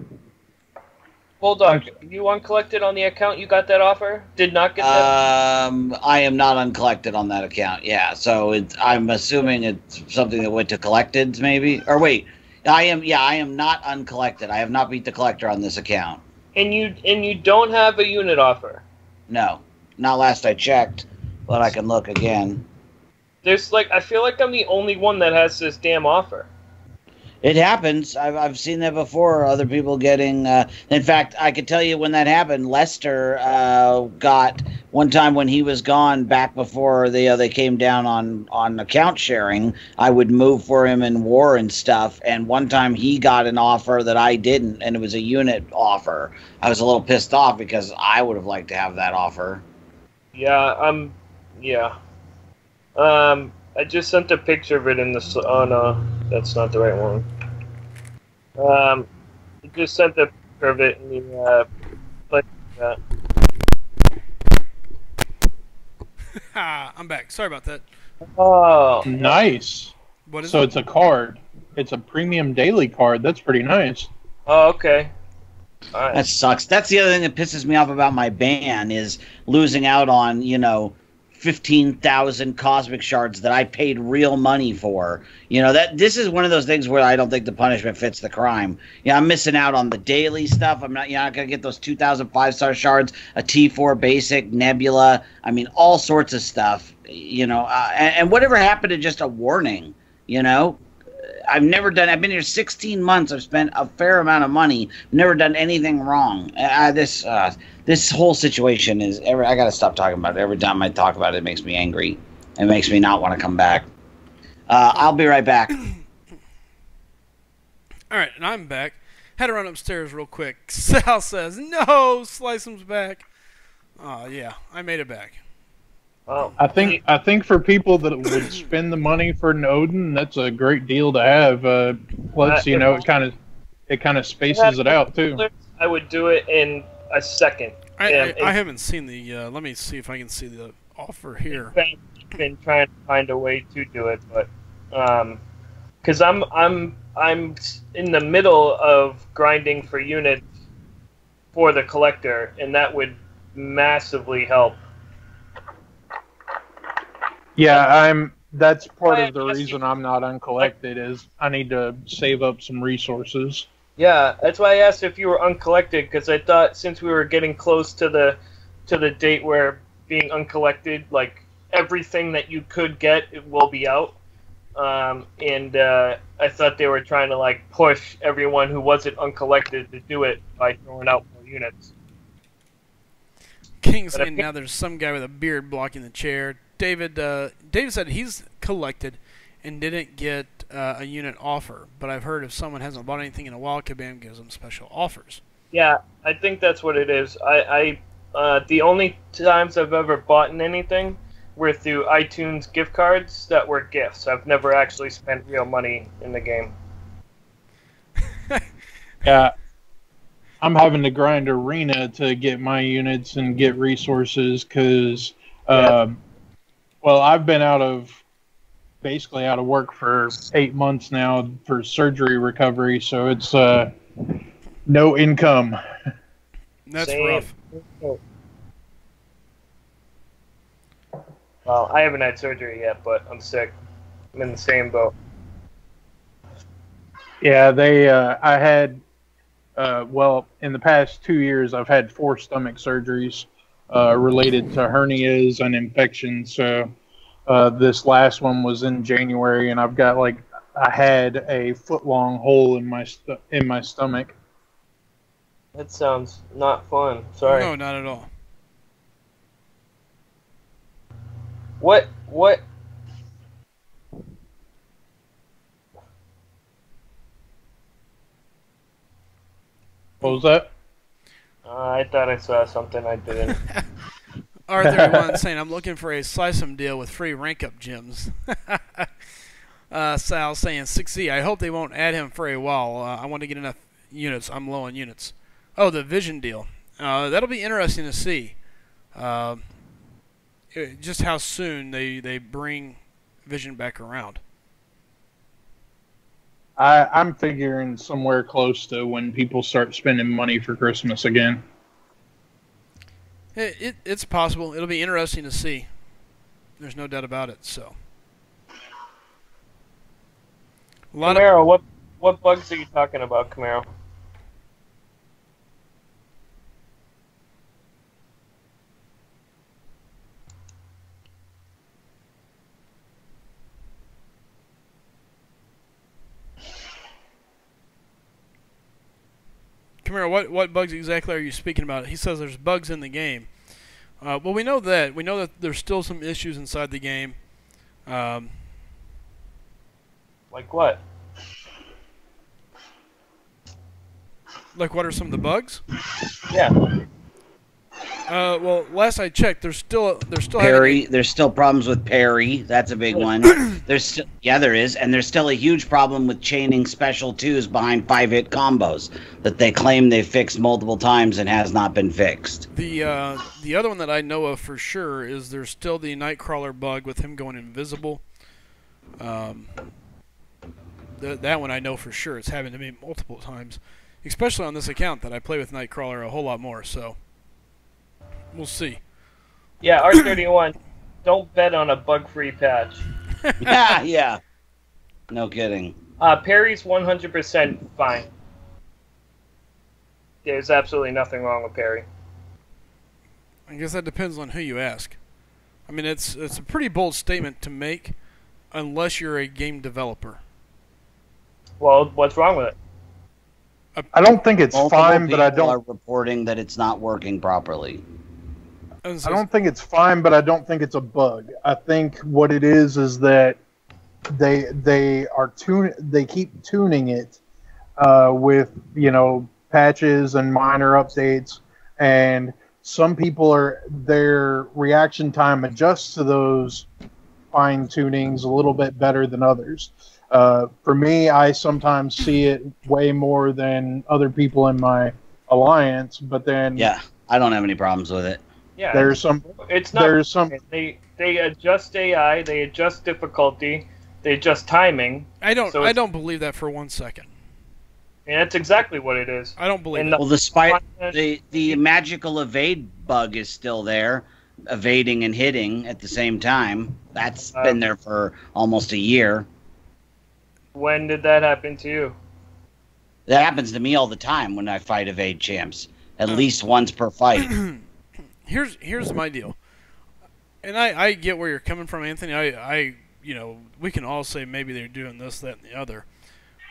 Bulldog, you uncollected on the account you got that offer? Did not get that? I am not uncollected on that account. Yeah, so I'm assuming it's something that went to collecteds, maybe. Or wait, I am. Yeah, I am not uncollected. I have not beat the collector on this account. And you don't have a unit offer. No, not last I checked, but I can look again. There's I feel like I'm the only one that has this damn offer. It happens. I've seen that before. Other people getting. In fact, I could tell you when that happened. Lester got one time when he was gone back before they came down on account sharing. I would move for him in war and stuff. And one time he got an offer that I didn't, and it was a unit offer. I was a little pissed off because I would have liked to have that offer. Yeah, yeah. I just sent a picture of it in the. Oh no, that's not the right one. I just sent a picture of it in the. I'm back. Sorry about that. Oh, nice. What is so it? It's a card. It's a premium daily card. That's pretty nice. Oh, okay. All right. That sucks. That's the other thing that pisses me off about my ban is losing out on 15,000 cosmic shards that I paid real money for. This is one of those things where I don't think the punishment fits the crime. I'm missing out on the daily stuff. I'm not gonna get those 2,000 5-star shards, a T4 basic, Nebula. I mean, all sorts of stuff. And whatever happened to just a warning? I've been here 16 months. I've spent a fair amount of money. Never done anything wrong. This whole situation is. I gotta stop talking about it. Every time I talk about it, it makes me angry. It makes me not want to come back. I'll be right back. All right, and I'm back. Had to run upstairs real quick. Sal says, "No, Slycem's back." Yeah, I made it back. Oh, I think for people that would spend the money for an Odin, that's a great deal to have. Plus, it kind of spaces it out too. I would do it in a second. I haven't seen the. Let me see if I can see the offer here. I've been trying to find a way to do it, but because I'm in the middle of grinding for units for the collector, and that would massively help. Yeah, that's part of the reason I'm not uncollected is I need to save up some resources. Yeah, that's why I asked if you were uncollected, because I thought since we were getting close to the date where being uncollected, like everything that you could get, it will be out. And I thought they were trying to push everyone who wasn't uncollected to do it by throwing out more units. King saying now there's some guy with a beard blocking the chair. David said he's collected and didn't get a unit offer, but I've heard if someone hasn't bought anything in a while, Kabam gives them special offers. Yeah, I think that's what it is. The only times I've ever bought anything were through iTunes gift cards that were gifts. I've never actually spent real money in the game. Yeah, I'm having to grind arena to get my units and get resources because, well, I've been basically out of work for 8 months now for surgery recovery, so it's no income. That's Same. rough. Well, I haven't had surgery yet, but I'm sick. I'm in the same boat. Yeah, I had, in the past 2 years, I've had 4 stomach surgeries related to hernias and infections. So this last one was in January, and I've got I had a foot-long hole in my stomach. That sounds not fun. Sorry. No, not at all. What? What was that? I thought I saw something I didn't. R31 saying, I'm looking for a SlycM deal with free rank-up gems. Sal saying, 6Z, I hope they won't add him for a while. I want to get enough units. I'm low on units. Oh, the Vision deal. That'll be interesting to see. Just how soon they bring Vision back around. I'm figuring somewhere close to when people start spending money for Christmas again. It's possible. It'll be interesting to see. There's no doubt about it. So, Romero, what What bugs are you talking about, Camaro? Camaro, what bugs exactly are you speaking about? He says there's bugs in the game. Well, we know that. We know that there's still some issues inside the game. Like what? Like what are some of the bugs? Yeah. Well, last I checked, there's still Parry. There's still problems with parry. That's a big one. There is, and there's still a huge problem with chaining special twos behind 5-hit combos that they claim they've fixed multiple times and has not been fixed. The other one that I know of for sure is there's still the Nightcrawler bug with him going invisible. That one I know for sure. It's happened to me multiple times, especially on this account that I play with Nightcrawler a whole lot more. So we'll see. Yeah, R31. Don't bet on a bug-free patch. Yeah. No kidding. Parry's 100% fine. There's absolutely nothing wrong with parry. I guess that depends on who you ask. I mean, it's a pretty bold statement to make, unless you're a game developer. Well, what's wrong with it? I don't think it's Multiple fine, but I people don't. are reporting that it's not working properly. I don't think it's fine, but I don't think it's a bug. I think what it is that they keep tuning it with patches and minor updates, and some people their reaction time adjusts to those fine tunings a little bit better than others. For me, I sometimes see it way more than other people in my alliance, but then Yeah, I don't have any problems with it. Yeah, there's some. It's not. There's some. They adjust AI. They adjust difficulty. They adjust timing. I don't believe that for 1 second. And that's exactly what it is. I don't believe And that. Well, the magical evade bug is still there, evading and hitting at the same time. That's been there for almost a year. When did that happen to you? That happens to me all the time when I fight evade champs, at least once per fight. Here's my deal, and I get where you're coming from, Anthony. We can all say maybe they're doing this, that, and the other.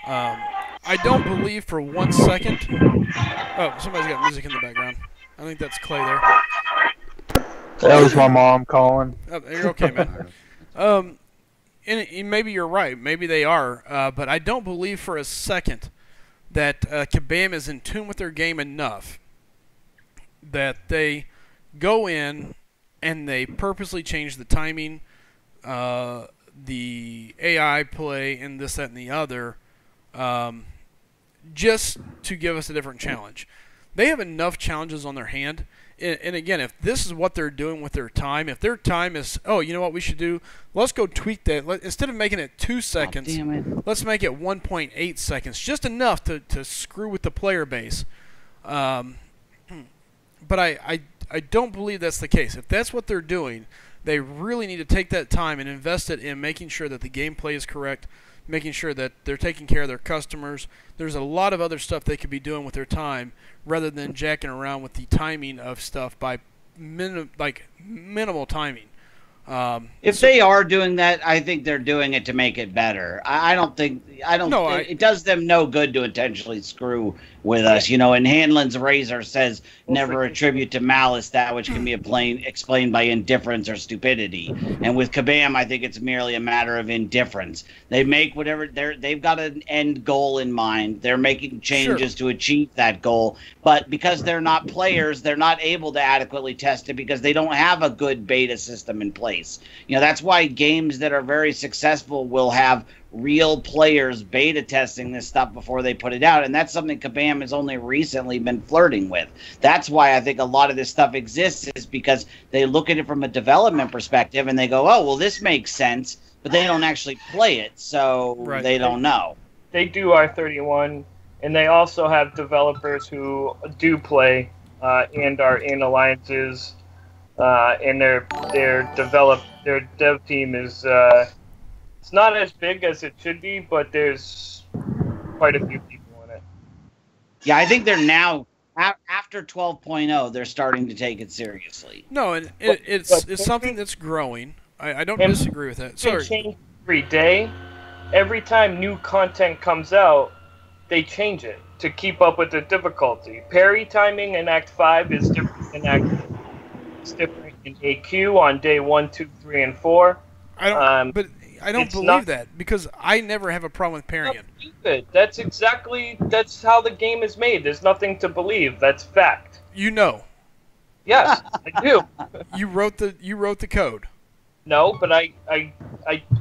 I don't believe for 1 second. Oh, somebody's got music in the background. I think that's Clay there. That was my mom calling. Oh, you're okay, man. And maybe you're right. Maybe they are, but I don't believe for a second that Kabam is in tune with their game enough that they go in and they purposely change the timing, the AI play, and this, that, and the other, just to give us a different challenge. They have enough challenges on their hand. And again, if this is what they're doing with their time, if their time is, oh, you know what we should do? Let's go tweak that. Instead of making it 2 seconds, let's make it 1.8 seconds, just enough to screw with the player base. But I don't believe that's the case. If that's what they're doing, they really need to take that time and invest it in making sure that the gameplay is correct, making sure that they're taking care of their customers. There's a lot of other stuff they could be doing with their time rather than jacking around with the timing of stuff by minimal timing. If they are doing that, I think they're doing it to make it better. It does them no good to intentionally screw with us. And Hanlon's razor says never attribute to malice that which can be explained by indifference or stupidity. And with Kabam, I think it's merely a matter of indifference. They make whatever they've got an end goal in mind. They're making changes to achieve that goal, but because they're not players, they're not able to adequately test it because they don't have a good beta system in place. That's why games that are very successful will have real players beta testing this stuff before they put it out, and that's something Kabam has only recently been flirting with. That's why I think a lot of this stuff exists, is because they look at it from a development perspective and they go, oh, well, this makes sense, but they don't actually play it, so they don't know. They do R31, and they also have developers who do play and are in alliances. And their dev team is it's not as big as it should be, but there's quite a few people in it. Yeah, I think they're now after 12.0, they're starting to take it seriously. No, and it's something that's growing. I don't disagree with that. Sorry. They change every day. Every time new content comes out, they change it to keep up with the difficulty. Parry timing in Act 5 is different in Act 4. It's different in AQ on day 1, 2, 3, and 4. But I don't believe that because I never have a problem with parrying. That's how the game is made. There's nothing to believe. That's fact. You know. Yes, I do. You wrote the code. No, but I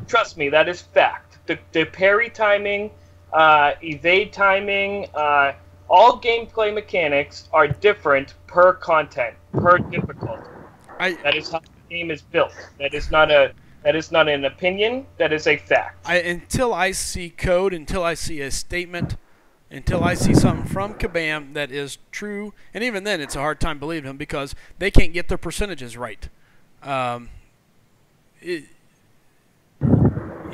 trust me. That is fact. The parry timing, evade timing, all gameplay mechanics are different per content, per difficulty. That is how the game is built. That is not an opinion. That is a fact. Until I see code, until I see a statement, until I see something from Kabam that is true, and even then it's a hard time believing them because they can't get their percentages right.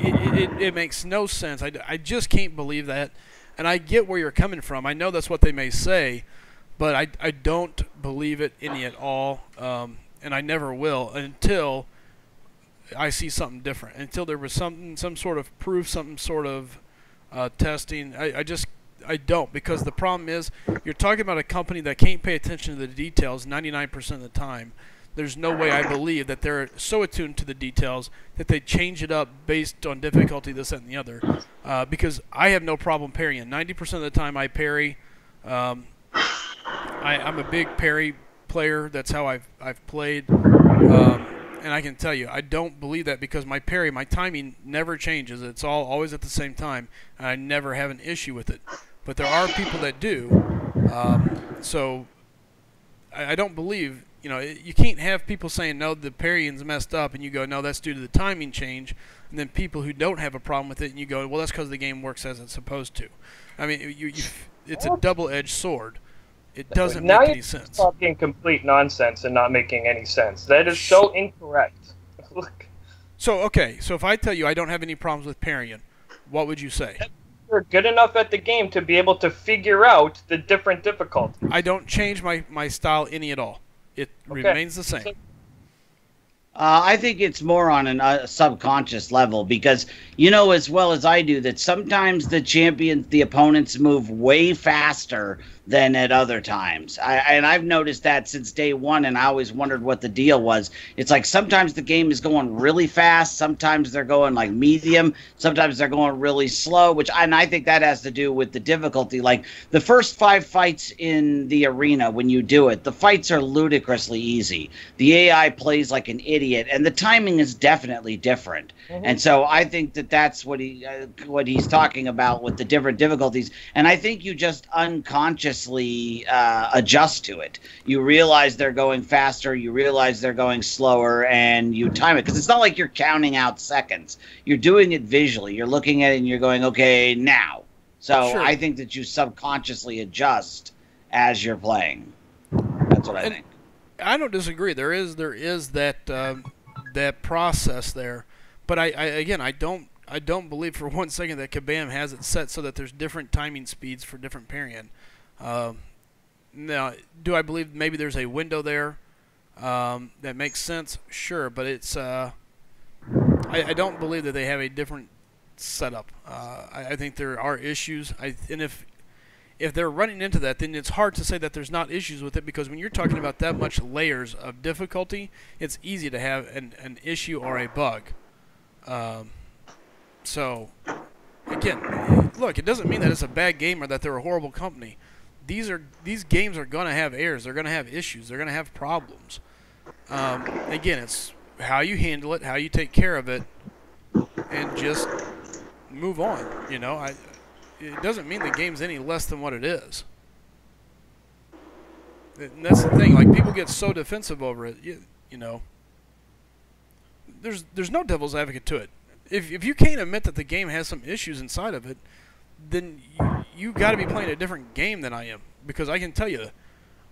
It makes no sense. I just can't believe that, and I get where you're coming from. I know that's what they may say, but I don't believe it any at all, and I never will until I see something different. Until there was some sort of proof, some sort of testing. I don't, because the problem is you're talking about a company that can't pay attention to the details 99% of the time. There's no way I believe that they're so attuned to the details that they change it up based on difficulty, this, that, and the other. Because I have no problem parrying. 90% of the time I parry. I'm a big parry player. That's how I've played. And I can tell you, I don't believe that because my timing never changes. It's always at the same time, and I never have an issue with it. But there are people that do. So I don't believe. You can't have people saying, no, the parrying's messed up, and you go, no, that's due to the timing change, and then people who don't have a problem with it, and you go, well, that's because the game works as it's supposed to. I mean, it's a double-edged sword. It doesn't make any sense. Now you're talking complete nonsense and not making any sense. That is so incorrect. Look. So if I tell you I don't have any problems with parrying, what would you say? You're good enough at the game to be able to figure out the different difficulties. I don't change my style any at all. It remains the same. I think it's more on a subconscious level because you know as well as I do that sometimes the opponents move way faster than at other times. And I've noticed that since day one, and I always wondered what the deal was. It's like sometimes the game is going really fast, sometimes they're going like medium, sometimes they're going really slow, and I think that has to do with the difficulty. Like the first 5 fights in the arena, when you do it, the fights are ludicrously easy. The AI plays like an idiot, and the timing is definitely different. Mm-hmm. And so I think that's what he's talking about with the different difficulties. And I think you just unconsciously adjust to it. You realize they're going faster, you realize they're going slower, and you time it. Because it's not like you're counting out seconds. You're doing it visually. You're looking at it and you're going, okay, now. So sure. I think that you subconsciously adjust as you're playing. That's what I think. I don't disagree. There is that that process there, but I don't believe for 1 second that Kabam has it set so that there's different timing speeds for different parrying. Now, do I believe maybe there's a window there that makes sense? Sure, but it's I don't believe that they have a different setup. I think there are issues. And if they're running into that, then it's hard to say that there's not issues with it, because when you're talking about that much layers of difficulty, it's easy to have an issue or a bug. So, again, look, it doesn't mean that it's a bad game or that they're a horrible company. These games are going to have errors. They're going to have issues. They're going to have problems. Again, it's how you handle it, how you take care of it, and just move on. It doesn't mean the game's any less than what it is. And that's the thing. Like, people get so defensive over it. There's no devil's advocate to it. If you can't admit that the game has some issues inside of it, then you got to be playing a different game than I am. Because I can tell you,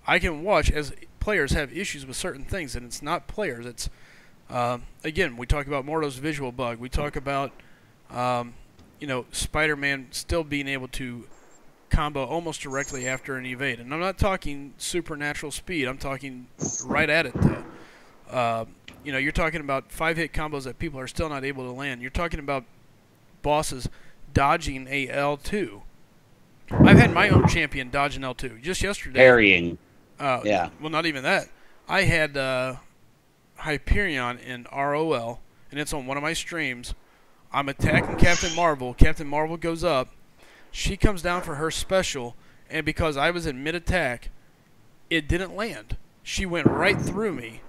I can watch as players have issues with certain things, and it's not players. It's again, we talk about Morto's visual bug. We talk about Spider-Man still being able to combo almost directly after an evade. And I'm not talking supernatural speed. I'm talking right at it, though. You're talking about 5-hit combos that people are still not able to land. You're talking about bosses dodging a L2. I've had my own champion dodge an L2 just yesterday. Parrying. Yeah. Well, not even that. I had Hyperion in ROL, and it's on one of my streams. I'm attacking Captain Marvel. Captain Marvel goes up. She comes down for her special, and because I was in mid-attack, it didn't land. She went right through me.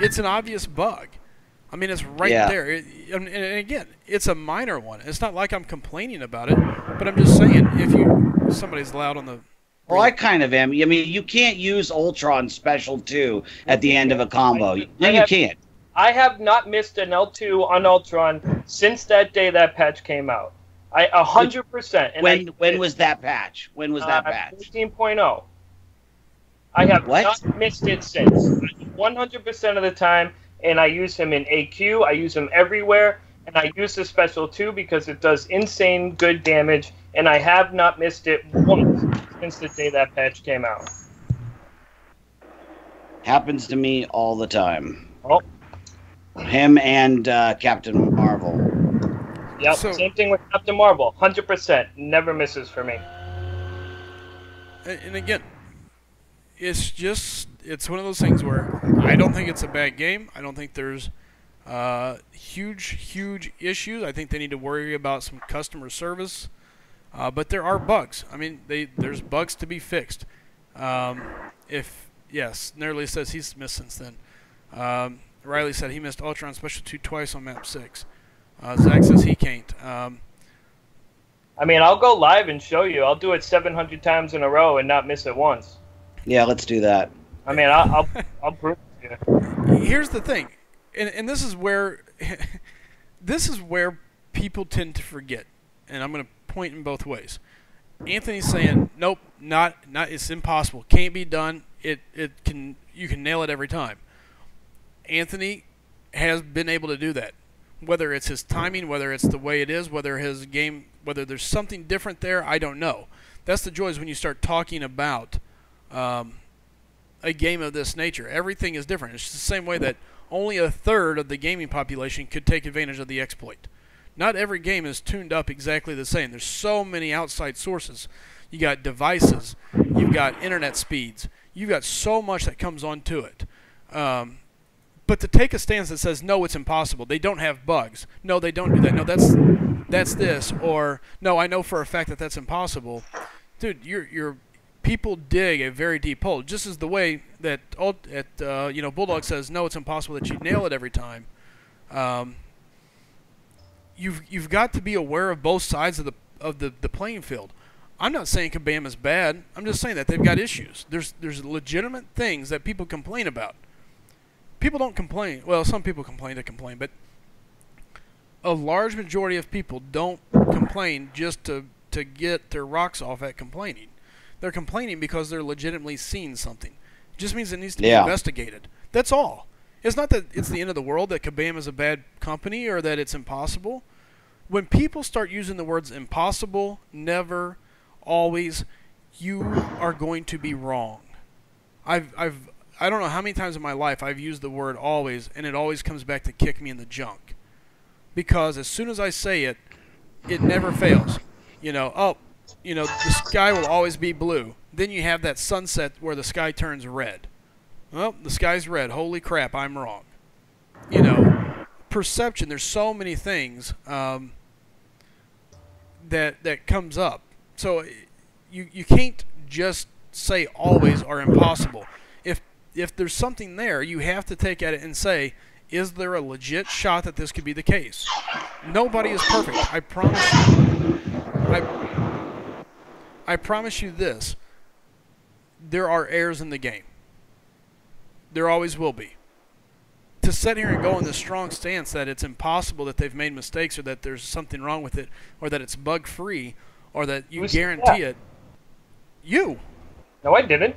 It's an obvious bug. I mean, it's right there. And again, it's a minor one. It's not like I'm complaining about it, but I'm just saying if somebody's loud on the... Well, I kind of am. I mean, you can't use Ultron Special 2 at the end of a combo. No, you can't. I have not missed an L2 on Ultron since that day that patch came out. 100%. When was that patch? When was that patch? 14.0. I have not missed it since. 100% of the time, and I use him in AQ. I use him everywhere, and I use the Special 2 because it does insane good damage, and I have not missed it once since the day that patch came out. Happens to me all the time. Oh. Him and Captain Marvel. Yep, same thing with Captain Marvel. 100%. Never misses for me. And again, it's one of those things where I don't think it's a bad game. I don't think there's huge issues. I think they need to worry about some customer service. But there are bugs. I mean, there's bugs to be fixed. Nerly says he's missed since then. Riley said he missed Ultron Special 2 twice on map 6. Zach says he can't. I mean, I'll go live and show you. I'll do it 700 times in a row and not miss it once. Yeah, let's do that. I mean, I'll prove it to you. Here's the thing, and this is where people tend to forget, and I'm going to point in both ways. Anthony's saying, nope, not it's impossible, can't be done. You can nail it every time. Anthony has been able to do that. Whether it's his timing, whether it's the way it is, whether there's something different there, I don't know. That's the joys when you start talking about a game of this nature. Everything is different. It's the same way that only a third of the gaming population could take advantage of the exploit. Not every game is tuned up exactly the same. There's so many outside sources. You got devices. You've got internet speeds. You've got so much that comes onto it. But to take a stance that says, no, it's impossible, they don't have bugs, no, they don't do that, no, that's this, or, no, I know for a fact that that's impossible, dude, you're people dig a very deep hole, just as the way that, Bulldog says, no, it's impossible that you nail it every time. You've got to be aware of both sides of the playing field. I'm not saying Kabam is bad, I'm just saying that they've got issues. There's legitimate things that people complain about. People don't complain. Well, some people complain, but a large majority of people don't complain just to get their rocks off at complaining. They're complaining because they're legitimately seeing something. It just means it needs to be investigated. That's all. It's not that it's the end of the world that Kabam is a bad company or that it's impossible. When people start using the words impossible, never, always, you are going to be wrong. I don't know how many times in my life I've used the word always, and it always comes back to kick me in the junk. Because as soon as I say it, it never fails. The sky will always be blue. Then you have that sunset where the sky turns red. Well, the sky's red. Holy crap, I'm wrong. Perception, there's so many things that comes up. So you can't just say always or impossible. If there's something there, you have to take at it and say, is there a legit shot that this could be the case? Nobody is perfect. I promise you. I promise you this. There are errors in the game. There always will be. To sit here and go in this strong stance that it's impossible that they've made mistakes or that there's something wrong with it or that it's bug-free or that you guarantee it. You. No, I didn't.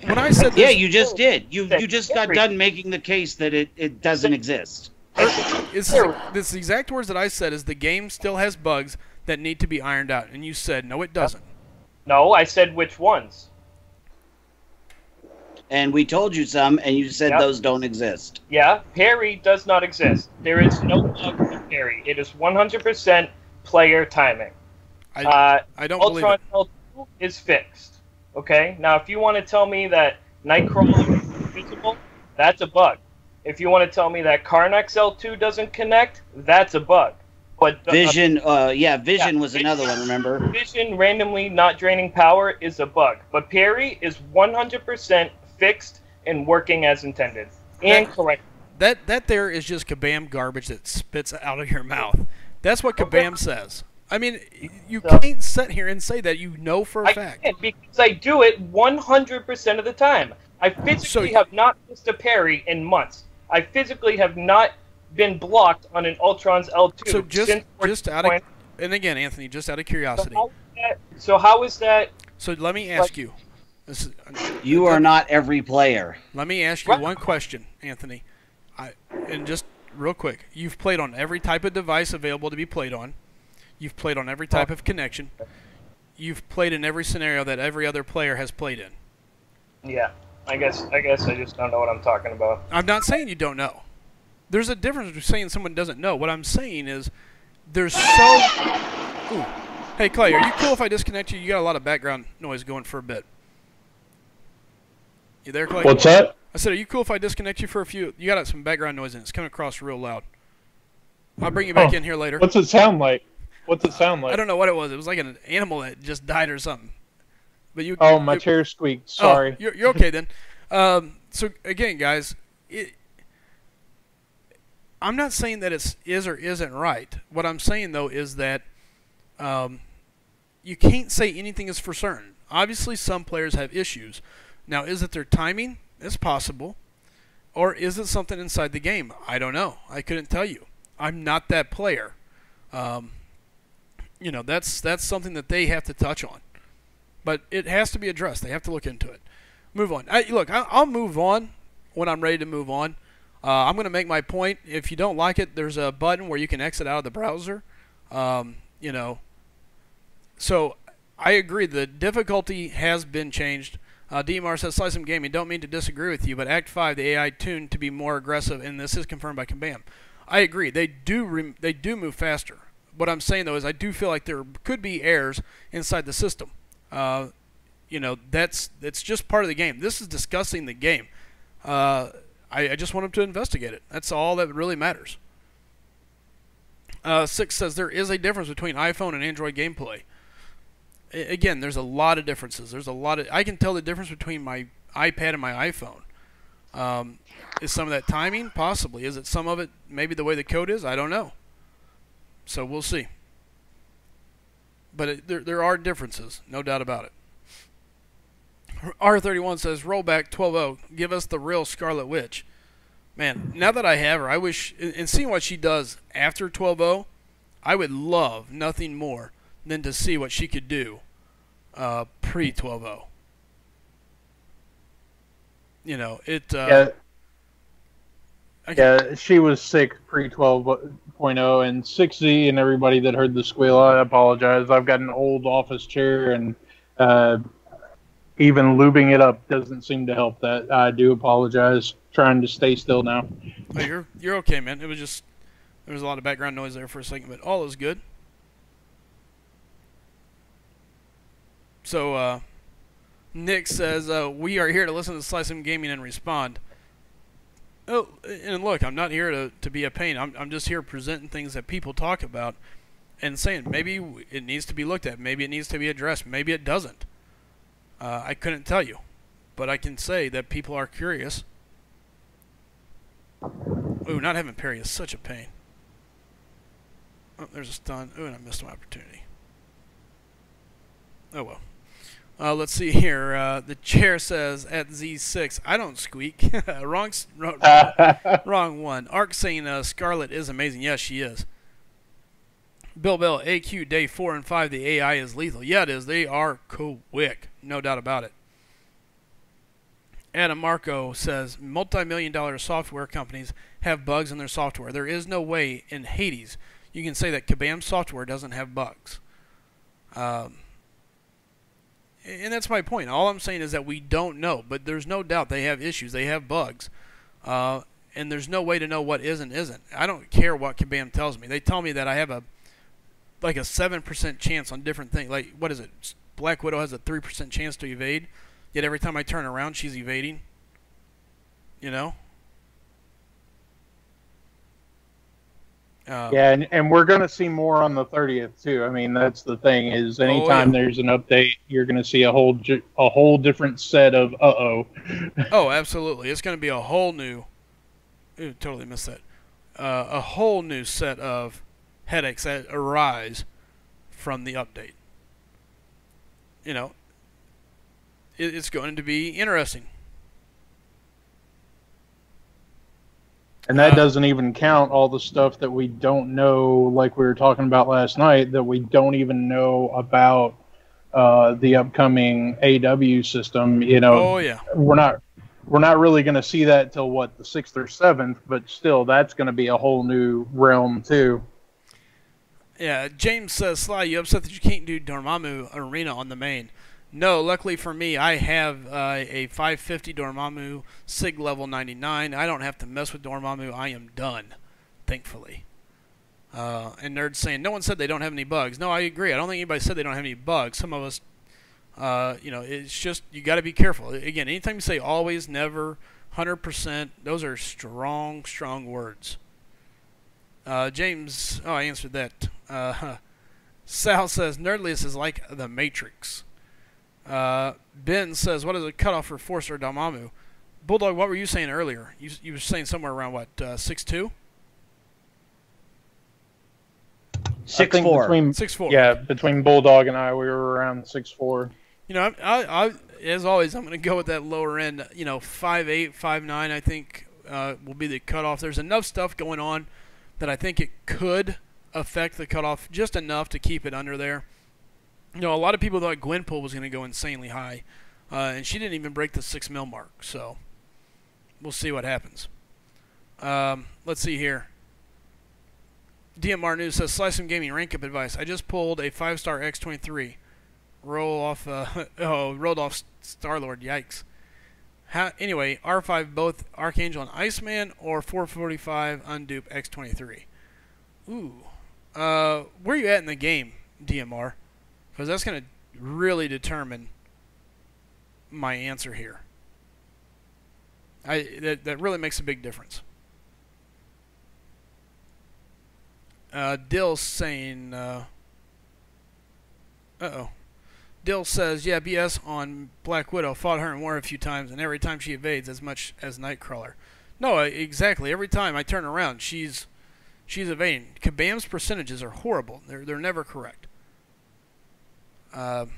When I said this, yeah, you just did. You just got done making the case that it doesn't exist. This the exact words that I said is the game still has bugs that need to be ironed out. And you said, no, it doesn't. No, I said which ones. And we told you some, and you said those don't exist. Yeah, parry does not exist. There is no bug with parry. It is 100% player timing. I don't believe it. Ultron L2 is fixed. Okay? Now, if you want to tell me that Nightcrawler is invisible, that's a bug. If you want to tell me that Karnak's L2 doesn't connect, that's a bug. But Vision, Vision was another one, remember? Vision randomly not draining power is a bug. But parry is 100% fixed and working as intended. And correct. That there is just kabam garbage that spits out of your mouth. That's what kabam says. I mean, you can't sit here and say that you know for a fact. I can't, because I do it 100% of the time. I physically have not missed a parry in months. I physically have not been blocked on an Ultron's L2. So just out of, and again, Anthony, just out of curiosity. So how is that? So let me ask you. You are not every player. Let me ask you one question, Anthony. And just real quick, you've played on every type of device available to be played on. You've played on every type of connection. You've played in every scenario that every other player has played in. Yeah, I guess I just don't know what I'm talking about. I'm not saying you don't know. There's a difference between saying someone doesn't know. What I'm saying is there's so... Ooh. Hey, Clay, are you cool if I disconnect you? You got a lot of background noise going for a bit. You there, Clay? What's that? I said, are you cool if I disconnect you for a few... You got some background noise in it. It's coming across real loud. I'll bring you back in here later. What's it sound like? What's it sound like? I don't know what it was. It was like an animal that just died or something. But you. Oh, my chair squeaked. Sorry. Oh, you're okay then. So again, guys, I'm not saying that it is or isn't right. What I'm saying though is that you can't say anything is for certain. Obviously, some players have issues. Now, is it their timing? It's possible. Or is it something inside the game? I don't know. I couldn't tell you. I'm not that player. You know, that's something that they have to touch on. But it has to be addressed. They have to look into it. Move on. I'll move on when I'm ready to move on. I'm going to make my point. If you don't like it, there's a button where you can exit out of the browser. You know, so I agree. The difficulty has been changed. DMR says, SlycemGaming, don't mean to disagree with you, but Act 5, the AI tuned to be more aggressive, and this is confirmed by Kabam. I agree. They do move faster. What I'm saying, though, is I do feel like there could be errors inside the system. You know, it's just part of the game. This is discussing the game. I just want them to investigate it. That's all that really matters. 6 says there is a difference between iPhone and Android gameplay. Again, there's a lot of differences. I can tell the difference between my iPad and my iPhone. Is some of that timing? Possibly. Is it some of it maybe the way the code is? I don't know. So we'll see. But there are differences, no doubt about it. R31 says, rollback 12.0, give us the real Scarlet Witch. Man, now that I have her, I wish, and seeing what she does after 12.0, I would love nothing more than to see what she could do pre-12.0. You know, yeah, she was sick pre-12.0, and 6Z and everybody that heard the squeal, I apologize. I've got an old office chair, and even lubing it up doesn't seem to help that. I do apologize. Trying to stay still now. Oh, you're okay, man. It was just, there was a lot of background noise there for a second, but all is good. So, Nick says, we are here to listen to SlycemGaming and respond. Oh, and look, I'm not here to be a pain. I'm just here presenting things that people talk about and saying maybe it needs to be looked at. Maybe it needs to be addressed. Maybe it doesn't. I couldn't tell you. But I can say that people are curious. Ooh, not having parry is such a pain. Oh, there's a stun. Ooh, and I missed my opportunity. Oh, well. Let's see here. The chair says at Z6, I don't squeak. Wrong one. Ark saying Scarlet is amazing. Yes, she is. Bill Bell, AQ day 4 and 5, the AI is lethal. Yeah, it is. They are quick. No doubt about it. Adam Marco says multi-million-dollar software companies have bugs in their software. There is no way in Hades you can say that Kabam software doesn't have bugs. And that's my point. All I'm saying is that we don't know, but there's no doubt they have issues. They have bugs. And there's no way to know what is and isn't. I don't care what Kabam tells me. They tell me that I have a 7% chance on different things. Like, what is it? Black Widow has a 3% chance to evade. Yet every time I turn around, she's evading. You know? Yeah, and we're going to see more on the 30th, too. I mean, that's the thing, is anytime there's an update, you're going to see a whole different set of uh-oh. Oh, absolutely. It's going to be a whole new... Ooh, totally missed that. A whole new set of headaches that arise from the update. You know, it's going to be interesting. And that doesn't even count all the stuff that we don't know, like we were talking about last night, that we don't even know about the upcoming AW system. You know, oh yeah, we're not really going to see that till what, the 6th or 7th, but still, that's going to be a whole new realm too. Yeah, James says, Sly, you upset that you can't do Dormammu Arena on the main? No, luckily for me, I have a 550 Dormammu Sig level 99. I don't have to mess with Dormammu. I am done, thankfully. And Nerd's saying, no one said they don't have any bugs. No, I agree. I don't think anybody said they don't have any bugs. Some of us, you know, it's just, you got to be careful. Again, anytime you say always, never, 100%, those are strong, strong words. James, oh, I answered that. Sal says, Nerdliest is like the Matrix. Ben says, what is the cutoff for Force or Dormammu? Bulldog, what were you saying earlier? You were saying somewhere around, what, 6'2"? 6'4". 6'4". Yeah, between Bulldog and I, we were around 6'4". You know, I as always, I'm going to go with that lower end. You know, 5'8", 5'9", I think will be the cutoff. There's enough stuff going on that I think it could affect the cutoff just enough to keep it under there. You know, a lot of people thought Gwenpool was going to go insanely high, and she didn't even break the 6 mil mark. So we'll see what happens. Let's see here. DMR News says, SlycemGaming rank up advice. I just pulled a 5-star X23. Rolled off Star-Lord. Yikes. Anyway, R5 both Archangel and Iceman, or 445 undupe X23. Ooh. Where are you at in the game, DMR? Because that's going to really determine my answer here. That really makes a big difference. Dill's saying, Dill says, yeah, BS on Black Widow. Fought her in war a few times, and every time she evades as much as Nightcrawler. No, exactly. Every time I turn around, she's evading. Kabam's percentages are horrible. They're never correct. And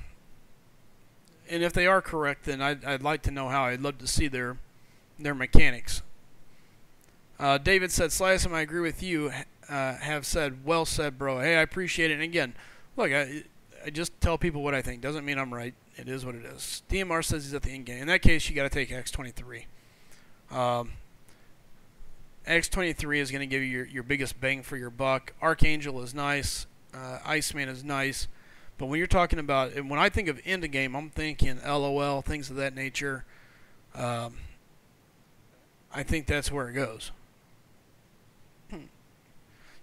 if they are correct, then I'd like to know how. I'd love to see their mechanics. David said, Slycem, I agree with you. Have said, well said, bro. Hey, I appreciate it. And again, look, I just tell people what I think. Doesn't mean I'm right. It is what it is. DMR says he's at the end game. In that case, you got to take X23. X23 is going to give you your biggest bang for your buck. Archangel is nice. Iceman is nice. But when you're talking about, and when I think of end of game, I'm thinking LOL, things of that nature. I think that's where it goes.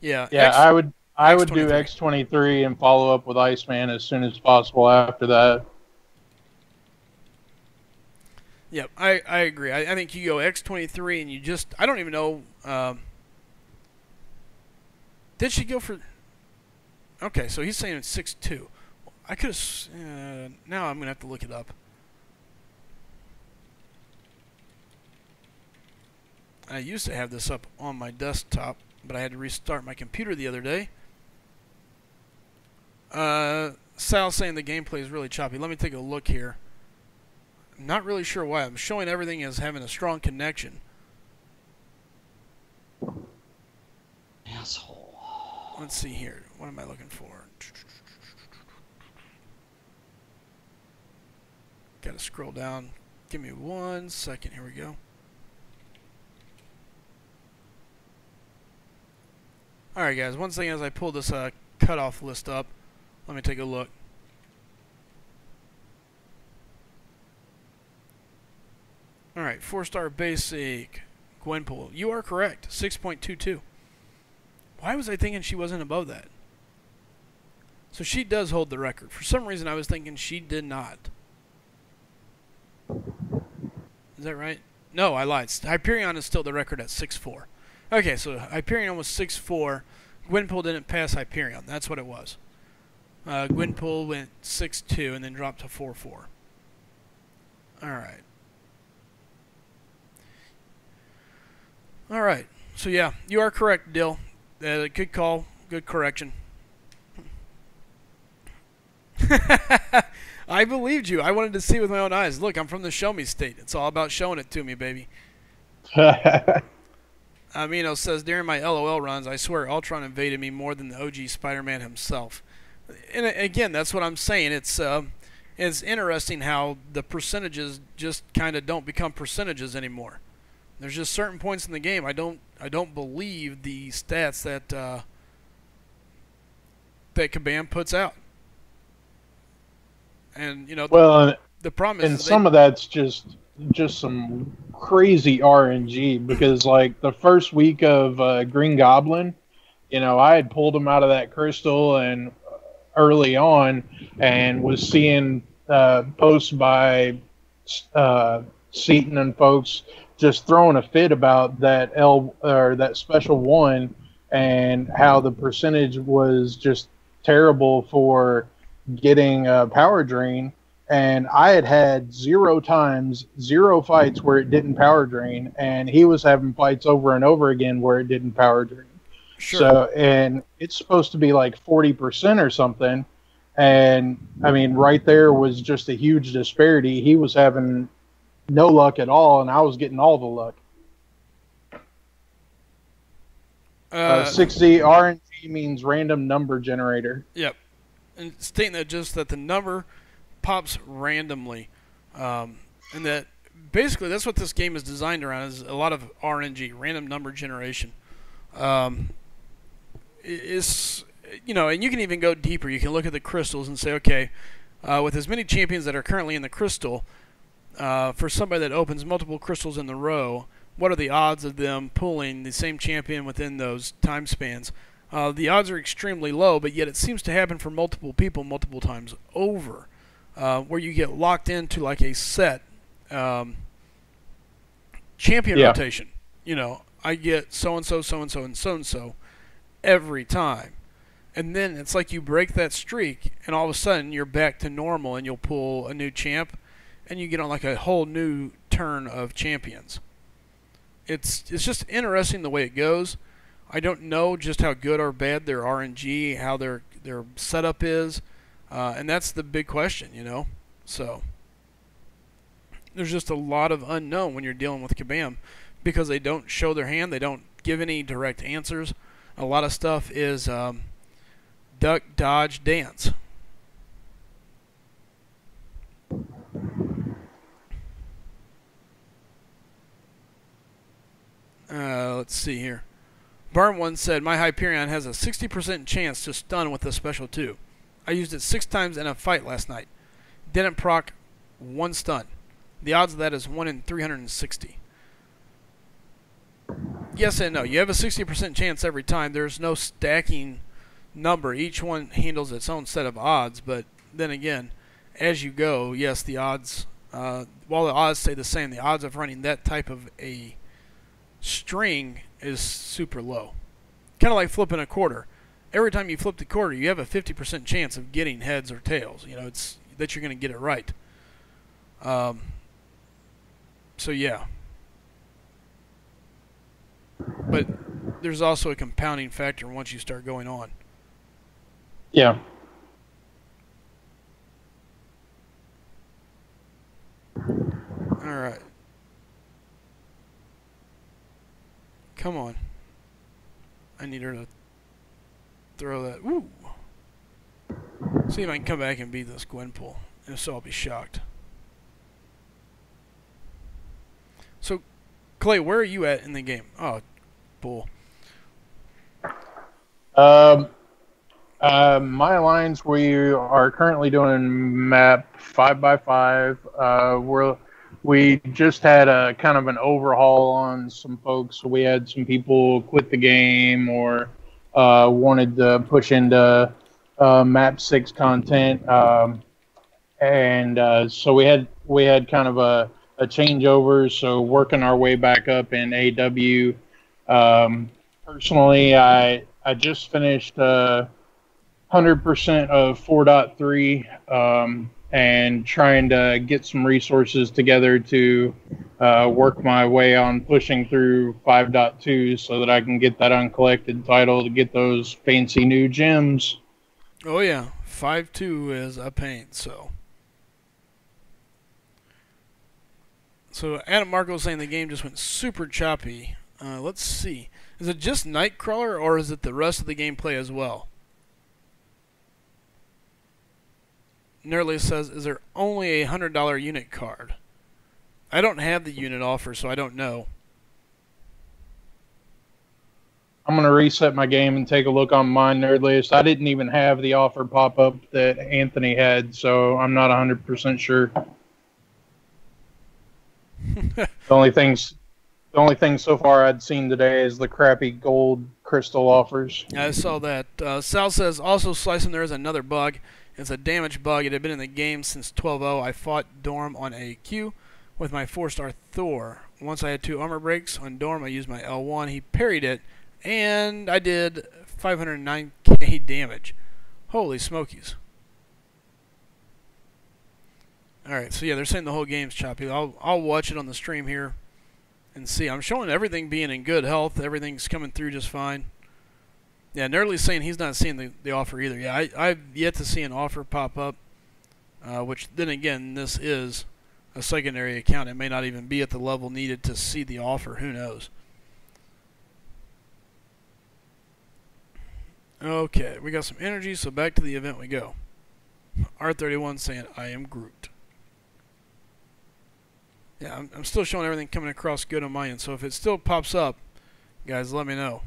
Yeah. Yeah, I would do X23 and follow up with Iceman as soon as possible after that. Yep, I agree. I think you go X23 and you just, I don't even know. Did she go for? Okay, so he's saying it's 6'2". I could have. Now I'm gonna have to look it up. I used to have this up on my desktop, but I had to restart my computer the other day. Sal's saying the gameplay is really choppy. Let me take a look here. I'm not really sure why. I'm showing everything as having a strong connection. Asshole. Let's see here. What am I looking for? Gotta scroll down. Give me 1 second. Here we go. Alright guys, once again as I pull this cutoff list up, let me take a look. Alright, 4-star basic Gwenpool. You are correct. 6.22. Why was I thinking she wasn't above that? So she does hold the record. For some reason I was thinking she did not. Is that right? No, I lied. Hyperion is still the record at 6'4". Okay, so Hyperion was 6'4". Gwenpool didn't pass Hyperion. That's what it was. Gwenpool went 6'2" and then dropped to 4'4". Alright. Alright. So yeah, you are correct, Dill. Good call. Good correction. I believed you. I wanted to see with my own eyes. Look, I'm from the show me state. It's all about showing it to me, baby. Amino says, during my LOL runs, I swear Ultron invaded me more than the OG Spider-Man himself. And again, that's what I'm saying. It's interesting how the percentages just kind of don't become percentages anymore. There's just certain points in the game I don't believe the stats that that Kabam puts out. And you know, well, the problem is, and some of that's just some crazy RNG, because like the first week of Green Goblin, you know, I had pulled him out of that crystal and early on, and was seeing posts by Seaton and folks just throwing a fit about that that special one, and how the percentage was just terrible for getting power drain. And I had 0 times, 0 fights where it didn't power drain, and he was having fights over and over again where it didn't power drain. Sure. So, and it's supposed to be like 40% or something. And I mean, right there was just a huge disparity. He was having no luck at all, and I was getting all the luck. 6Z RNG means random number generator. Yep. And stating that just that the number pops randomly, and that basically that's what this game is designed around, is a lot of RNG, random number generation. Is, you know, and you can even go deeper. You can look at the crystals and say, okay, with as many champions that are currently in the crystal, for somebody that opens multiple crystals in the row, what are the odds of them pulling the same champion within those time spans? The odds are extremely low, but yet it seems to happen for multiple people multiple times over, where you get locked into like a set champion rotation. You know, I get so-and-so, so-and-so, and so-and-so every time. And then it's like you break that streak, and all of a sudden you're back to normal, and you'll pull a new champ, and you get on like a whole new turn of champions. It's just interesting the way it goes. I don't know just how good or bad their RNG, how their setup is, and that's the big question, you know. So there's just a lot of unknown when you're dealing with Kabam, because they don't show their hand, they don't give any direct answers. A lot of stuff is duck, dodge, dance. Let's see here. Barn one said, my Hyperion has a 60% chance to stun with the special 2. I used it 6 times in a fight last night. Didn't proc 1 stun. The odds of that is 1 in 360. Yes and no. You have a 60% chance every time. There's no stacking number. Each one handles its own set of odds, but then again, as you go, yes, the odds, while the odds stay the same, the odds of running that type of a string is super low. Kind of like flipping a quarter. Every time you flip the quarter, you have a 50% chance of getting heads or tails. You know, it's that you're going to get it right. So yeah. But there's also a compounding factor once you start going on. Yeah. All right. Come on. I need her to throw that. Woo! See if I can come back and beat this Gwenpool. If so, I'll be shocked. Clay, where are you at in the game? Oh, bull. My alliance, we are currently doing map 5x5. We just had a kind of an overhaul on some folks. So we had some people quit the game or wanted to push into map 6 content, and so we had kind of a changeover. So working our way back up in AW. Personally, I just finished 100% of 4.3, and trying to get some resources together to work my way on pushing through 5.2 so that I can get that uncollected title to get those fancy new gems. Oh yeah, 5.2 is a pain. So Adam Marco saying the game just went super choppy. Let's see. Is it just Nightcrawler, or is it the rest of the gameplay as well? Nerdly says, is there only a $100 unit card? I don't have the unit offer, so I don't know. I'm going to reset my game and take a look on my nerd list. I didn't even have the offer pop up that Anthony had, so I'm not 100% sure. The only thing so far I'd seen today is the crappy gold crystal offers. I saw that. Sal says, also, Slicem, there is another bug. It's a damage bug. It had been in the game since 12.0. I fought Dorm on AQ with my 4-star Thor. Once I had 2 armor breaks on Dorm, I used my L1. He parried it, and I did 509k damage. Holy smokies. Alright, so yeah, they're saying the whole game's choppy. I'll watch it on the stream here and see. I'm showing everything being in good health. Everything's coming through just fine. Yeah, Nerdly's saying he's not seeing the offer either. Yeah, I've yet to see an offer pop up, which then again, this is a secondary account. It may not even be at the level needed to see the offer. Who knows? Okay, we got some energy, so back to the event we go. R31 saying, I am Groot. Yeah, I'm still showing everything coming across good on my end, so if it still pops up, guys, let me know.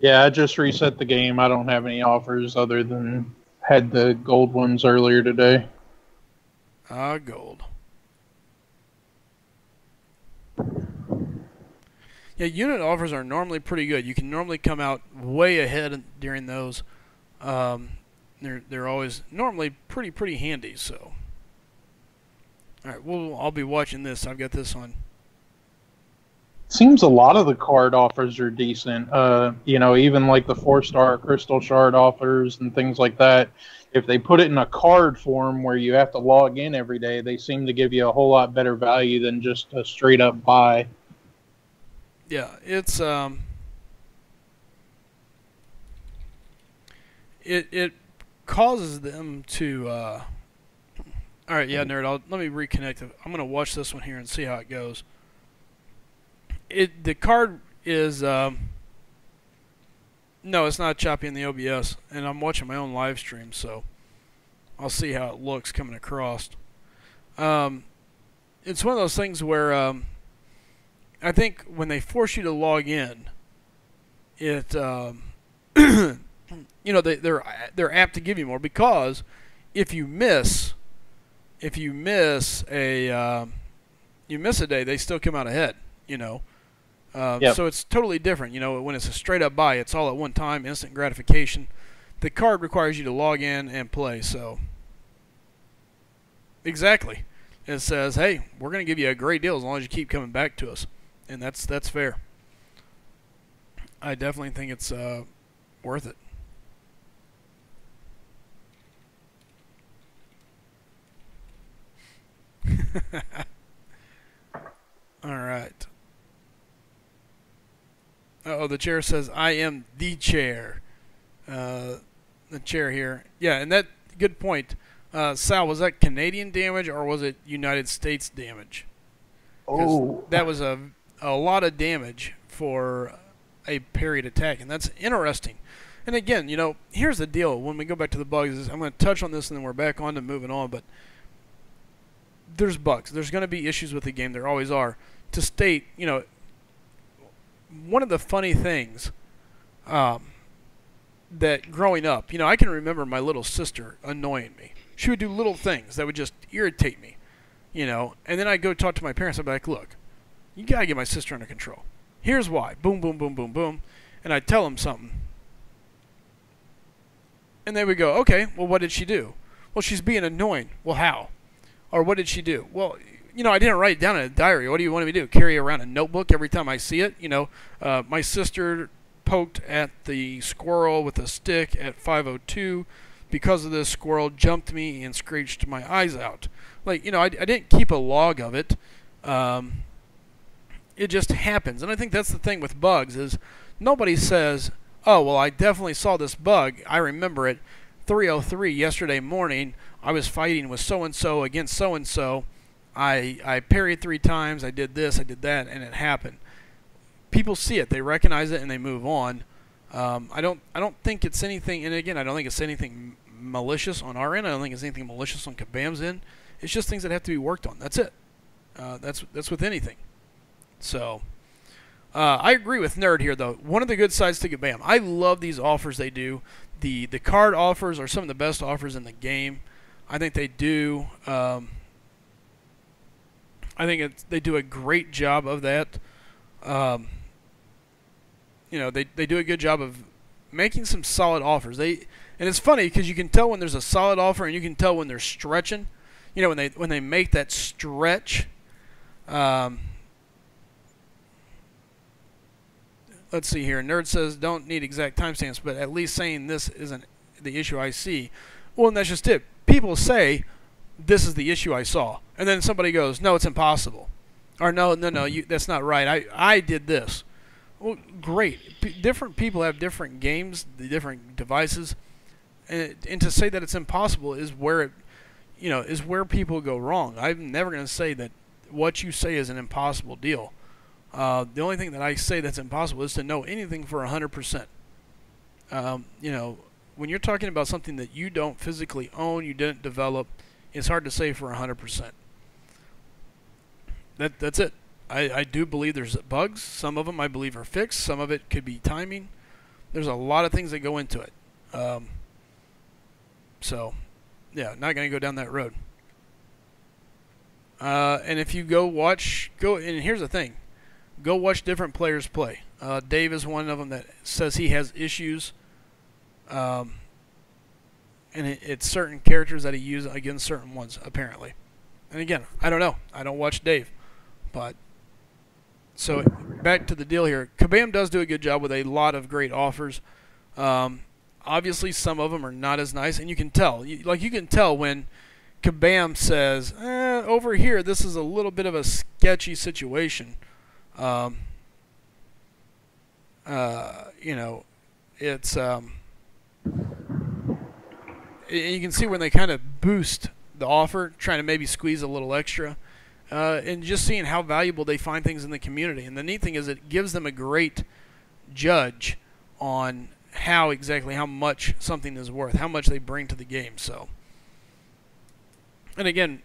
Yeah, I just reset the game. I don't have any offers other than had the gold ones earlier today. Gold. Yeah, unit offers are normally pretty good. You can normally come out way ahead during those. They're always normally pretty handy. So, all right, I'll be watching this. I've got this on. Seems a lot of the card offers are decent. You know, even like the 4-star crystal shard offers and things like that. If they put it in a card form where you have to log in every day, they seem to give you a whole lot better value than just a straight up buy. Yeah, it's it causes them to all right, yeah, nerd, let me reconnect. I'm going to watch this one here and see how it goes. The card is no, it's not choppy in the OBS, and I'm watching my own live stream, so I'll see how it looks coming across. It's one of those things where I think when they force you to log in, it you know, they're apt to give you more, because if you miss a day, they still come out ahead, you know. Yep. So it's totally different. You know, when it's a straight up buy, it's all at one time, instant gratification. The card requires you to log in and play. So exactly, it says, hey, we're going to give you a great deal as long as you keep coming back to us, and that's fair. I definitely think it's worth it. All right. Uh-oh, the chair says, I am the chair. The chair here. Yeah, and that, good point. Sal, was that Canadian damage or was it United States damage? Oh. That was a lot of damage for a parried attack, and that's interesting. And again, you know, here's the deal. When we go back to the bugs, I'm going to touch on this and then we're back on to moving on, but there's bugs. There's going to be issues with the game. There always are. To state, you know, one of the funny things that growing up, you know, I can remember my little sister annoying me. She would do little things that would just irritate me, you know, and then I'd go talk to my parents. I'd be like, look, you got to get my sister under control. Here's why. Boom, boom, boom, boom, boom. And I'd tell them something. And they would go, okay, well, what did she do? Well, she's being annoying. Well, how? Or what did she do? Well, you know, I didn't write it down in a diary. What do you want me to do? Carry around a notebook every time I see it? You know, my sister poked at the squirrel with a stick at 5:02. Because of this, squirrel jumped me and screeched my eyes out. Like, you know, I didn't keep a log of it. It just happens. And I think that's the thing with bugs is nobody says, oh, well, I definitely saw this bug. I remember it. 3:03 yesterday morning, I was fighting with so-and-so against so-and-so. I parried 3 times. I did this, I did that, and it happened. People see it. They recognize it, and they move on. I don't think it's anything, and again, I don't think it's anything malicious on our end. I don't think it's anything malicious on Kabam's end. It's just things that have to be worked on. That's it. That's with anything. So, I agree with Nerd here, though. One of the good sides to Kabam, I love these offers they do. The card offers are some of the best offers in the game. I think they do. I think they do a great job of that. You know, they do a good job of making some solid offers. And it's funny because you can tell when there's a solid offer and you can tell when they're stretching. You know, when they make that stretch. Let's see here. Nerd says don't need exact timestamps, but at least saying this isn't the issue I see. Well, and that's just it. People say this is the issue I saw, and then somebody goes, no, it's impossible, or no, that's not right. I did this. Well, great. Different people have different games, the different devices, and to say that it's impossible is where it, you know, is where people go wrong. I'm never going to say that what you say is an impossible deal. The only thing that I say that's impossible is to know anything for 100%. You know, when you're talking about something that you don't physically own, you didn't develop, it's hard to say for 100%. That's it. I do believe there's bugs. Some of them I believe are fixed. Some of it could be timing. There's a lot of things that go into it. So, yeah, not going to go down that road. And if you and here's the thing. Go watch different players play. Dave is one of them that says he has issues. And it's certain characters that he uses against certain ones, apparently. And again, I don't know. I don't watch Dave. But, so back to the deal here. Kabam does do a good job with a lot of great offers. Obviously, some of them are not as nice. And you can tell. You can tell when Kabam says, over here, this is a little bit of a sketchy situation. You know, it's you can see when they kind of boost the offer, trying to maybe squeeze a little extra, and just seeing how valuable they find things in the community. And the neat thing is it gives them a great judge on how much something is worth, how much they bring to the game. So, and again,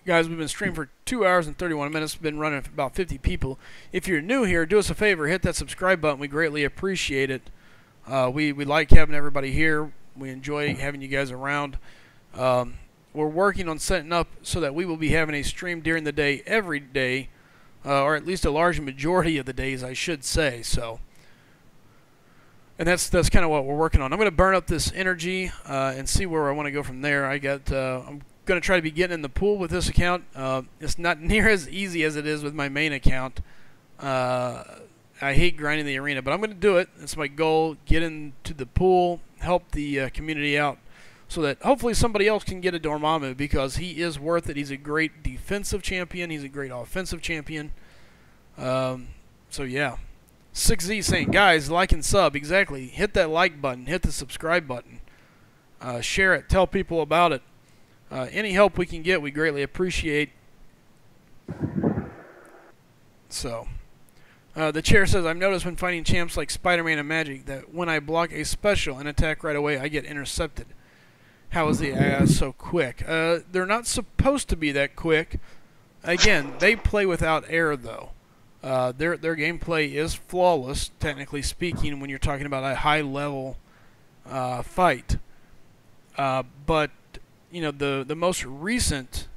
guys, we've been streaming for 2 hours and 31 minutes. We've been running for about 50 people. If you're new here, do us a favor, hit that subscribe button. We greatly appreciate it. We like having everybody here. We enjoy having you guys around. We're working on setting up so that we will be having a stream during the day every day, or at least a large majority of the days, I should say. So, and that's kind of what we're working on. I'm going to burn up this energy and see where I want to go from there. I'm going to try to be getting in the pool with this account. It's not near as easy as it is with my main account. I hate grinding the arena, but I'm going to do it. It's my goal. Get into the pool, help the community out, so that hopefully somebody else can get a Dormammu, because he is worth it. He's a great defensive champion. He's a great offensive champion. So yeah. 6Z saying, guys, like and sub. Exactly. Hit that like button. Hit the subscribe button. Share it. Tell people about it. Any help we can get, we greatly appreciate. So, the chair says, I've noticed when fighting champs like Spider-Man and Magic that when I block a special and attack right away, I get intercepted. how is the AI so quick? They're not supposed to be that quick. Again, they play without air, though. Their gameplay is flawless, technically speaking, when you're talking about a high-level fight. But you know, the most recent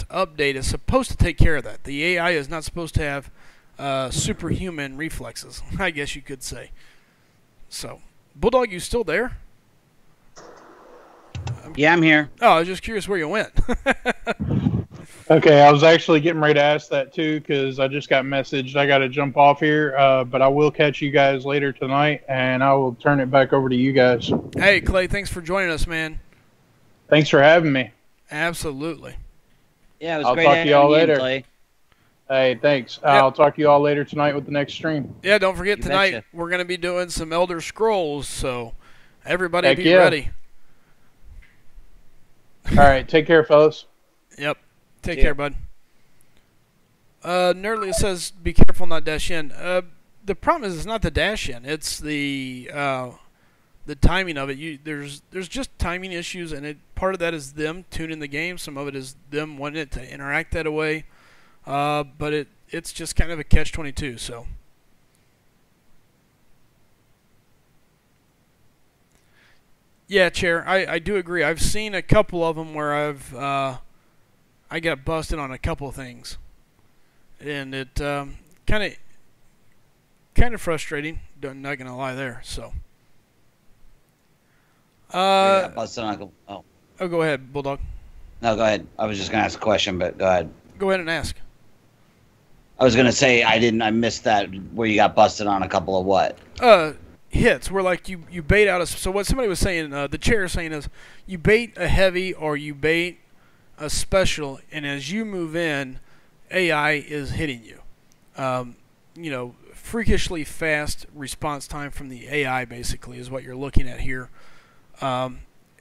update is supposed to take care of that. The AI is not supposed to have superhuman reflexes, I guess you could say. So, Bulldog, you still there? Yeah, I'm here. Oh, I was just curious where you went. Okay, I was actually getting ready to ask that too because I just got messaged. I got to jump off here, but I will catch you guys later tonight, and I will turn it back over to you guys. Hey, Clay, thanks for joining us, man. Thanks for having me. Absolutely. Yeah, it was I'll great talk to y'all having you, later. Clay. Hey, thanks. Yep. I'll talk to you all later tonight with the next stream. Yeah, don't forget You tonight betcha. we're going to be doing some Elder Scrolls, so everybody Heck be yeah. ready. All right, take care, fellas. Yep. Take Yeah. care, bud. Nerdly says, be careful not dash in. The problem is it's not the dash in. It's the timing of it. There's just timing issues, and part of that is them tuning the game. Some of it is them wanting it to interact that way. But it's just kind of a catch-22, so. Yeah, Chair, I do agree. I've seen a couple of them where I got busted on a couple of things. And it kind of frustrating. Not gonna lie there. So. Yeah, busted on Oh, go ahead, Bulldog. No, go ahead. I was just gonna ask a question, but go ahead. Go ahead and ask. I was gonna say I missed that where you got busted on a couple of what? Hits where like you bait out so what somebody was saying, the chair is saying is you bait a heavy or you bait a special, and as you move in, AI is hitting you. You know, freakishly fast response time from the AI basically is what you're looking at here.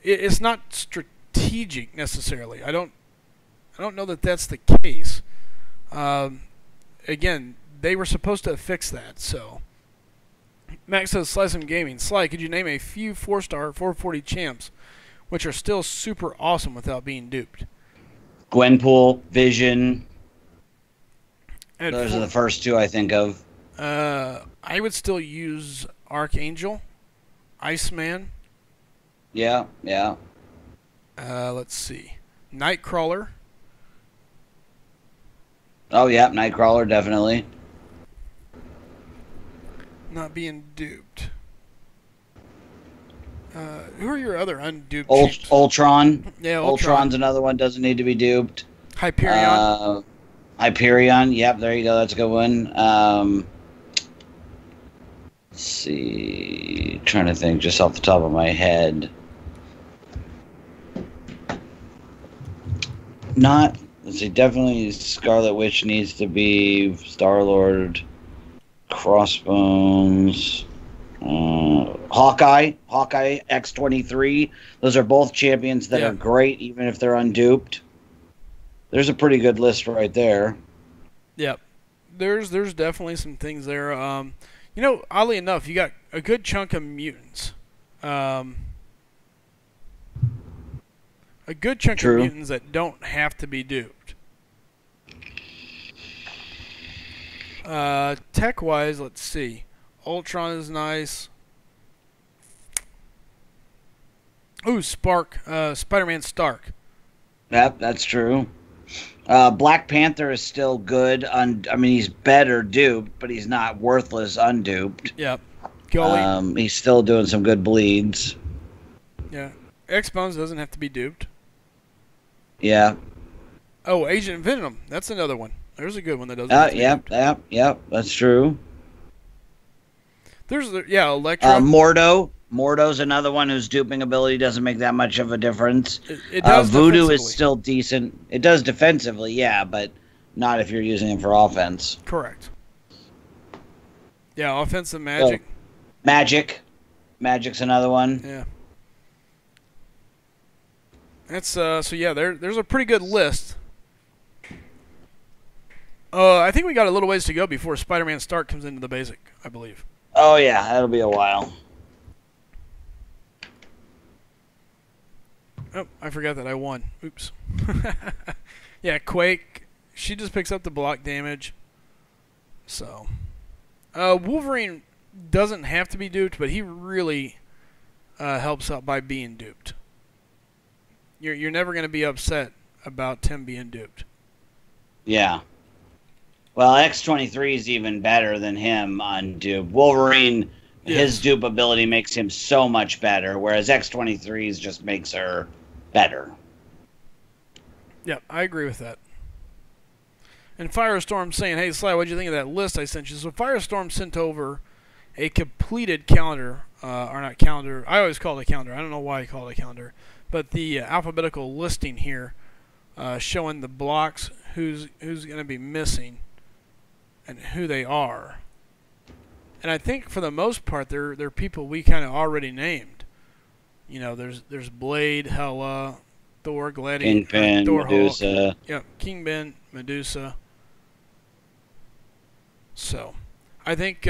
It's not strategic necessarily. I don't know that that's the case. Again, they were supposed to fix that. So Max says, SlycemGaming. Sly, could you name a few 4-star 440 champs which are still super awesome without being duped? Gwenpool, Vision. And Those are the first two I think of. I would still use Archangel, Iceman. Yeah, yeah. Let's see. Nightcrawler. Oh yeah, Nightcrawler definitely. Not being duped. Who are your other unduped champs? Ultron. Yeah, Ultron's another one, doesn't need to be duped. Hyperion. Hyperion, yep, there you go, that's a good one. Let's see, trying to think just off the top of my head. Let's see, definitely Scarlet Witch needs to be, Star-Lord, Crossbones, Hawkeye X-23. Those are both champions that are great, even if they're unduped. There's a pretty good list right there. Yep. There's definitely some things there. You know, oddly enough, you got a good chunk of mutants. A good chunk of mutants that don't have to be duped. Tech-wise, let's see. Ultron is nice. Ooh, Spider-Man Stark. Yep, that's true. Black Panther is still good. I mean, he's better duped, but he's not worthless unduped. Yep. He's still doing some good bleeds. Yeah. X-Bones doesn't have to be duped. Yeah. Oh, Agent Venom. That's another one. There's a good one that doesn't have to be duped. Yep, that's true. There's, Electro. Mordo's another one whose duping ability doesn't make that much of a difference. It does Voodoo is still decent. It does defensively, yeah, but not if you're using it for offense. Correct. Yeah, offensive magic. Magic's another one. Yeah. That's so yeah, there's a pretty good list I think we got a little ways to go before Spider-Man Stark comes into the basic, I believe. Oh, yeah, that'll be a while. Oh, I forgot that I won. Oops. Yeah, Quake. She just picks up the block damage. So, Wolverine doesn't have to be duped, but he really helps out by being duped. You're never going to be upset about Tim being duped. Yeah. Well, X-23 is even better than him on dupe. Wolverine, his dupe ability makes him so much better, whereas X-23's just makes her better. Yeah, I agree with that. And Firestorm saying, hey, Sly, what'd you think of that list I sent you? So Firestorm sent over a completed calendar, or not calendar, I always call it a calendar. I don't know why I call it a calendar. But the alphabetical listing here showing the blocks, who's going to be missing, and who they are. And I think for the most part, they're people we kind of already named. You know, there's Blade, Hela, Thor, Gladiator, Kingpin, Thor, Medusa. Hulk. Yeah, Kingpin, Medusa. So, I think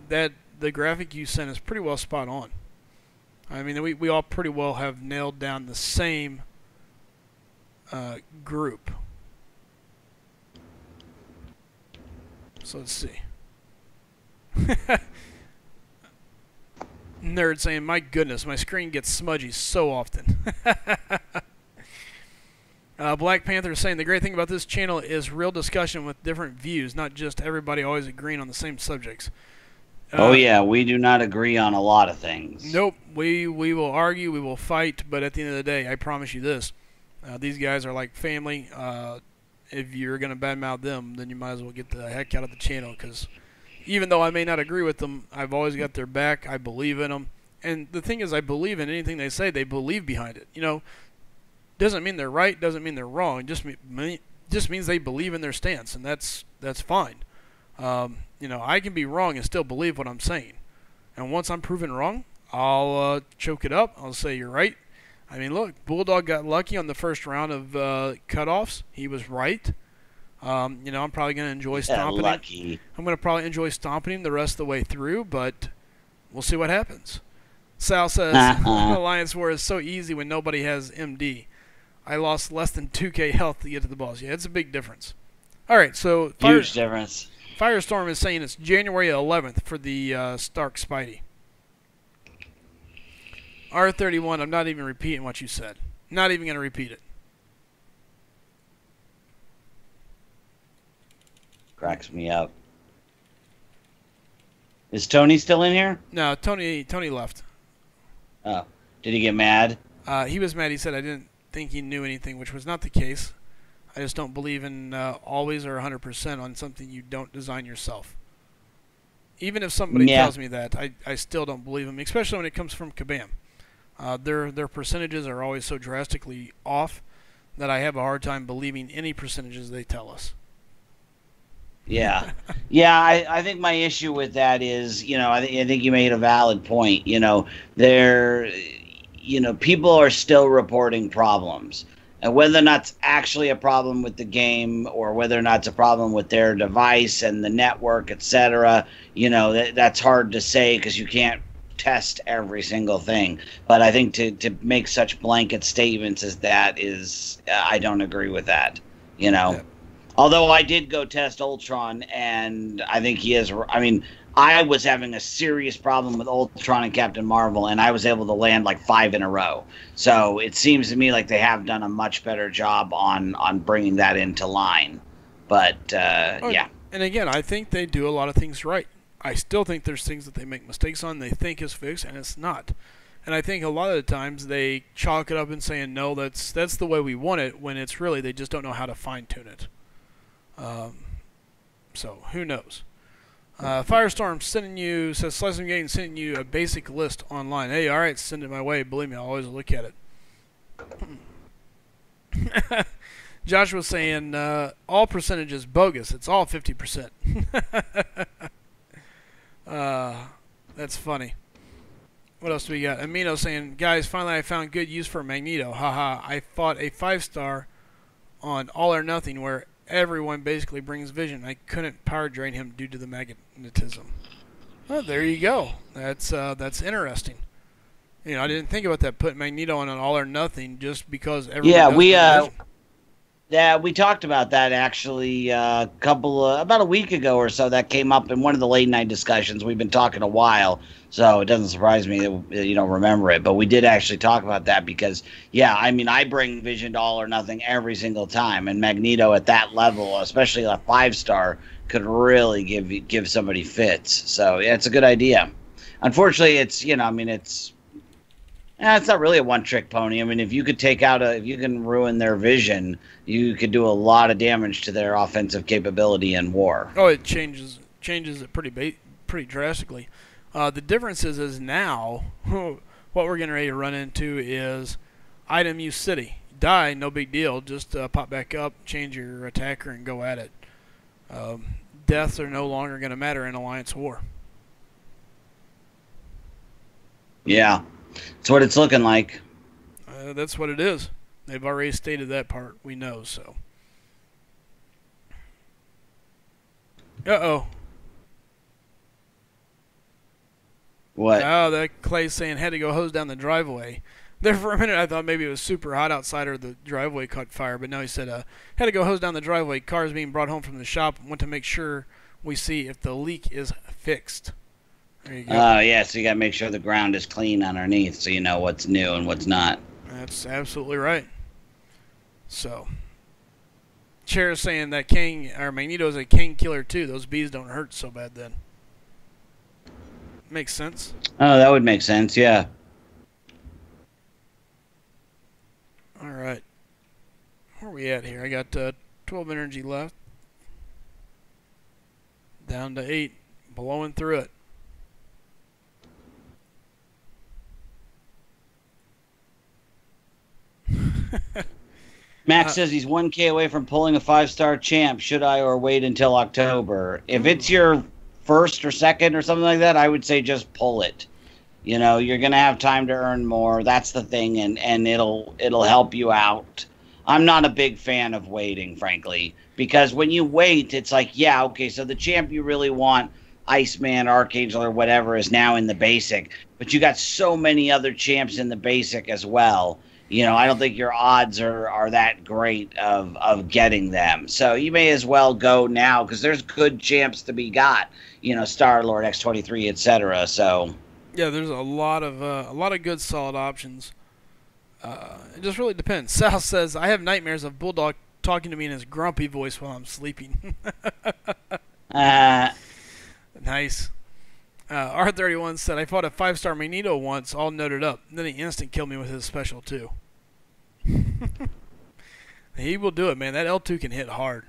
that the graphic you sent is pretty well spot on. I mean, we all pretty well have nailed down the same group. So let's see. Nerd saying, my goodness, my screen gets smudgy so often. Black Panther saying, the great thing about this channel is real discussion with different views, not just everybody always agreeing on the same subjects. Oh, yeah, we do not agree on a lot of things. Nope, we will argue, we will fight, but at the end of the day, I promise you this. These guys are like family. If you're going to badmouth them, then you might as well get the heck out of the channel, because even though I may not agree with them, I've always got their back. I believe in them. And the thing is, I believe in anything they say. They believe behind it. You know, doesn't mean they're right, doesn't mean they're wrong. It just means they believe in their stance, and that's fine. You know, I can be wrong and still believe what I'm saying. And once I'm proven wrong, I'll choke it up. I'll say you're right. I mean, look, Bulldog got lucky on the first round of cutoffs. He was right. You know, I'm probably going to enjoy stomping him. I'm going to probably enjoy stomping him the rest of the way through, but we'll see what happens. Sal says, Alliance War is so easy when nobody has MD. I lost less than 2k health to get to the boss. Yeah, it's a big difference. All right, so huge difference. Firestorm is saying it's January 11th for the Stark Spidey. R31, I'm not even repeating what you said. Not even going to repeat it. Cracks me up. Is Tony still in here? No, Tony left. Oh. Did he get mad? He was mad. He said I didn't think he knew anything, which was not the case. I just don't believe in always or 100% on something you don't design yourself. Even if somebody tells me that, I still don't believe him, especially when it comes from Kabam. Their percentages are always so drastically off that I have a hard time believing any percentages they tell us. Yeah. Yeah, I think my issue with that is, you know, I think you made a valid point. You know, people are still reporting problems. And whether or not it's actually a problem with the game or whether or not it's a problem with their device and the network, etc., you know, that's hard to say because you can't test every single thing. But I think to make such blanket statements as that is, I don't agree with that, you know. Yeah. Although I did go test Ultron, and I think he is. I mean, I was having a serious problem with Ultron and Captain Marvel, and I was able to land like 5 in a row. So it seems to me like they have done a much better job on bringing that into line. But, yeah. And again, I think they do a lot of things right. I still think there's things that they make mistakes on, they think is fixed, and it's not. And I think a lot of the times they chalk it up and saying, no, that's the way we want it, when it's really they just don't know how to fine-tune it. So who knows? Firestorm says SlycemGaming sending you a basic list online. Hey, all right, send it my way. Believe me, I'll always look at it. Josh was saying all percentages bogus. It's all 50%. That's funny. What else do we got? Amino saying, guys, finally I found good use for Magneto. Haha, I fought a 5-star on All or Nothing, where everyone basically brings vision. I couldn't power drain him due to the magnetism. Well, there you go. That's interesting. You know, I didn't think about that. Putting Magneto on an All or Nothing just because everyone. We talked about that actually about a week ago or so. That came up in one of the late night discussions. We've been talking a while, so it doesn't surprise me that you don't remember it. But we did actually talk about that because, yeah, I mean, I bring Vision to All or Nothing every single time, and Magneto at that level, especially a 5-star, could really give somebody fits. So yeah, it's a good idea. Unfortunately, it's it's not really a one-trick pony. I mean, if you can ruin their vision, you could do a lot of damage to their offensive capability in war. Oh, it changes it pretty drastically. The difference is now what we're getting ready to run into is item use city. Die, no big deal. Just pop back up, change your attacker, and go at it. Deaths are no longer going to matter in Alliance War. Yeah. That's what it's looking like. That's what it is. They've already stated that part. We know, so. Uh-oh. What? Oh, that Clay's saying had to go hose down the driveway. There for a minute I thought maybe it was super hot outside or the driveway caught fire, but no, he said had to go hose down the driveway. Cars being brought home from the shop. Want to make sure we see if the leak is fixed. There you go. Yeah, so you got to make sure the ground is clean underneath so you know what's new and what's not. That's absolutely right. So, Chair is saying that Magneto is a king killer too. Those bees don't hurt so bad then. Makes sense. Oh, that would make sense, yeah. All right. Where are we at here? I got 12 energy left. Down to 8. Blowing through it. Max says he's 1K away from pulling a 5-star champ. Should I or wait until October? If it's your first or second or something like that, I would say just pull it. You know, you're going to have time to earn more. That's the thing, and it'll help you out. I'm not a big fan of waiting, frankly, because when you wait, it's like, yeah, okay, so the champ you really want, Iceman, Archangel, or whatever, is now in the basic. But you got so many other champs in the basic as well. You know, I don't think your odds are that great of getting them. So you may as well go now because there's good champs to be got. You know, Star-Lord, X-23, etc. So yeah, there's a lot of good solid options. It just really depends. Sal says I have nightmares of Bulldog talking to me in his grumpy voice while I'm sleeping. Nice. R31 said, I fought a 5-star Magneto once, all noted up. Then he instant killed me with his special, too. He will do it, man. That L2 can hit hard.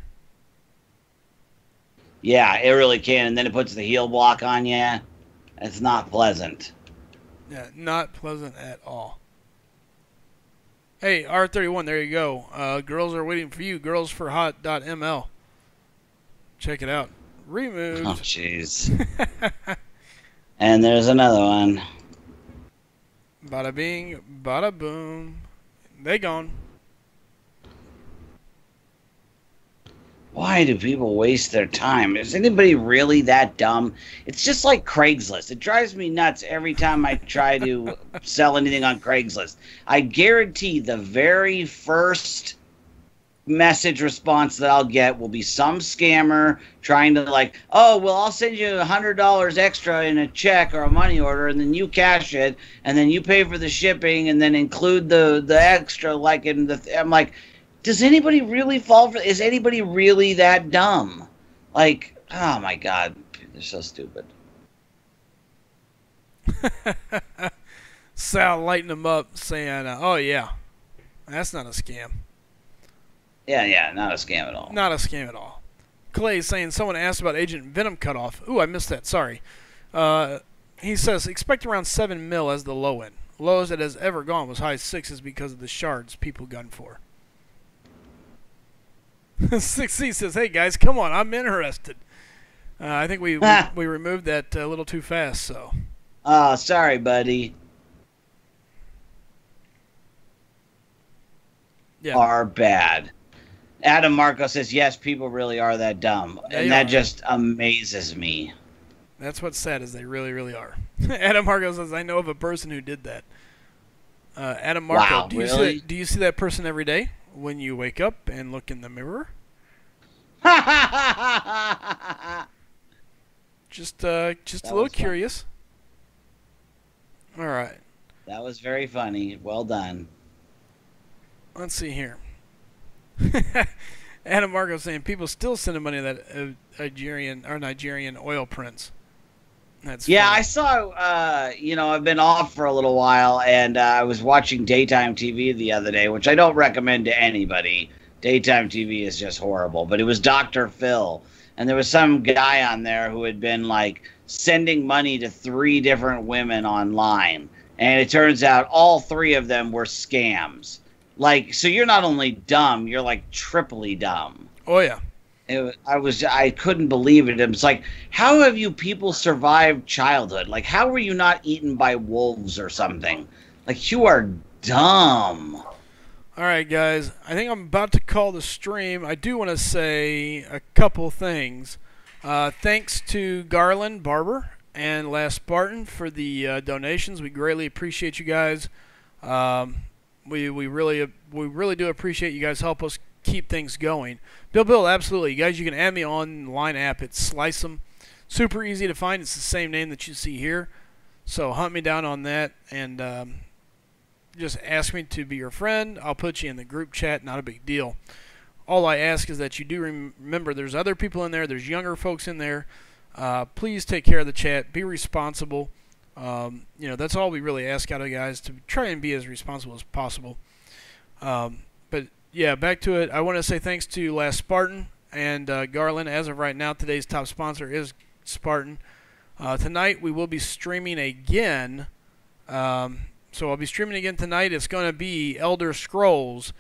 Yeah, it really can. And then it puts the heal block on you. It's not pleasant. Yeah, not pleasant at all. Hey, R31, there you go. Girls are waiting for you. Girlsforhot.ml. Check it out. Removed. Oh, jeez. And there's another one. Bada bing, bada boom. They gone. Why do people waste their time? Is anybody really that dumb? It's just like Craigslist. It drives me nuts every time I try to sell anything on Craigslist. I guarantee the very first message response that I'll get will be some scammer trying to like, oh, well, I'll send you $100 extra in a check or a money order, and then you cash it, and then you pay for the shipping, and then include the extra, like in the. I'm like, does anybody really fall for? Is anybody really that dumb? Like, oh my God, they're so stupid. Sal lighting them up, saying, "Oh yeah, that's not a scam." Yeah, not a scam at all. Not a scam at all. Clay saying someone asked about Agent Venom cutoff. Ooh, I missed that. Sorry. He says expect around 7 mil as the low end. Lowest it has ever gone was high 6s because of the shards people gun for. 6C says, "Hey guys, come on, I'm interested." I think we removed that a little too fast. So. Oh, sorry, buddy. Yeah. Are bad. Adam Marco says, yes, people really are that dumb. And that are. just amazes me. That's what's sad is they really, really are. Adam Marco says, I know of a person who did that. Adam Marco, Wow, really? Do you see that person every day when you wake up and look in the mirror? Just a little curious. All right. That was very funny. Well done. Let's see here. Adam Marco saying people still sending money to that Nigerian oil prince. That's yeah, funny. I saw. I've been off for a little while, and I was watching daytime TV the other day, which I don't recommend to anybody. Daytime TV is just horrible. But it was Dr. Phil, and there was some guy on there who had been like sending money to 3 different women online, and it turns out all 3 of them were scams. Like, so you're not only dumb, you're like triply dumb. Oh yeah. I couldn't believe it. It's like, how have you people survived childhood? Like, how were you not eaten by wolves or something? Like, you are dumb. All right, guys. I think I'm about to call the stream. I do want to say a couple things. Thanks to Garland Barber and Last Spartan for the donations. We greatly appreciate you guys. We really do appreciate you guys help us keep things going. Bill, absolutely. Guys, you can add me online app. It's SlycemGaming. Super easy to find. It's the same name that you see here. So hunt me down on that and just ask me to be your friend. I'll put you in the group chat. Not a big deal. All I ask is that you do remember there's other people in there. There's younger folks in there. Please take care of the chat. Be responsible. That's all we really ask out of you guys, to try and be as responsible as possible. But yeah, back to it. I want to say thanks to Last Spartan and Garland. As of right now, today's top sponsor is Spartan. Tonight we will be streaming again. So I'll be streaming again tonight. It's going to be Elder Scrolls.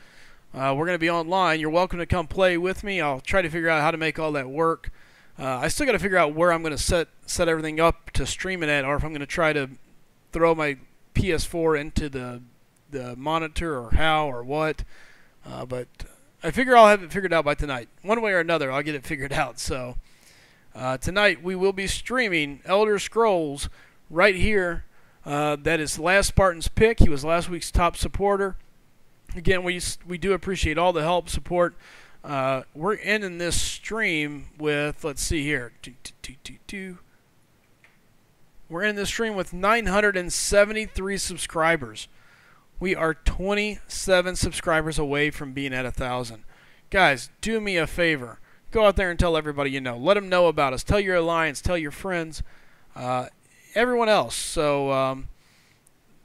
We're going to be online. You're welcome to come play with me. I'll try to figure out how to make all that work. I still got to figure out where I'm going to set everything up to stream it at, or if I'm going to try to throw my PS4 into the monitor, or how, or what. But I figure I'll have it figured out by tonight. One way or another, I'll get it figured out. So tonight we will be streaming Elder Scrolls right here. That is Last Spartan's pick. He was last week's top supporter. Again, we do appreciate all the help, support. We're ending this stream with, let's see here. We're ending this stream with 973 subscribers. We are 27 subscribers away from being at 1,000. Guys, do me a favor. Go out there and tell everybody you know. Let them know about us. Tell your alliance. Tell your friends. Everyone else. So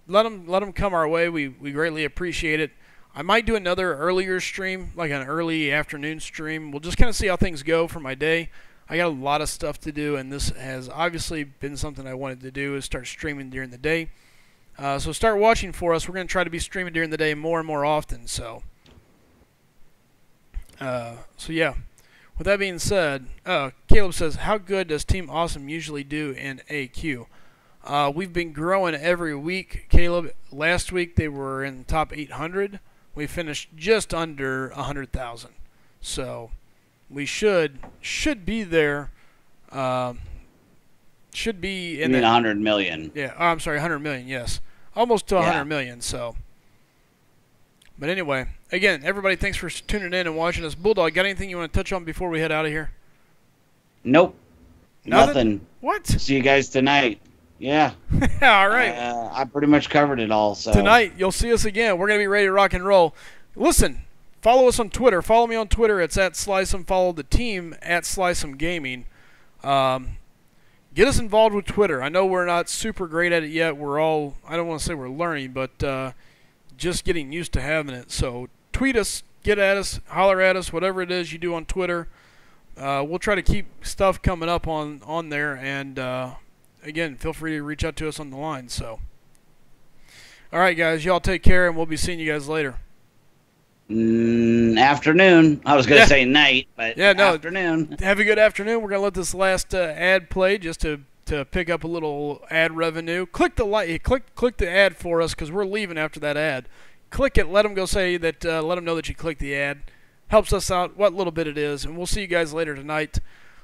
let them come our way. We greatly appreciate it. I might do another earlier stream, like an early afternoon stream. We'll just kind of see how things go for my day. I got a lot of stuff to do, and this has obviously been something I wanted to do, is start streaming during the day. So start watching for us. We're going to try to be streaming during the day more and more often. So yeah. With that being said, Caleb says, how good does Team Awesome usually do in AQ? We've been growing every week, Caleb. Last week they were in the top 800. We finished just under 100,000. So we should be there. Should be in 100 million. Yeah, I'm sorry, 100 million, yes. Almost to 100 million, so. But anyway, again, everybody, thanks for tuning in and watching us. Bulldog, got anything you want to touch on before we head out of here? Nope. Nothing. What? See you guys tonight. Yeah. All right. I pretty much covered it all. So tonight, you'll see us again. We're going to be ready to rock and roll. Listen, follow us on Twitter. Follow me on Twitter. It's at Slycem. Follow the team at SlycemGaming. Get us involved with Twitter. I know we're not super great at it yet. We're all, I don't want to say we're learning, but just getting used to having it. So tweet us, get at us, holler at us, whatever it is you do on Twitter. We'll try to keep stuff coming up on there, and again, feel free to reach out to us on the line. So, all right, guys, y'all take care, and we'll be seeing you guys later. Afternoon. I was going to say night, but yeah, no, afternoon. Have a good afternoon. We're going to let this last ad play just to pick up a little ad revenue. Click the ad for us, because we're leaving after that ad. Click it. Let them go say that. Let them know that you clicked the ad. helps us out, what little bit it is. And we'll see you guys later tonight.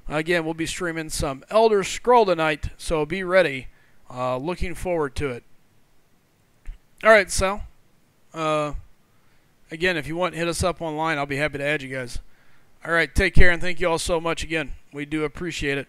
Again, we'll be streaming some Elder Scroll tonight, so be ready. Looking forward to it. All right, Sal. Again, if you want, hit us up online. I'll be happy to add you guys. All right, take care, and thank you all so much again. We do appreciate it.